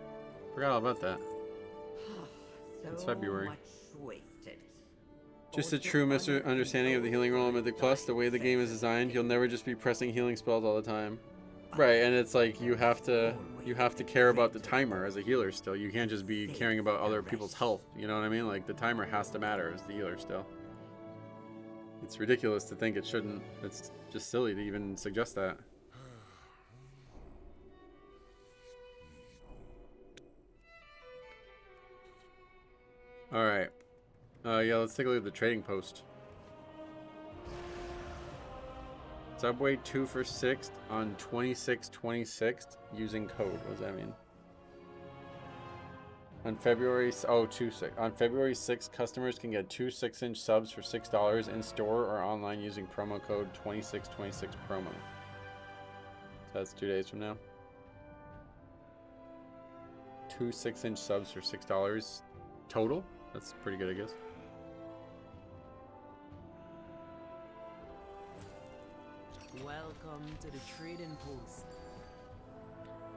Speaker 1: Forgot all about that.
Speaker 4: So
Speaker 1: It's February.
Speaker 4: much wasted.
Speaker 1: Just a true misunderstanding of the healing roll on Mythic Plus. The way the game is designed, you'll never just be pressing healing spells all the time. Right, and it's like you have to care about the timer as a healer still. You can't just be caring about other people's health. You know what I mean? Like the timer has to matter as the healer still. It's ridiculous to think it shouldn't. It's just silly to even suggest that. All right. Yeah, let's take a look at the trading post. Subway 2 for 6 on 26/26 using code. What does that mean? On February 6th, customers can get 2 6-inch subs for $6 in store or online using promo code 2626promo. So that's 2 days from now. 2 6-inch subs for $6 total. That's pretty good, I guess.
Speaker 2: Welcome to the trading post.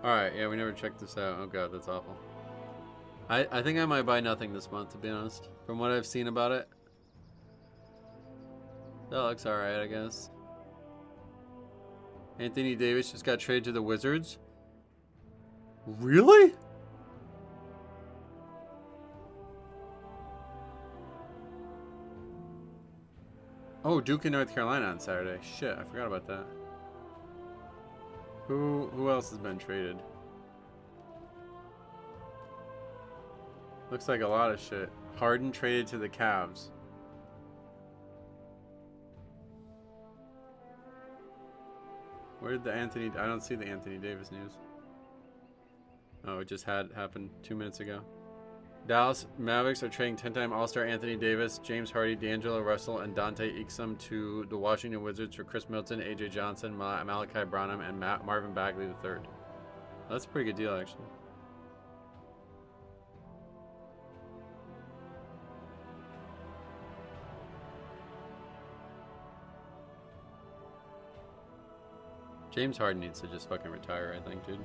Speaker 1: Alright, yeah, we never checked this out. Oh god, that's awful. I think I might buy nothing this month, to be honest. From what I've seen about it. That looks alright, I guess. Anthony Davis just got traded to the Wizards. Really? Oh, Duke in North Carolina on Saturday. Shit, I forgot about that. Who else has been traded? Looks like a lot of shit. Harden traded to the Cavs. Where did the Anthony... I don't see the Anthony Davis news. Oh, it just happened 2 minutes ago. Dallas Mavericks are trading 10-time All-Star Anthony Davis, James Harden, D'Angelo Russell, and Dante Exum to the Washington Wizards for Chris Middleton, AJ Johnson, Malachi Branham, and Marvin Bagley III. That's a pretty good deal, actually. James Harden needs to just fucking retire, I think, dude.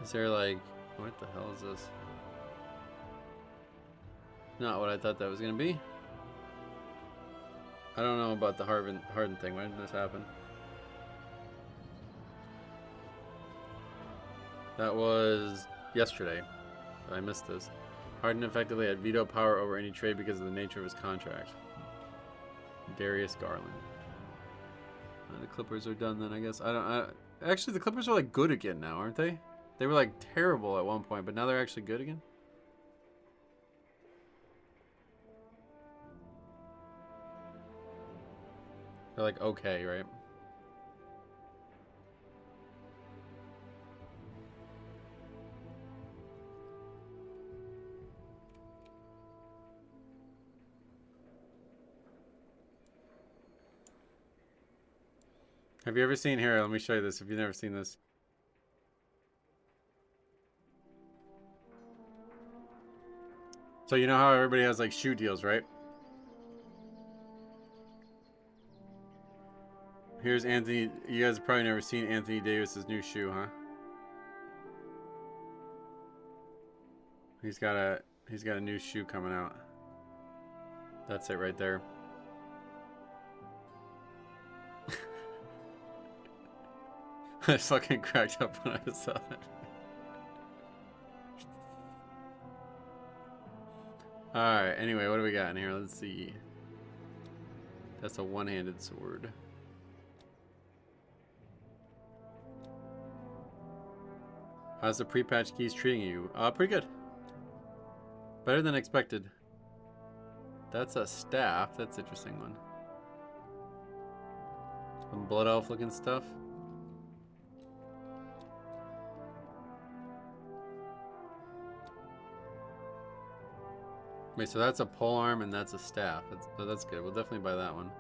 Speaker 1: Is there like... What the hell is this? Not what I thought that was gonna be. I don't know about the Harden thing. When did this happen? That was yesterday. I missed this. Harden effectively had veto power over any trade because of the nature of his contract. Darius Garland. The Clippers are done then, I guess. Actually, the Clippers are like good again now, aren't they? They were like terrible at one point, but now they're actually good again. They're like okay, right? Have you ever seen here? Let me show you this. If you've never seen this. So you know how everybody has like shoe deals, right? Here's Anthony. You guys have probably never seen Anthony Davis's new shoe, huh? He's got a new shoe coming out. That's it right there. I fucking cracked up when I saw it. Alright, anyway, what do we got in here? Let's see. That's a one-handed sword. How's the pre-patch keys treating you? Pretty good. Better than expected. That's a staff. That's an interesting one. Some blood elf looking stuff. Wait, so that's a polearm and that's a staff. That's good. We'll definitely buy that one.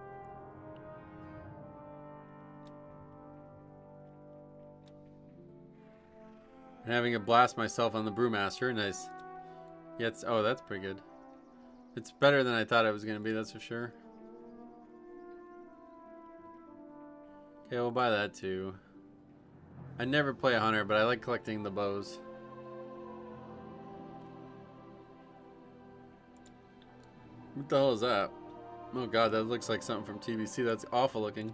Speaker 1: And having a blast myself on the Brewmaster. Nice. Yeah, oh, that's pretty good. It's better than I thought it was going to be, that's for sure. Okay, we'll buy that too. I never play a hunter, but I like collecting the bows. What the hell is that? Oh god, that looks like something from TBC. That's awful looking.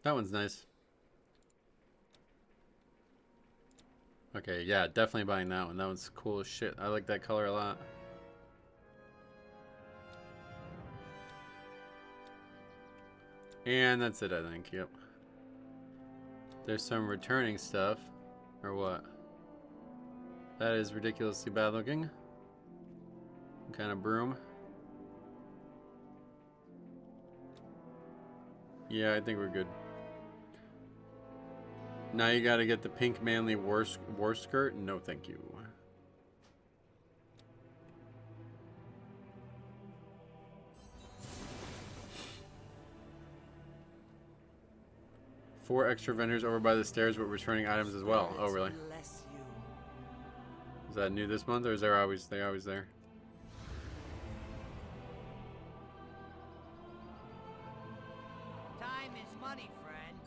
Speaker 1: That one's nice. Okay, yeah, definitely buying that one. That one's cool as shit. I like that color a lot. And that's it, I think. Yep. There's some returning stuff. Or what? That is ridiculously bad looking. Some kind of broom. Yeah, I think we're good. Now you gotta get the pink manly war skirt. No, thank you. Four extra vendors over by the stairs with returning items as well. Oh, really?
Speaker 2: Bless you.
Speaker 1: Is that new this month, or is they always there?
Speaker 2: Time is money, friend.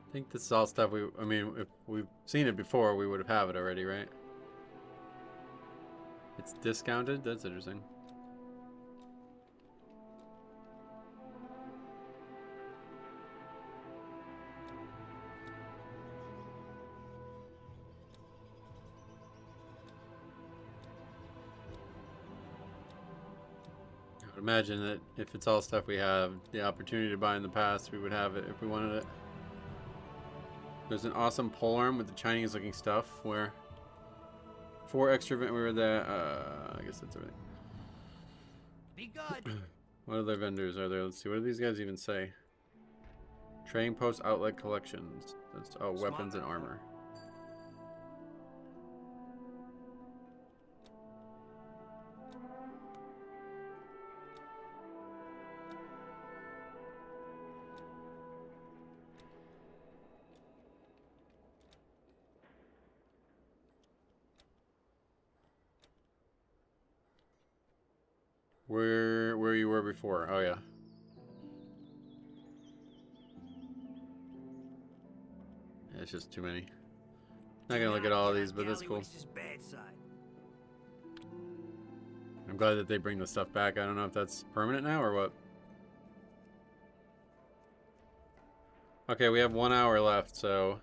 Speaker 1: I think this is all stuff I mean, if we've seen it before, we would have it already, right? It's discounted? That's interesting. I would imagine that if it's all stuff we have the opportunity to buy in the past, we would have it if we wanted it. There's an awesome polearm with the Chinese looking stuff where 4 extra we were there. I guess that's everything.
Speaker 2: Be good.
Speaker 1: What other vendors are there? Let's see. What do these guys even say? Trading post outlet collections. That's weapons and armor. Where you were before? Oh yeah. Yeah, it's just too many. Not gonna look at all of these, but that's cool. I'm glad that they bring the stuff back. I don't know if that's permanent now or what. Okay, we have 1 hour left, so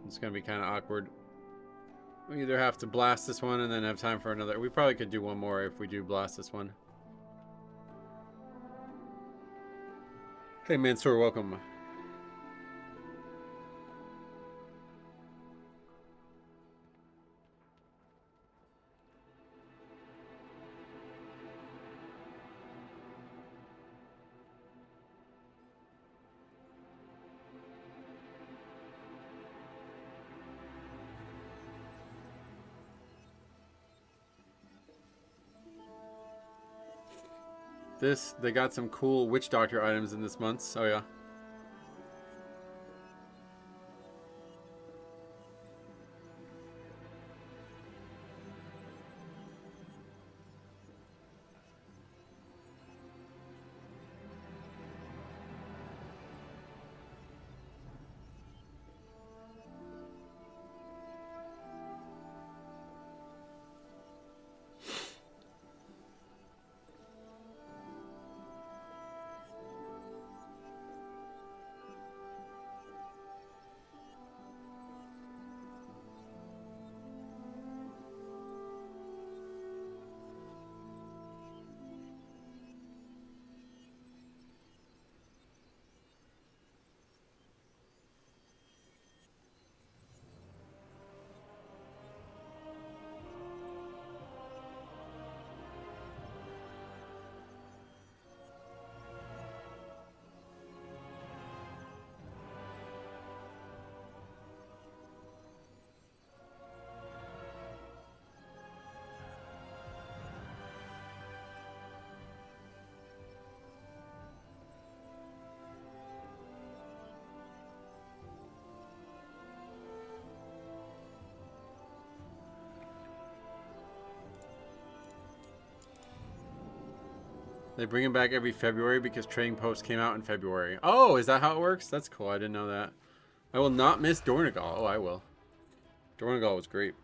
Speaker 1: it's gonna be kind of awkward. We either have to blast this one and then have time for another. We probably could do one more if we do blast this one. Hey Mansoor, welcome. They got some cool witch doctor items in this month. Oh yeah. They bring him back every February because Trading Post came out in February. Oh, is that how it works? That's cool. I didn't know that. I will not miss Dornegal. Oh, I will. Dornegal was great.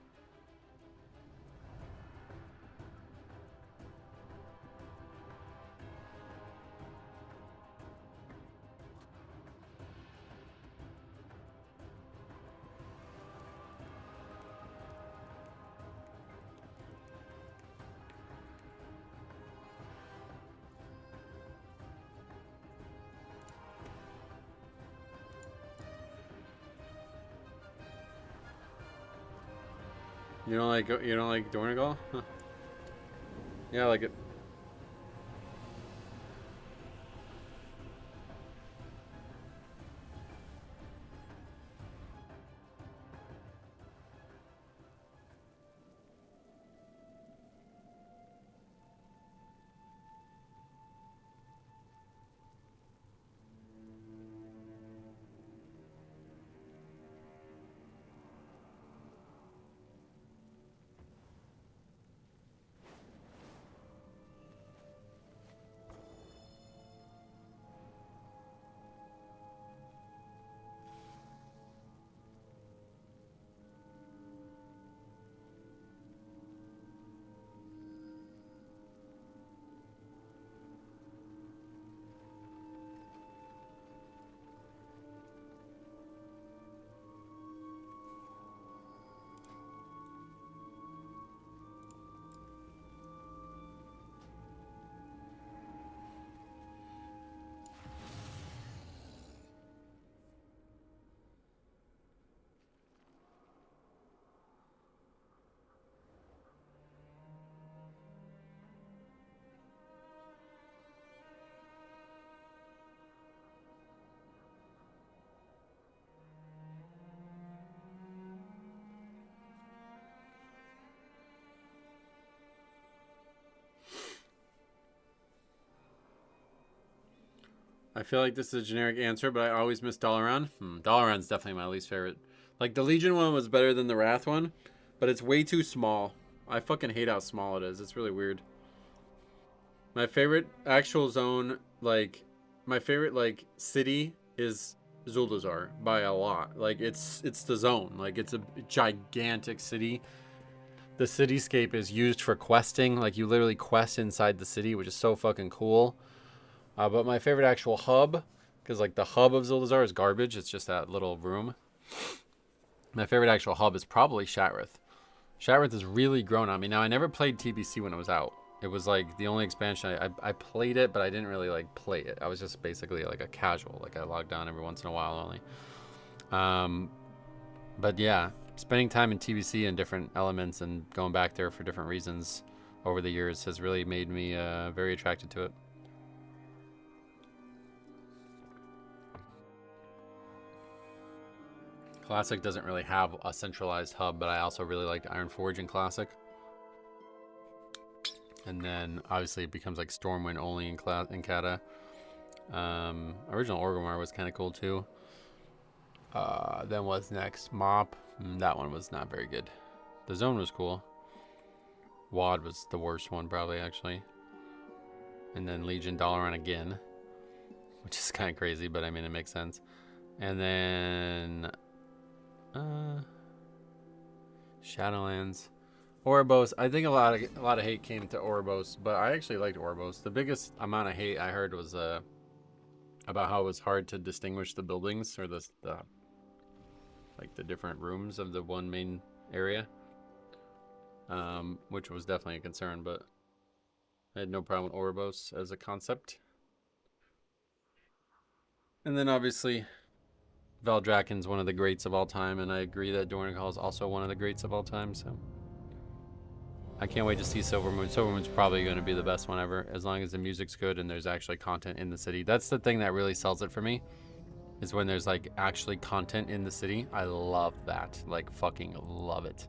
Speaker 1: You don't like Dornegal? Huh. Yeah, I like it. I feel like this is a generic answer, but I always miss Dalaran. Dalaran's definitely my least favorite. Like, the Legion one was better than the Wrath one, but it's way too small. I fucking hate how small it is. It's really weird. My favorite actual zone, like, my favorite, like, city is Zuldazar by a lot. Like, it's the zone. Like, it's a gigantic city. The cityscape is used for questing. Like, you literally quest inside the city, which is so fucking cool. But my favorite actual hub, because like the hub of Zuldazar is garbage. It's just that little room. My favorite actual hub is probably Shatrith. Shatrith has really grown on me. Now, I never played TBC when it was out. It was like the only expansion. I played it, but I didn't really like play it. I was just basically like a casual. Like I logged on every once in a while only. But yeah, spending time in TBC and different elements and going back there for different reasons over the years has really made me very attracted to it. Classic doesn't really have a centralized hub, but I also really liked Ironforge in Classic. And then obviously it becomes like Stormwind only in Kata. Original Orgrimmar was kind of cool too. Then what's next? Mop. That one was not very good. The zone was cool. Wad was the worst one probably actually. And then Legion Dalaran again, which is kind of crazy, but I mean it makes sense. And then Shadowlands, Ouroboros. I think a lot of hate came to Ouroboros, but I actually liked Ouroboros. The biggest amount of hate I heard was about how it was hard to distinguish the buildings or the like the different rooms of the one main area, which was definitely a concern. But I had no problem with Ouroboros as a concept. And then obviously Valdraken's one of the greats of all time, and I agree that Dornegal is also one of the greats of all time, so I can't wait to see Silvermoon. Silvermoon's probably going to be the best one ever, as long as the music's good and there's actually content in the city. That's the thing that really sells it for me, is when there's like actually content in the city. I love that. Like, fucking love it.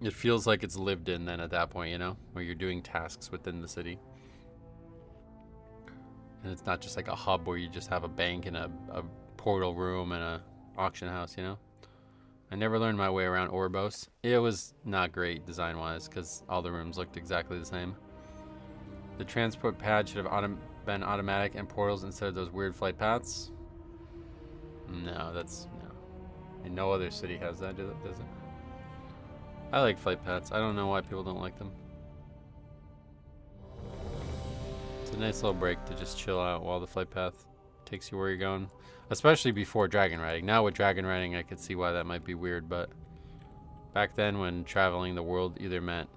Speaker 1: It feels like it's lived in then at that point, you know, where you're doing tasks within the city. And it's not just like a hub where you just have a bank and a portal room and a auction house, you know? I never learned my way around Orbos. It was not great design-wise because all the rooms looked exactly the same. The transport pad should have been automatic and portals instead of those weird flight paths. No, that's no. And no other city has that, does it? I like flight paths. I don't know why people don't like them. It's a nice little break to just chill out while the flight path takes you where you're going. Especially before dragon riding. Now with dragon riding, I could see why that might be weird, but back then when traveling the world either meant,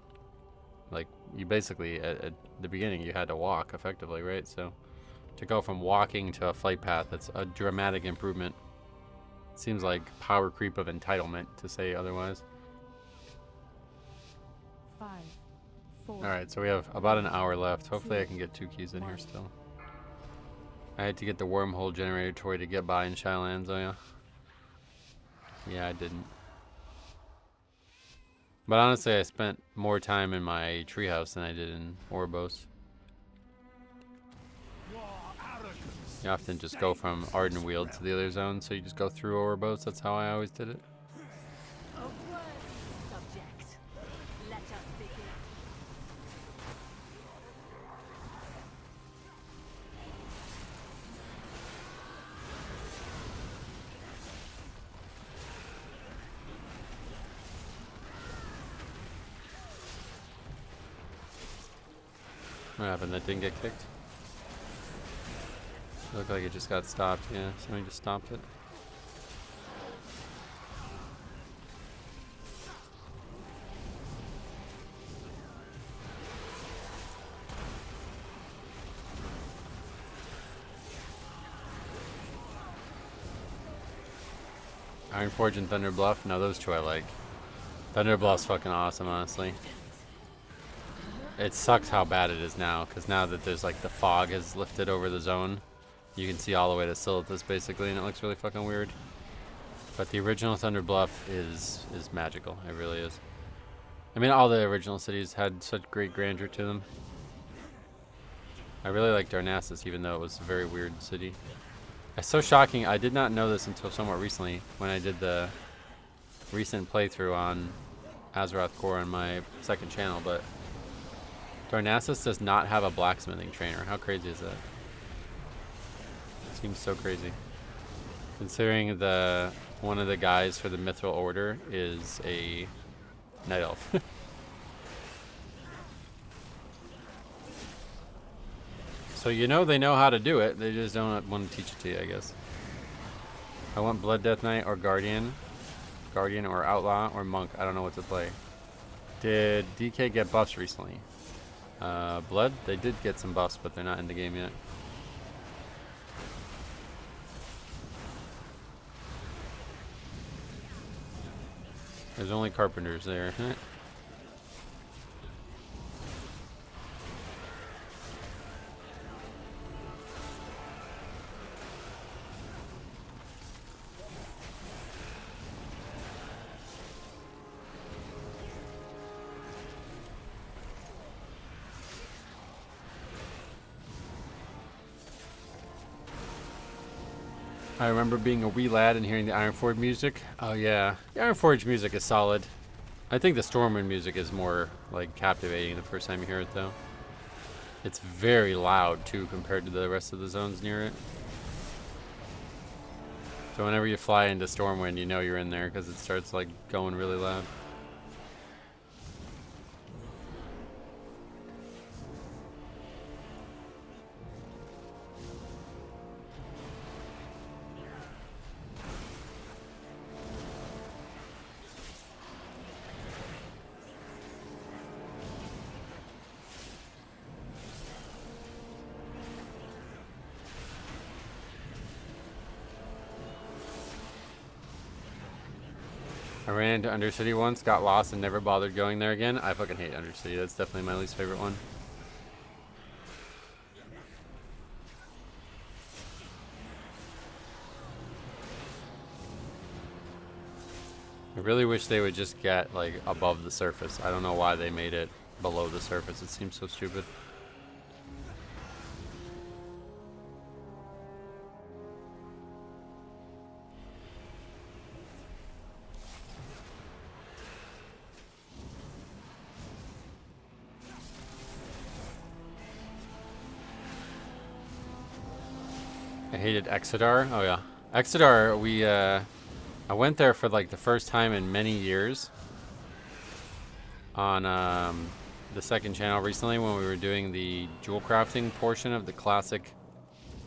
Speaker 1: like, you basically, at the beginning, you had to walk effectively, right? So to go from walking to a flight path, that's a dramatic improvement. Seems like power creep of entitlement to say otherwise.
Speaker 5: 5, 4.
Speaker 1: Alright, so we have about an hour left. Hopefully I can get 2 keys in here still. I had to get the wormhole generator toy to get by in Shylands, oh yeah? Yeah, I didn't. But honestly, I spent more time in my treehouse than I did in Orbos. You often just go from Ardenweald to the other zone, so you just go through Orbos. That's how I always did it.
Speaker 5: A worthy subject. Let us begin.
Speaker 1: What happened? That didn't get kicked? Looked like it just got stopped. Yeah, somebody just stopped it. Ironforge and Thunder Bluff? No, those two I like. Thunder Bluff's fucking awesome, honestly. It sucks how bad it is now, because now that there's like the fog has lifted over the zone, you can see all the way to Silithus basically, and it looks really fucking weird. But the original Thunder Bluff is magical. It really is. I mean, all the original cities had such great grandeur to them. I really like Darnassus, even though it was a very weird city. It's so shocking. I did not know this until somewhat recently when I did the recent playthrough on Azeroth Core on my second channel, but Darnassus does not have a blacksmithing trainer. How crazy is that? Seems so crazy. Considering one of the guys for the Mithril Order is a Night Elf. So you know they know how to do it. They just don't want to teach it to you, I guess. I want Blood Death Knight or Guardian. Guardian or Outlaw or Monk. I don't know what to play. Did DK get buffs recently? Blood? They did get some buffs, but they're not in the game yet. There's only carpenters there. I remember being a wee lad and hearing the Ironforge music. Oh yeah, the Ironforge music is solid. I think the Stormwind music is more like captivating the first time you hear it though. It's very loud too compared to the rest of the zones near it. So whenever you fly into Stormwind, you know you're in there because it starts like going really loud. I ran into Undercity once, got lost, and never bothered going there again. I fucking hate Undercity. That's definitely my least favorite one. I really wish they would just get, like, above the surface. I don't know why they made it below the surface. It seems so stupid. I hated Exodar. Oh yeah, Exodar. I went there for like the first time in many years. On the second channel recently when we were doing the jewel crafting portion of the classic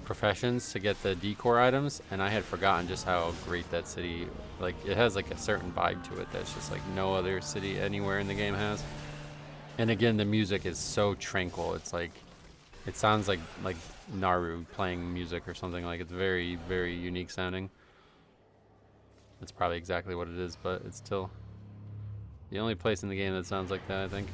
Speaker 1: professions to get the decor items, and I had forgotten just how great that city, like it has like a certain vibe to it that's just like no other city anywhere in the game has. And again, the music is so tranquil. It's like, it sounds like Naru playing music or something. Like it's very, very unique sounding. It's probably exactly what it is, but it's still the only place in the game that sounds like that, I think.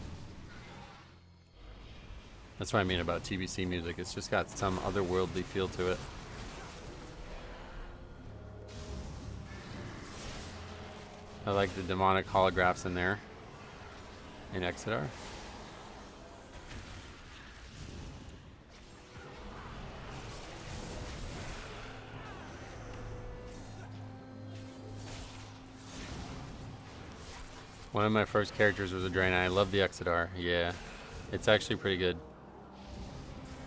Speaker 1: That's what I mean about TBC music. It's just got some otherworldly feel to it. I like the demonic holographs in there. In Exodar. One of my first characters was a Draenei. I love the Exodar. Yeah. It's actually pretty good.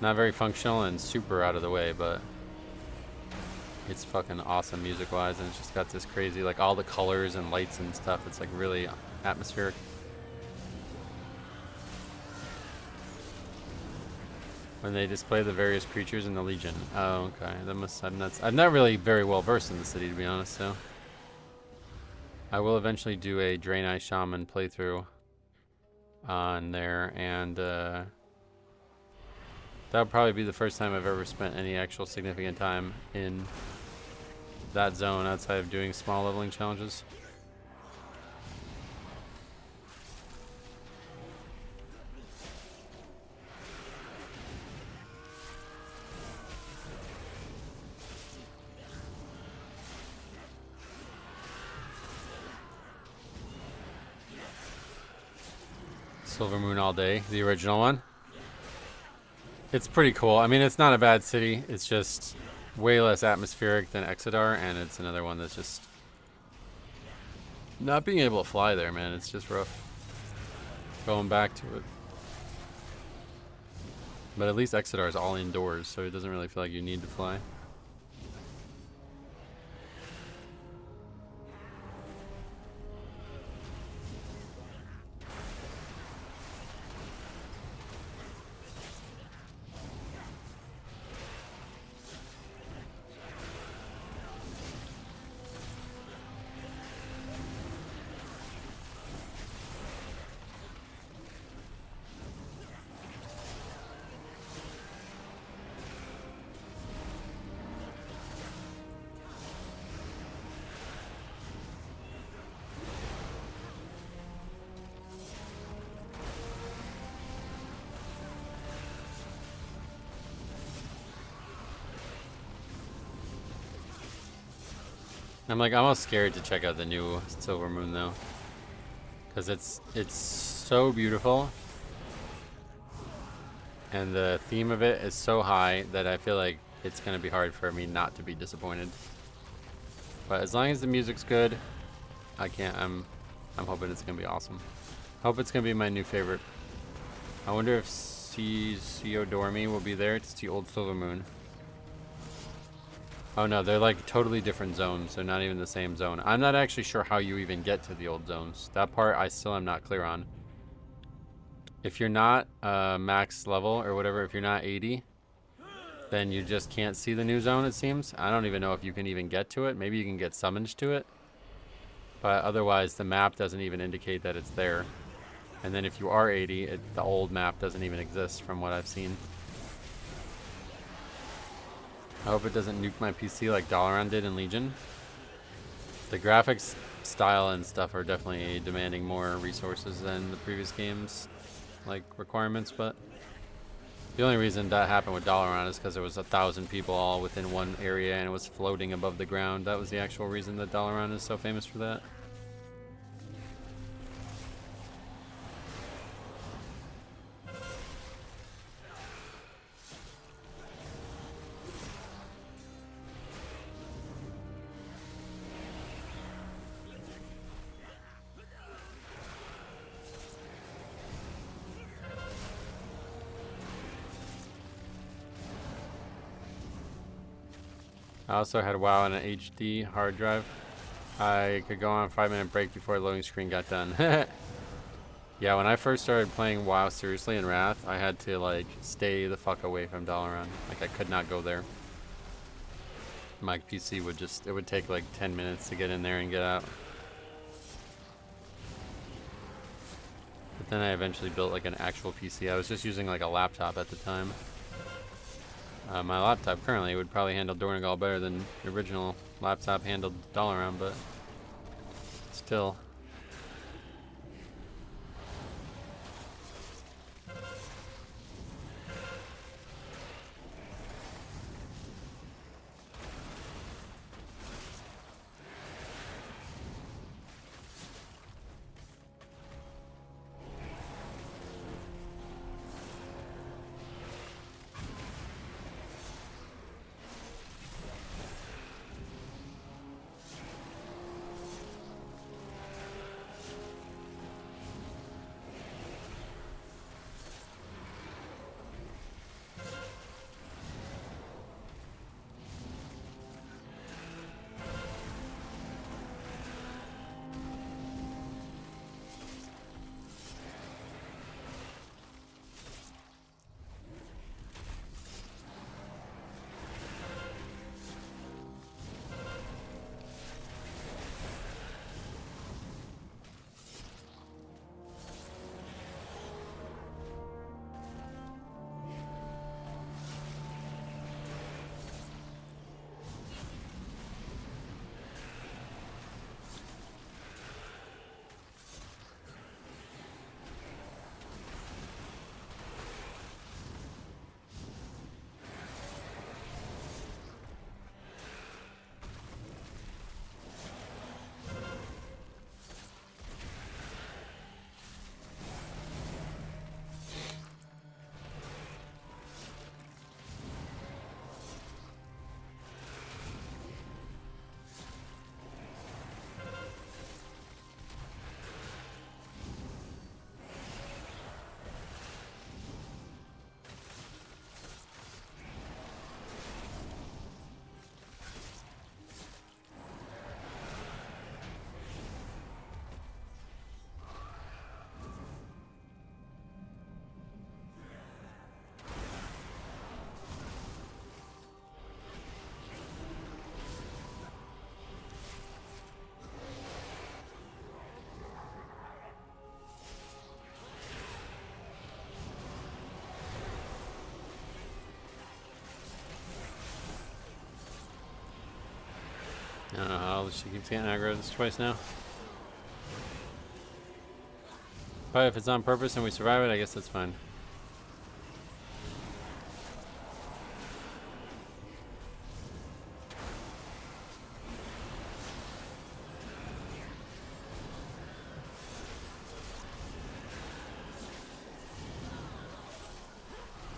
Speaker 1: Not very functional and super out of the way, but it's fucking awesome music-wise, and it's just got this crazy, like all the colors and lights and stuff. It's like really atmospheric. When they display the various creatures in the Legion. Oh, okay. That must. I'm not really very well versed in the city, to be honest. So I will eventually do a Draenei Shaman playthrough on there, and that'll probably be the first time I've ever spent any actual significant time in that zone outside of doing small leveling challenges. Silver Moon all day, the original one. It's pretty cool. I mean, it's not a bad city. It's just way less atmospheric than Exodar, and it's another one that's just not being able to fly there, man. It's just rough going back to it. But at least Exodar is all indoors, so it doesn't really feel like you need to fly. I'm like almost scared to check out the new Silver Moon though, because it's so beautiful, and the theme of it is so high that I feel like it's gonna be hard for me not to be disappointed. But as long as the music's good, I'm hoping it's gonna be awesome. Hope it's gonna be my new favorite. I wonder if Dormi will be there to see Old Silver Moon. Oh no, they're like totally different zones. They're not even the same zone. I'm not actually sure how you even get to the old zones. That part I still am not clear on. If you're not max level or whatever, if you're not 80, then you just can't see the new zone, it seems. I don't even know if you can even get to it. Maybe you can get summoned to it. But otherwise, the map doesn't even indicate that it's there. And then if you are 80, the old map doesn't even exist from what I've seen. I hope it doesn't nuke my PC like Dalaran did in Legion. The graphics style and stuff are definitely demanding more resources than the previous games, like requirements, but the only reason that happened with Dalaran is because there was 1,000 people all within one area and it was floating above the ground. That was the actual reason that Dalaran is so famous for that. I also had WoW on an HD hard drive. I could go on a 5-minute break before the loading screen got done. Yeah, when I first started playing WoW seriously in Wrath, I had to like stay the fuck away from Dalaran. Like I could not go there. My PC would just, it would take like 10 minutes to get in there and get out. But then I eventually built like an actual PC. I was just using like a laptop at the time. My laptop currently would probably handle Dornegal better than the original laptop handled Dalaran, but still. I don't know how she keeps getting aggro this twice now. But if it's on purpose and we survive it, I guess that's fine.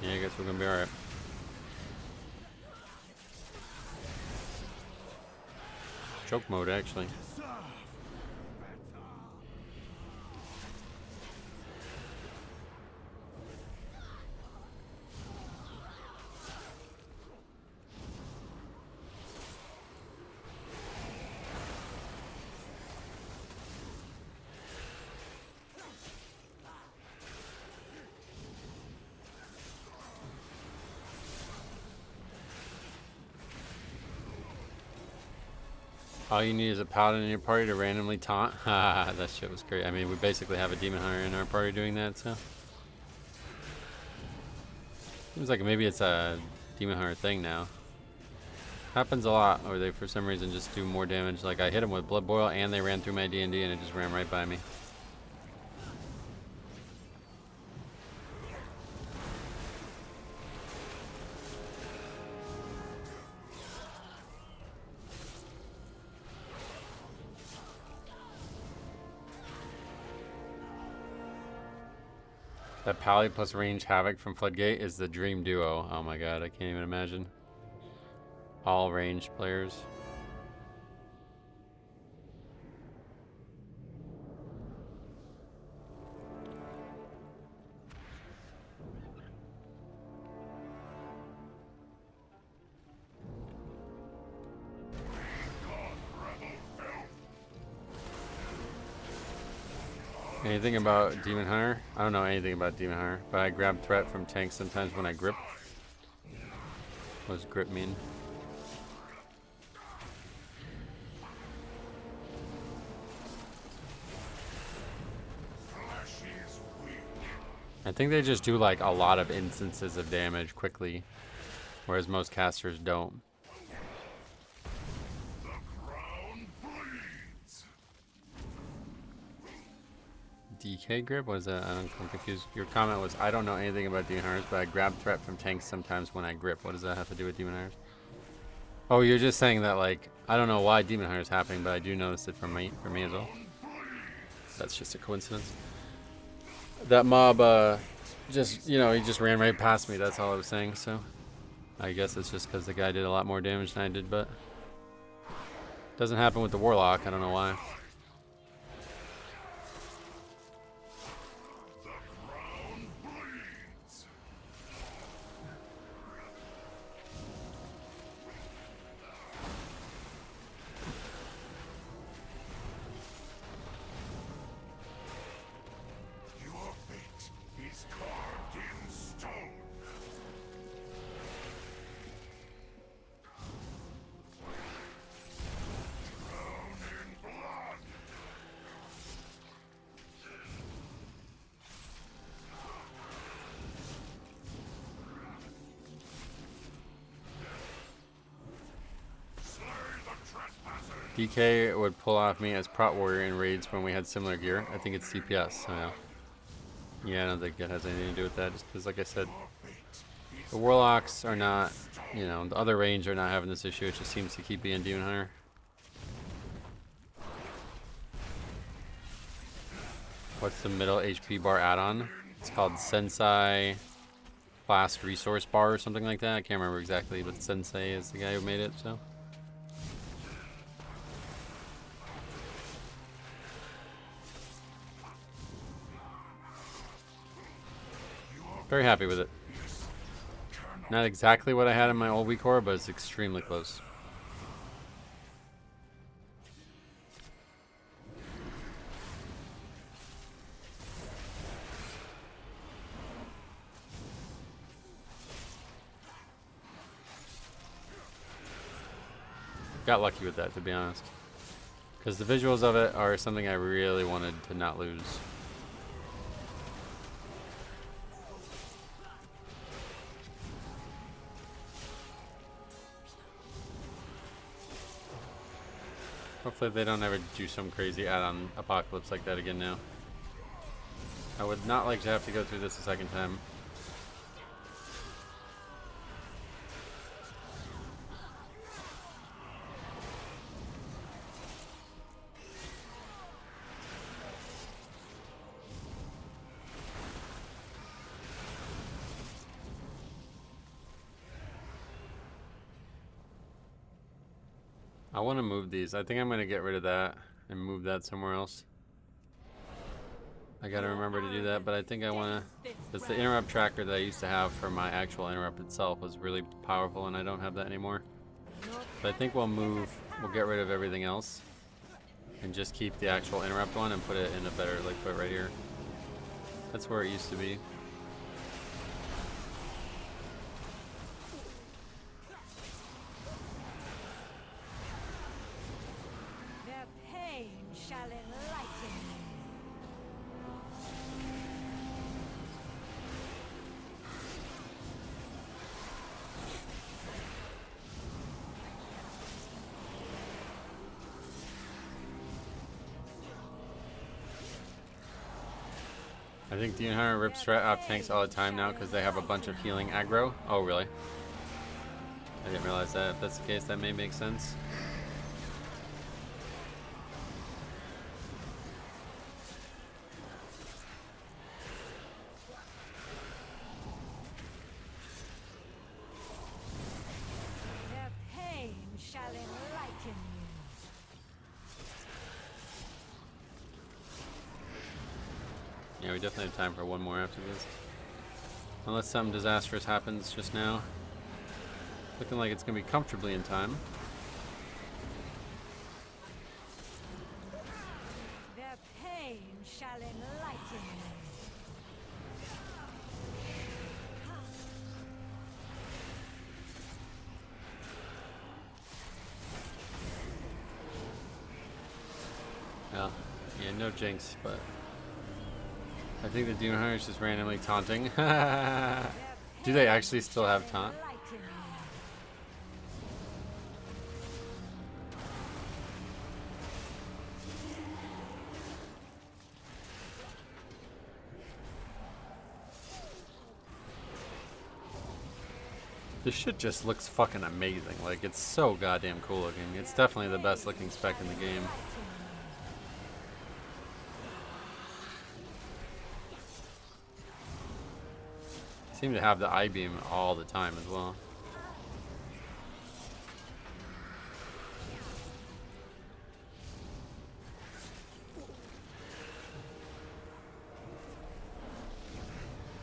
Speaker 1: Yeah, I guess we're gonna be alright. Choke mode, actually. All you need is a paladin in your party to randomly taunt. Haha, that shit was great. I mean, we basically have a demon hunter in our party doing that, so. Seems like maybe it's a demon hunter thing now. Happens a lot, or they for some reason just do more damage. Like I hit them with blood boil and they ran through my D&D and it just ran right by me. That Pally plus range Havoc from Floodgate is the dream duo. Oh my god, I can't even imagine. All ranged players. Anything about Demon Hunter? I don't know anything about Demon Hunter, but I grab threat from tanks sometimes when I grip. What does grip mean? I think they just do like a lot of instances of damage quickly, whereas most casters don't. DK grip? What is that? I'm confused. Your comment was, I don't know anything about Demon Hunters, but I grab threat from tanks sometimes when I grip. What does that have to do with Demon Hunters? Oh, you're just saying that, like, I don't know why Demon Hunter is happening, but I do notice it for me as well. That's just a coincidence. That mob, just, you know, he just ran right past me. That's all I was saying, so I guess it's just because the guy did a lot more damage than I did, but it doesn't happen with the Warlock. I don't know why. DK would pull off me as Prot Warrior in raids when we had similar gear. I think it's CPS, so yeah. Yeah, I don't think it has anything to do with that, just because, like I said, the Warlocks are not, you know, the other range are not having this issue. It just seems to keep being Demon Hunter. What's the middle HP bar add-on? It's called Sensei Class Resource Bar or something like that. I can't remember exactly, but Sensei is the guy who made it, so. Very happy with it. Not exactly what I had in my old weak core, but it's extremely close. Got lucky with that, to be honest. Because the visuals of it are something I really wanted to not lose. Hopefully they don't ever do some crazy add-on apocalypse like that again now. I would not like to have to go through this a second time. I want to move these. I think I'm going to get rid of that and move that somewhere else. I got to remember to do that, but I think I want to... Because the interrupt tracker that I used to have for my actual interrupt itself was really powerful, and I don't have that anymore. But I think we'll get rid of everything else and just keep the actual interrupt one and put it in a better, like put it right here. That's where it used to be. I think Demon Hunter rips threat off tanks all the time now because they have a bunch of healing aggro. Oh, really? I didn't realize that. If that's the case, that may make sense. Yeah, we definitely have time for one more after this. Unless something disastrous happens just now. Looking like it's going to be comfortably in time.
Speaker 6: Their pain
Speaker 5: shall enlighten you.
Speaker 1: Well, yeah, no jinx, but I think the Demon Hunter is just randomly taunting. Do they actually still have taunt? This shit just looks fucking amazing. Like, it's so goddamn cool looking. It's definitely the best looking spec in the game. Seem to have the I-beam all the time as well.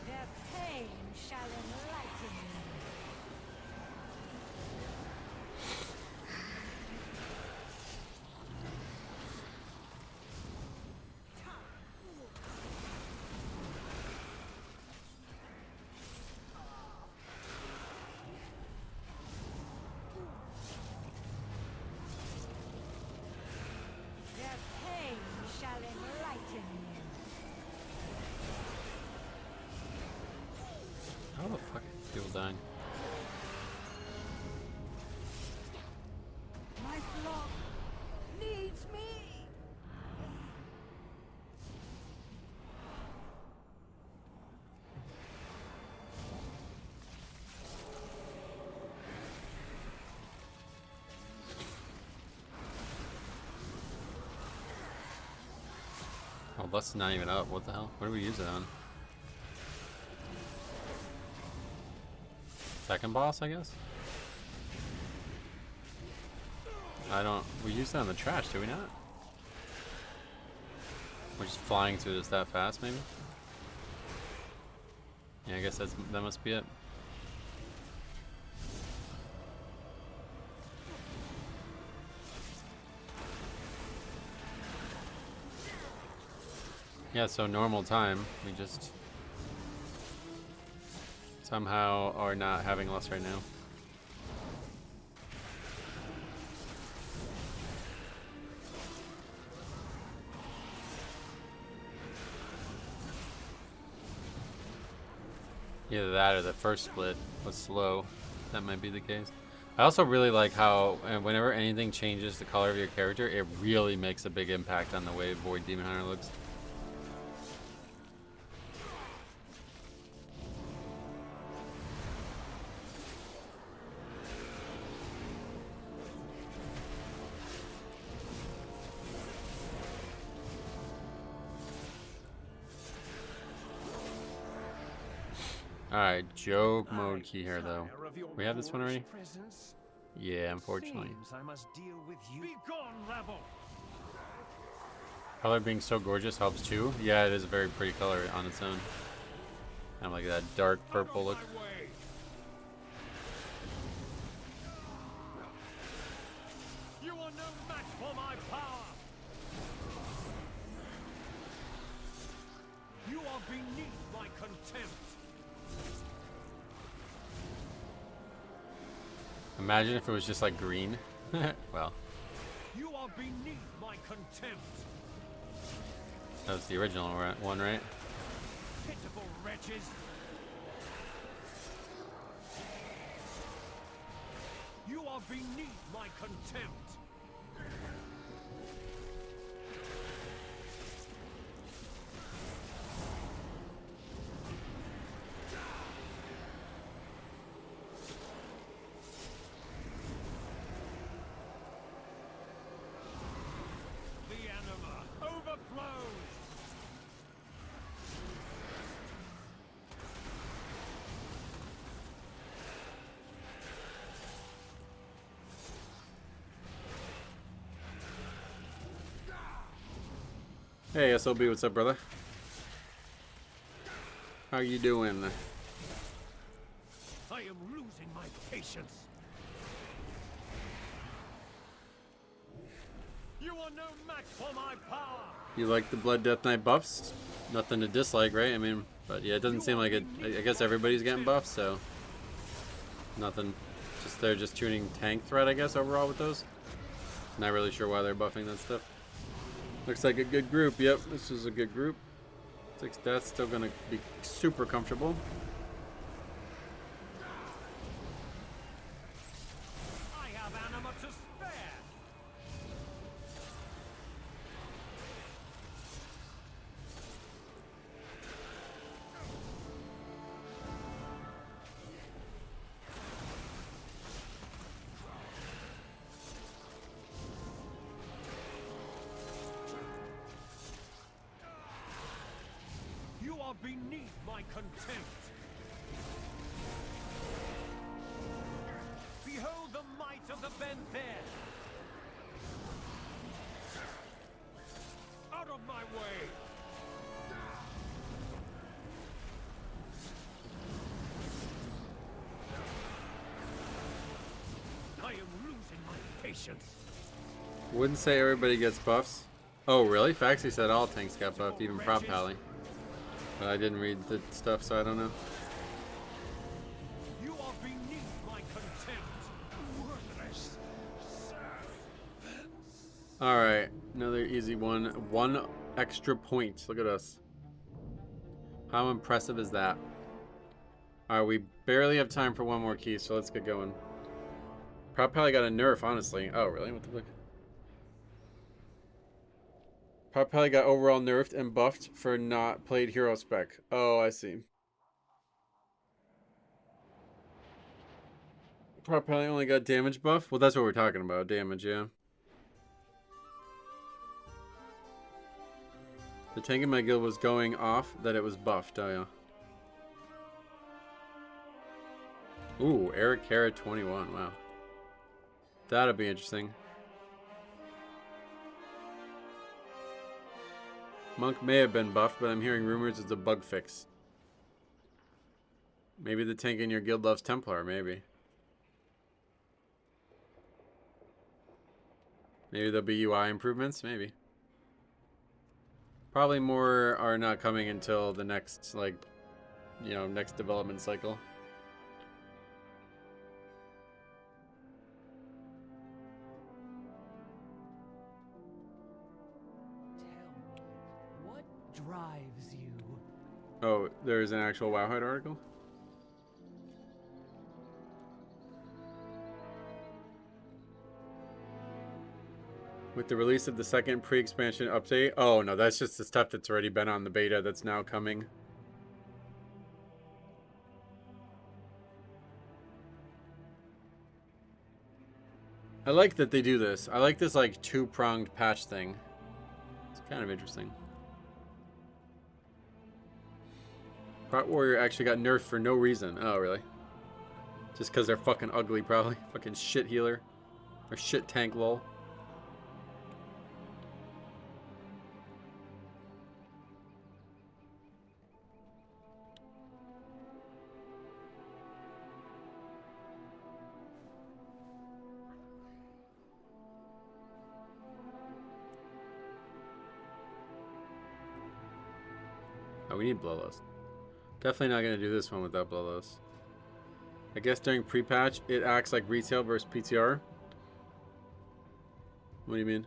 Speaker 5: Their pain shall enlighten you. Their pain shall enlighten you.
Speaker 1: How the fuck are people dying?
Speaker 5: My flock needs me.
Speaker 1: Oh, Lust's not even up. What the hell? What do we use it on? Second boss, I guess? I don't... We used it on the trash, do we not? We're just flying through this that fast, maybe? Yeah, I guess that must be it. Yeah, so normal time, we just somehow are not having lust right now. Either that or the first split was slow. That might be the case. I also really like how whenever anything changes the color of your character, it really makes a big impact on the way Void Demon Hunter looks. Alright, joke mode key here though. We have this one already? Yeah, unfortunately.
Speaker 3: I must deal with you. Be gone, rabble.
Speaker 1: Color being so gorgeous helps too. Yeah, it is a very pretty color on its own. I like that dark purple look.
Speaker 3: You are no match for my power. You are beneath my contempt.
Speaker 1: Imagine if it was just like green. Well,
Speaker 3: You are beneath my contempt.
Speaker 1: that was the original one, right?
Speaker 3: Pitiful wretches. You are beneath my contempt. The anima overflows.
Speaker 1: Hey SLB, what's up, brother? How you doing?
Speaker 3: I am losing my patience. You are no match for my power.
Speaker 1: You like the Blood Death Knight buffs? Nothing to dislike, right? I mean, but yeah, it doesn't seem like it. I guess everybody's getting buffs, so nothing. Just they're just tuning tank threat, I guess, overall with those. Not really sure why they're buffing that stuff. Looks like a good group. Yep, this is a good group. 6 deaths, still gonna be super comfortable.
Speaker 3: I have anima to spare. You are beneath my contempt. Behold the might of the Benfair. Out of my way. I am losing my patience.
Speaker 1: Wouldn't say everybody gets buffs. Oh, really? Faxi said all tanks got buffed, even Prop Pally. But I didn't read the stuff, so I don't know.
Speaker 3: You are beneath my contempt. Worthless servants.
Speaker 1: Alright, another easy one. 1 extra point. Look at us. How impressive is that? Alright, we barely have time for one more key, so let's get going. Probably got a nerf, honestly. Oh, really? What the fuck? Probably got overall nerfed and buffed for not played hero spec. Oh, I see. Probably only got damage buff. Well, that's what we're talking about. Damage, yeah. The tank in my guild was going off that it was buffed. Oh, yeah. Ooh, Eric Kara 21. Wow. That'll be interesting. Monk may have been buffed, but I'm hearing rumors it's a bug fix. Maybe the tank in your guild loves Templar, maybe. Maybe there'll be UI improvements, maybe. Probably more are not coming until the next, like, you know, next development cycle.
Speaker 2: What drives you?
Speaker 1: Oh, there's an actual Wowhide article? With the release of the second pre-expansion update. Oh, no, that's just the stuff that's already been on the beta that's now coming. I like that they do this. I like this, like, two-pronged patch thing. It's kind of interesting. Prot Warrior actually got nerfed for no reason. Oh, really? Just because they're fucking ugly, probably. Fucking shit healer. Or shit tank, lol. Oh, we need Bloodlust. Definitely not going to do this one without Bloodlust. I guess during pre-patch, it acts like retail versus PTR. What do you mean?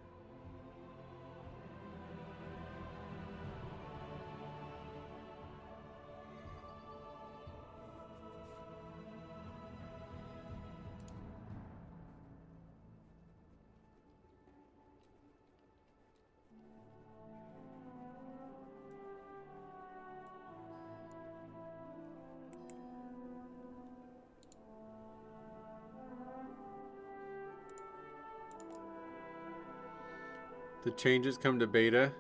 Speaker 1: The changes come to beta,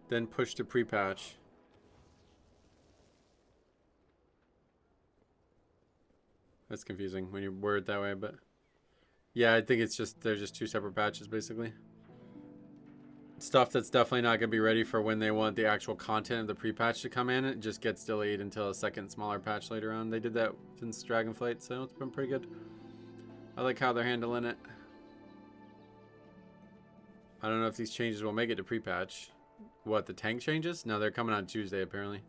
Speaker 1: then push to pre-patch. That's confusing when you word it that way, but yeah, I think it's just they're just 2 separate patches basically. Stuff that's definitely not going to be ready for when they want the actual content of the pre-patch to come in. It just gets delayed until a second smaller patch later on. They did that since Dragonflight, so it's been pretty good. I like how they're handling it. I don't know if these changes will make it to pre-patch. What, the tank changes? No, they're coming on Tuesday apparently.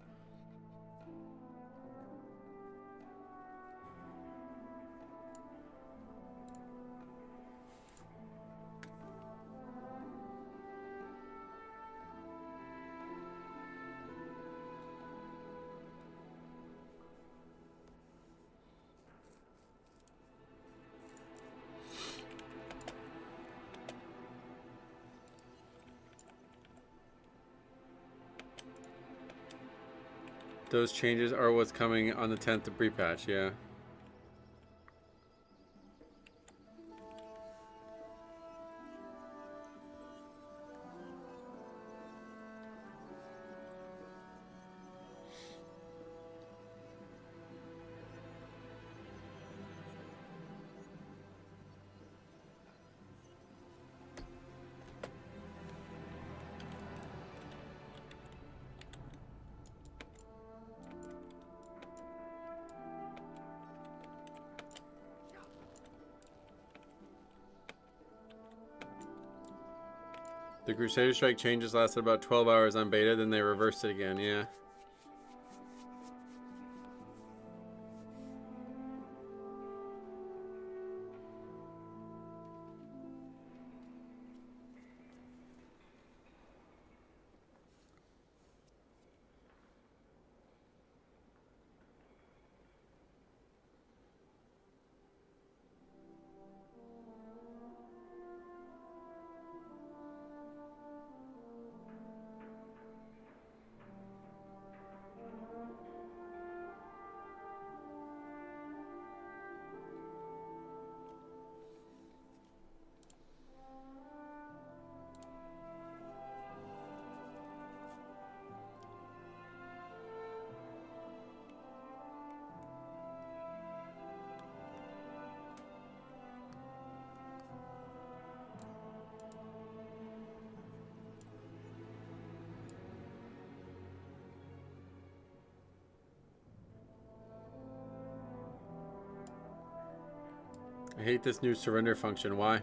Speaker 1: Those changes are what's coming on the 10th of Prepatch, yeah. The Crusader Strike changes lasted about 12 hours on beta, then they reversed it again, yeah. I hate this new surrender function. Why?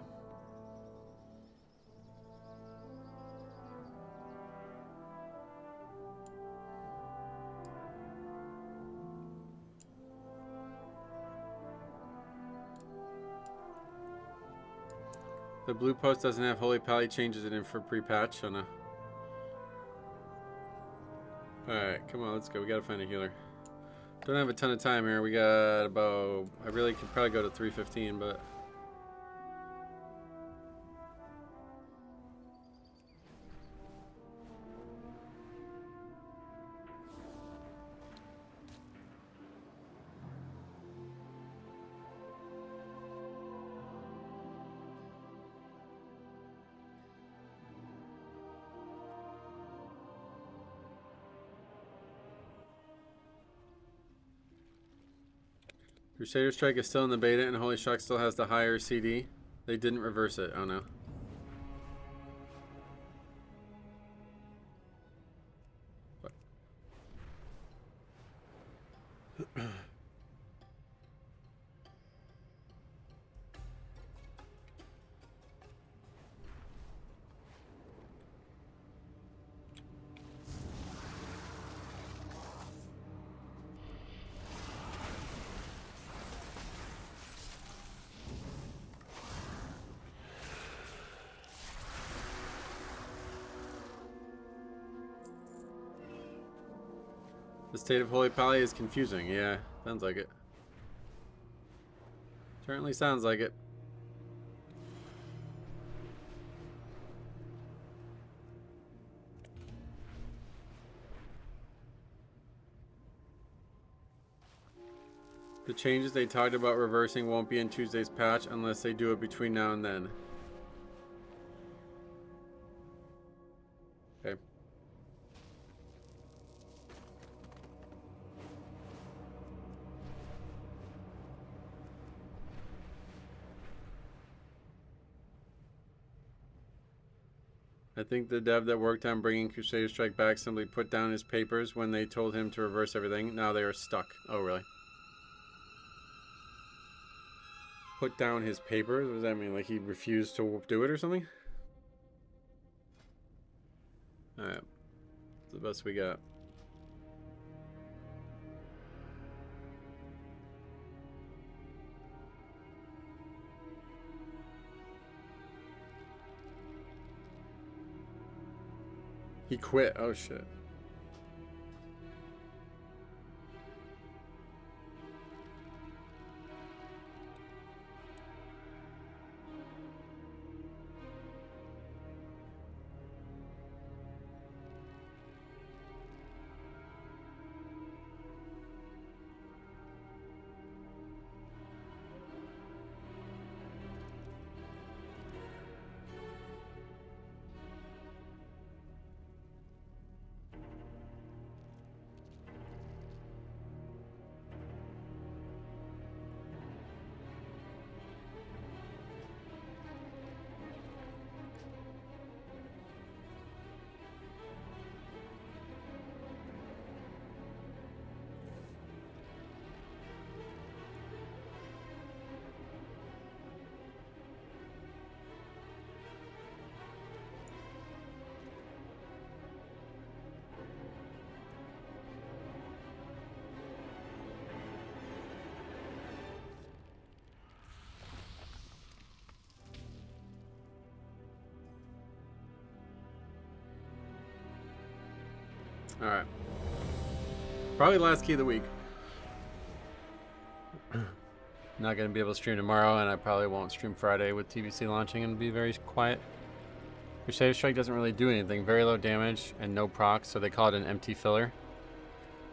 Speaker 1: The blue post doesn't have Holy Pally changes it in for pre-patch. Oh no. Alright, come on, let's go. We gotta find a healer. Don't have a ton of time here. We got about... I really could probably go to 3:15, but... Crusader Strike is still in the beta and Holy Shock still has the higher CD. They didn't reverse it. Oh no. What? The state of Holy Pally is confusing. Yeah, sounds like it. Certainly sounds like it. The changes they talked about reversing won't be in Tuesday's patch unless they do it between now and then. Okay. I think the dev that worked on bringing Crusader Strike back simply put down his papers when they told him to reverse everything. Now they are stuck. Oh, really? Put down his papers? What does that mean? Like he refused to do it or something? Alright. It's the best we got. He quit. Oh shit. Alright. Probably last key of the week. Not going to be able to stream tomorrow, and I probably won't stream Friday with TBC launching and be very quiet. Crusader Strike doesn't really do anything. Very low damage and no procs, so they call it an empty filler.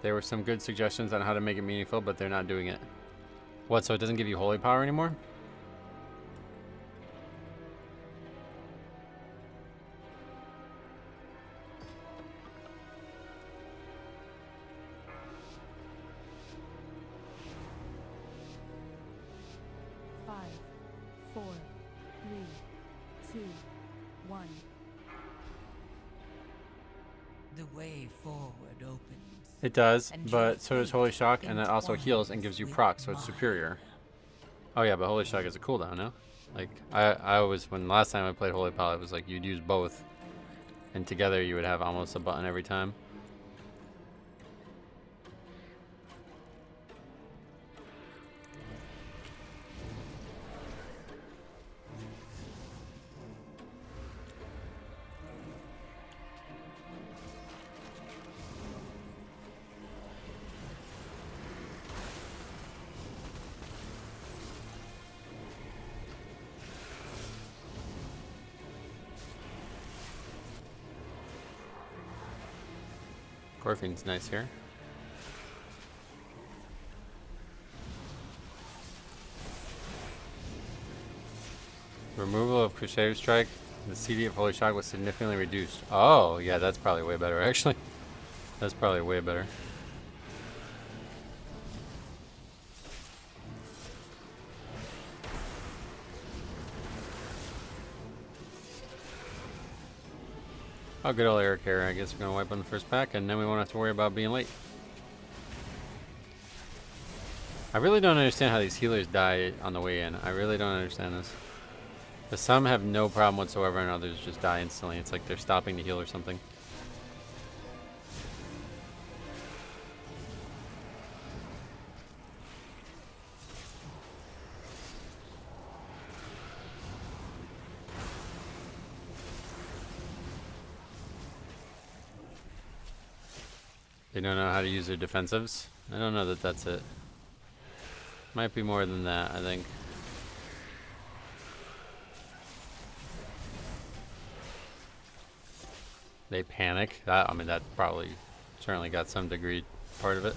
Speaker 1: There were some good suggestions on how to make it meaningful, but they're not doing it. What, so it doesn't give you holy power anymore?
Speaker 4: The way forward opens.
Speaker 1: It does, but so does Holy Shock, and that also heals and gives you proc, so it's superior. Oh yeah, but Holy Shock is a cooldown, no? Like, I always, when last time I played Holy Power, it was like you'd use both, and together you would have almost a button every time. Corfine's nice here. Removal of Crusader Strike. The CD of Holy Shock was significantly reduced. Oh, yeah, that's probably way better, actually. That's probably way better. Oh, good old Eric here. I guess we're going to wipe on the first pack, and then we won't have to worry about being late. I really don't understand how these healers die on the way in. I really don't understand this. But some have no problem whatsoever, and others just die instantly. It's like they're stopping to heal or something. They don't know how to use their defensives. I don't know that that's it. Might be more than that, I think. They panic. I mean, that probably certainly got some degree part of it.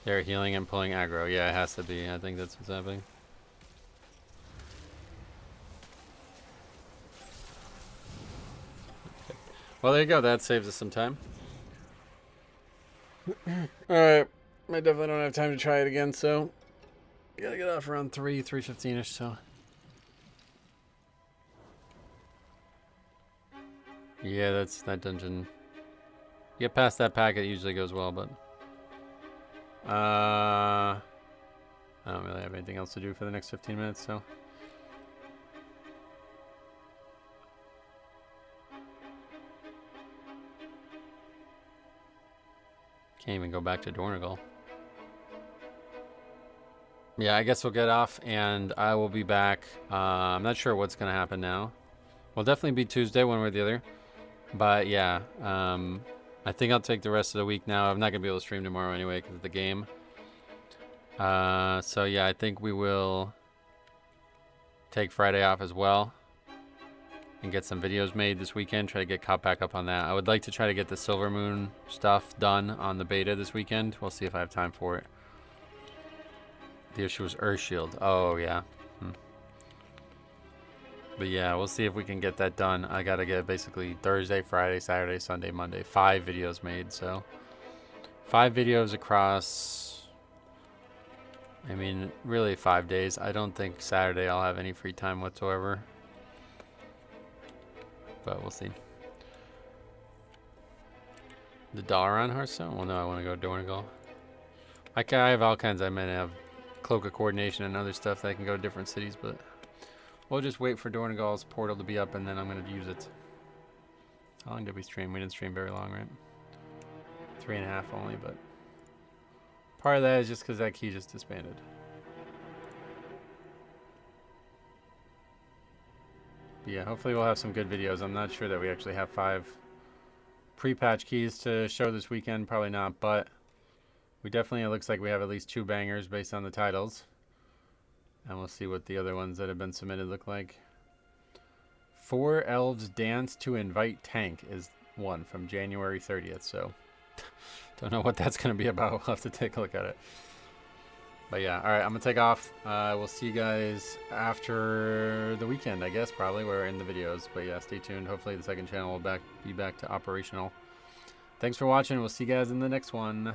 Speaker 1: They're healing and pulling aggro. Yeah, it has to be. I think that's what's happening. Well, there you go. That saves us some time. Alright. I definitely don't have time to try it again, so I gotta get off around 3:15ish, so. Yeah, that's that dungeon. Get past that pack, it usually goes well, but I don't really have anything else to do for the next 15 minutes, so. Can't even go back to Dornigal. Yeah, I guess we'll get off, and I will be back. I'm not sure what's going to happen now. We'll definitely be Tuesday, one way or the other. But, yeah, I think I'll take the rest of the week now. I'm not going to be able to stream tomorrow anyway because of the game. So, yeah, I think we will take Friday off as well and get some videos made this weekend. Try to get caught back up on that. I would like to try to get the Silver Moon stuff done on the beta this weekend. We'll see if I have time for it. The issue was Earthshield. Oh, yeah. But yeah, we'll see if we can get that done. I gotta get basically Thursday, Friday, Saturday, Sunday, Monday. 5 videos made, so 5 videos across, I mean, really 5 days. I don't think Saturday I'll have any free time whatsoever. But we'll see. The Dalaran Hearthstone? Well, no, I want to go Dornigal. I have all kinds. I might have Cloak of Coordination and other stuff that I can go to different cities, but we'll just wait for Dornigal's portal to be up, and then I'm going to use it. How long did we stream? We didn't stream very long, right? 3.5 only, but part of that is just because that key just disbanded. But yeah, hopefully we'll have some good videos. I'm not sure that we actually have 5 pre-patch keys to show this weekend. Probably not, but we definitely, it looks like we have at least 2 bangers based on the titles. And we'll see what the other ones that have been submitted look like. 4 Elves Dance to Invite Tank is one from January 30th. So, don't know what that's going to be about. We'll have to take a look at it. But yeah, alright, I'm going to take off. We'll see you guys after the weekend, I guess, probably. We're in the videos. But yeah, stay tuned. Hopefully the second channel will be back to operational. Thanks for watching. We'll see you guys in the next one.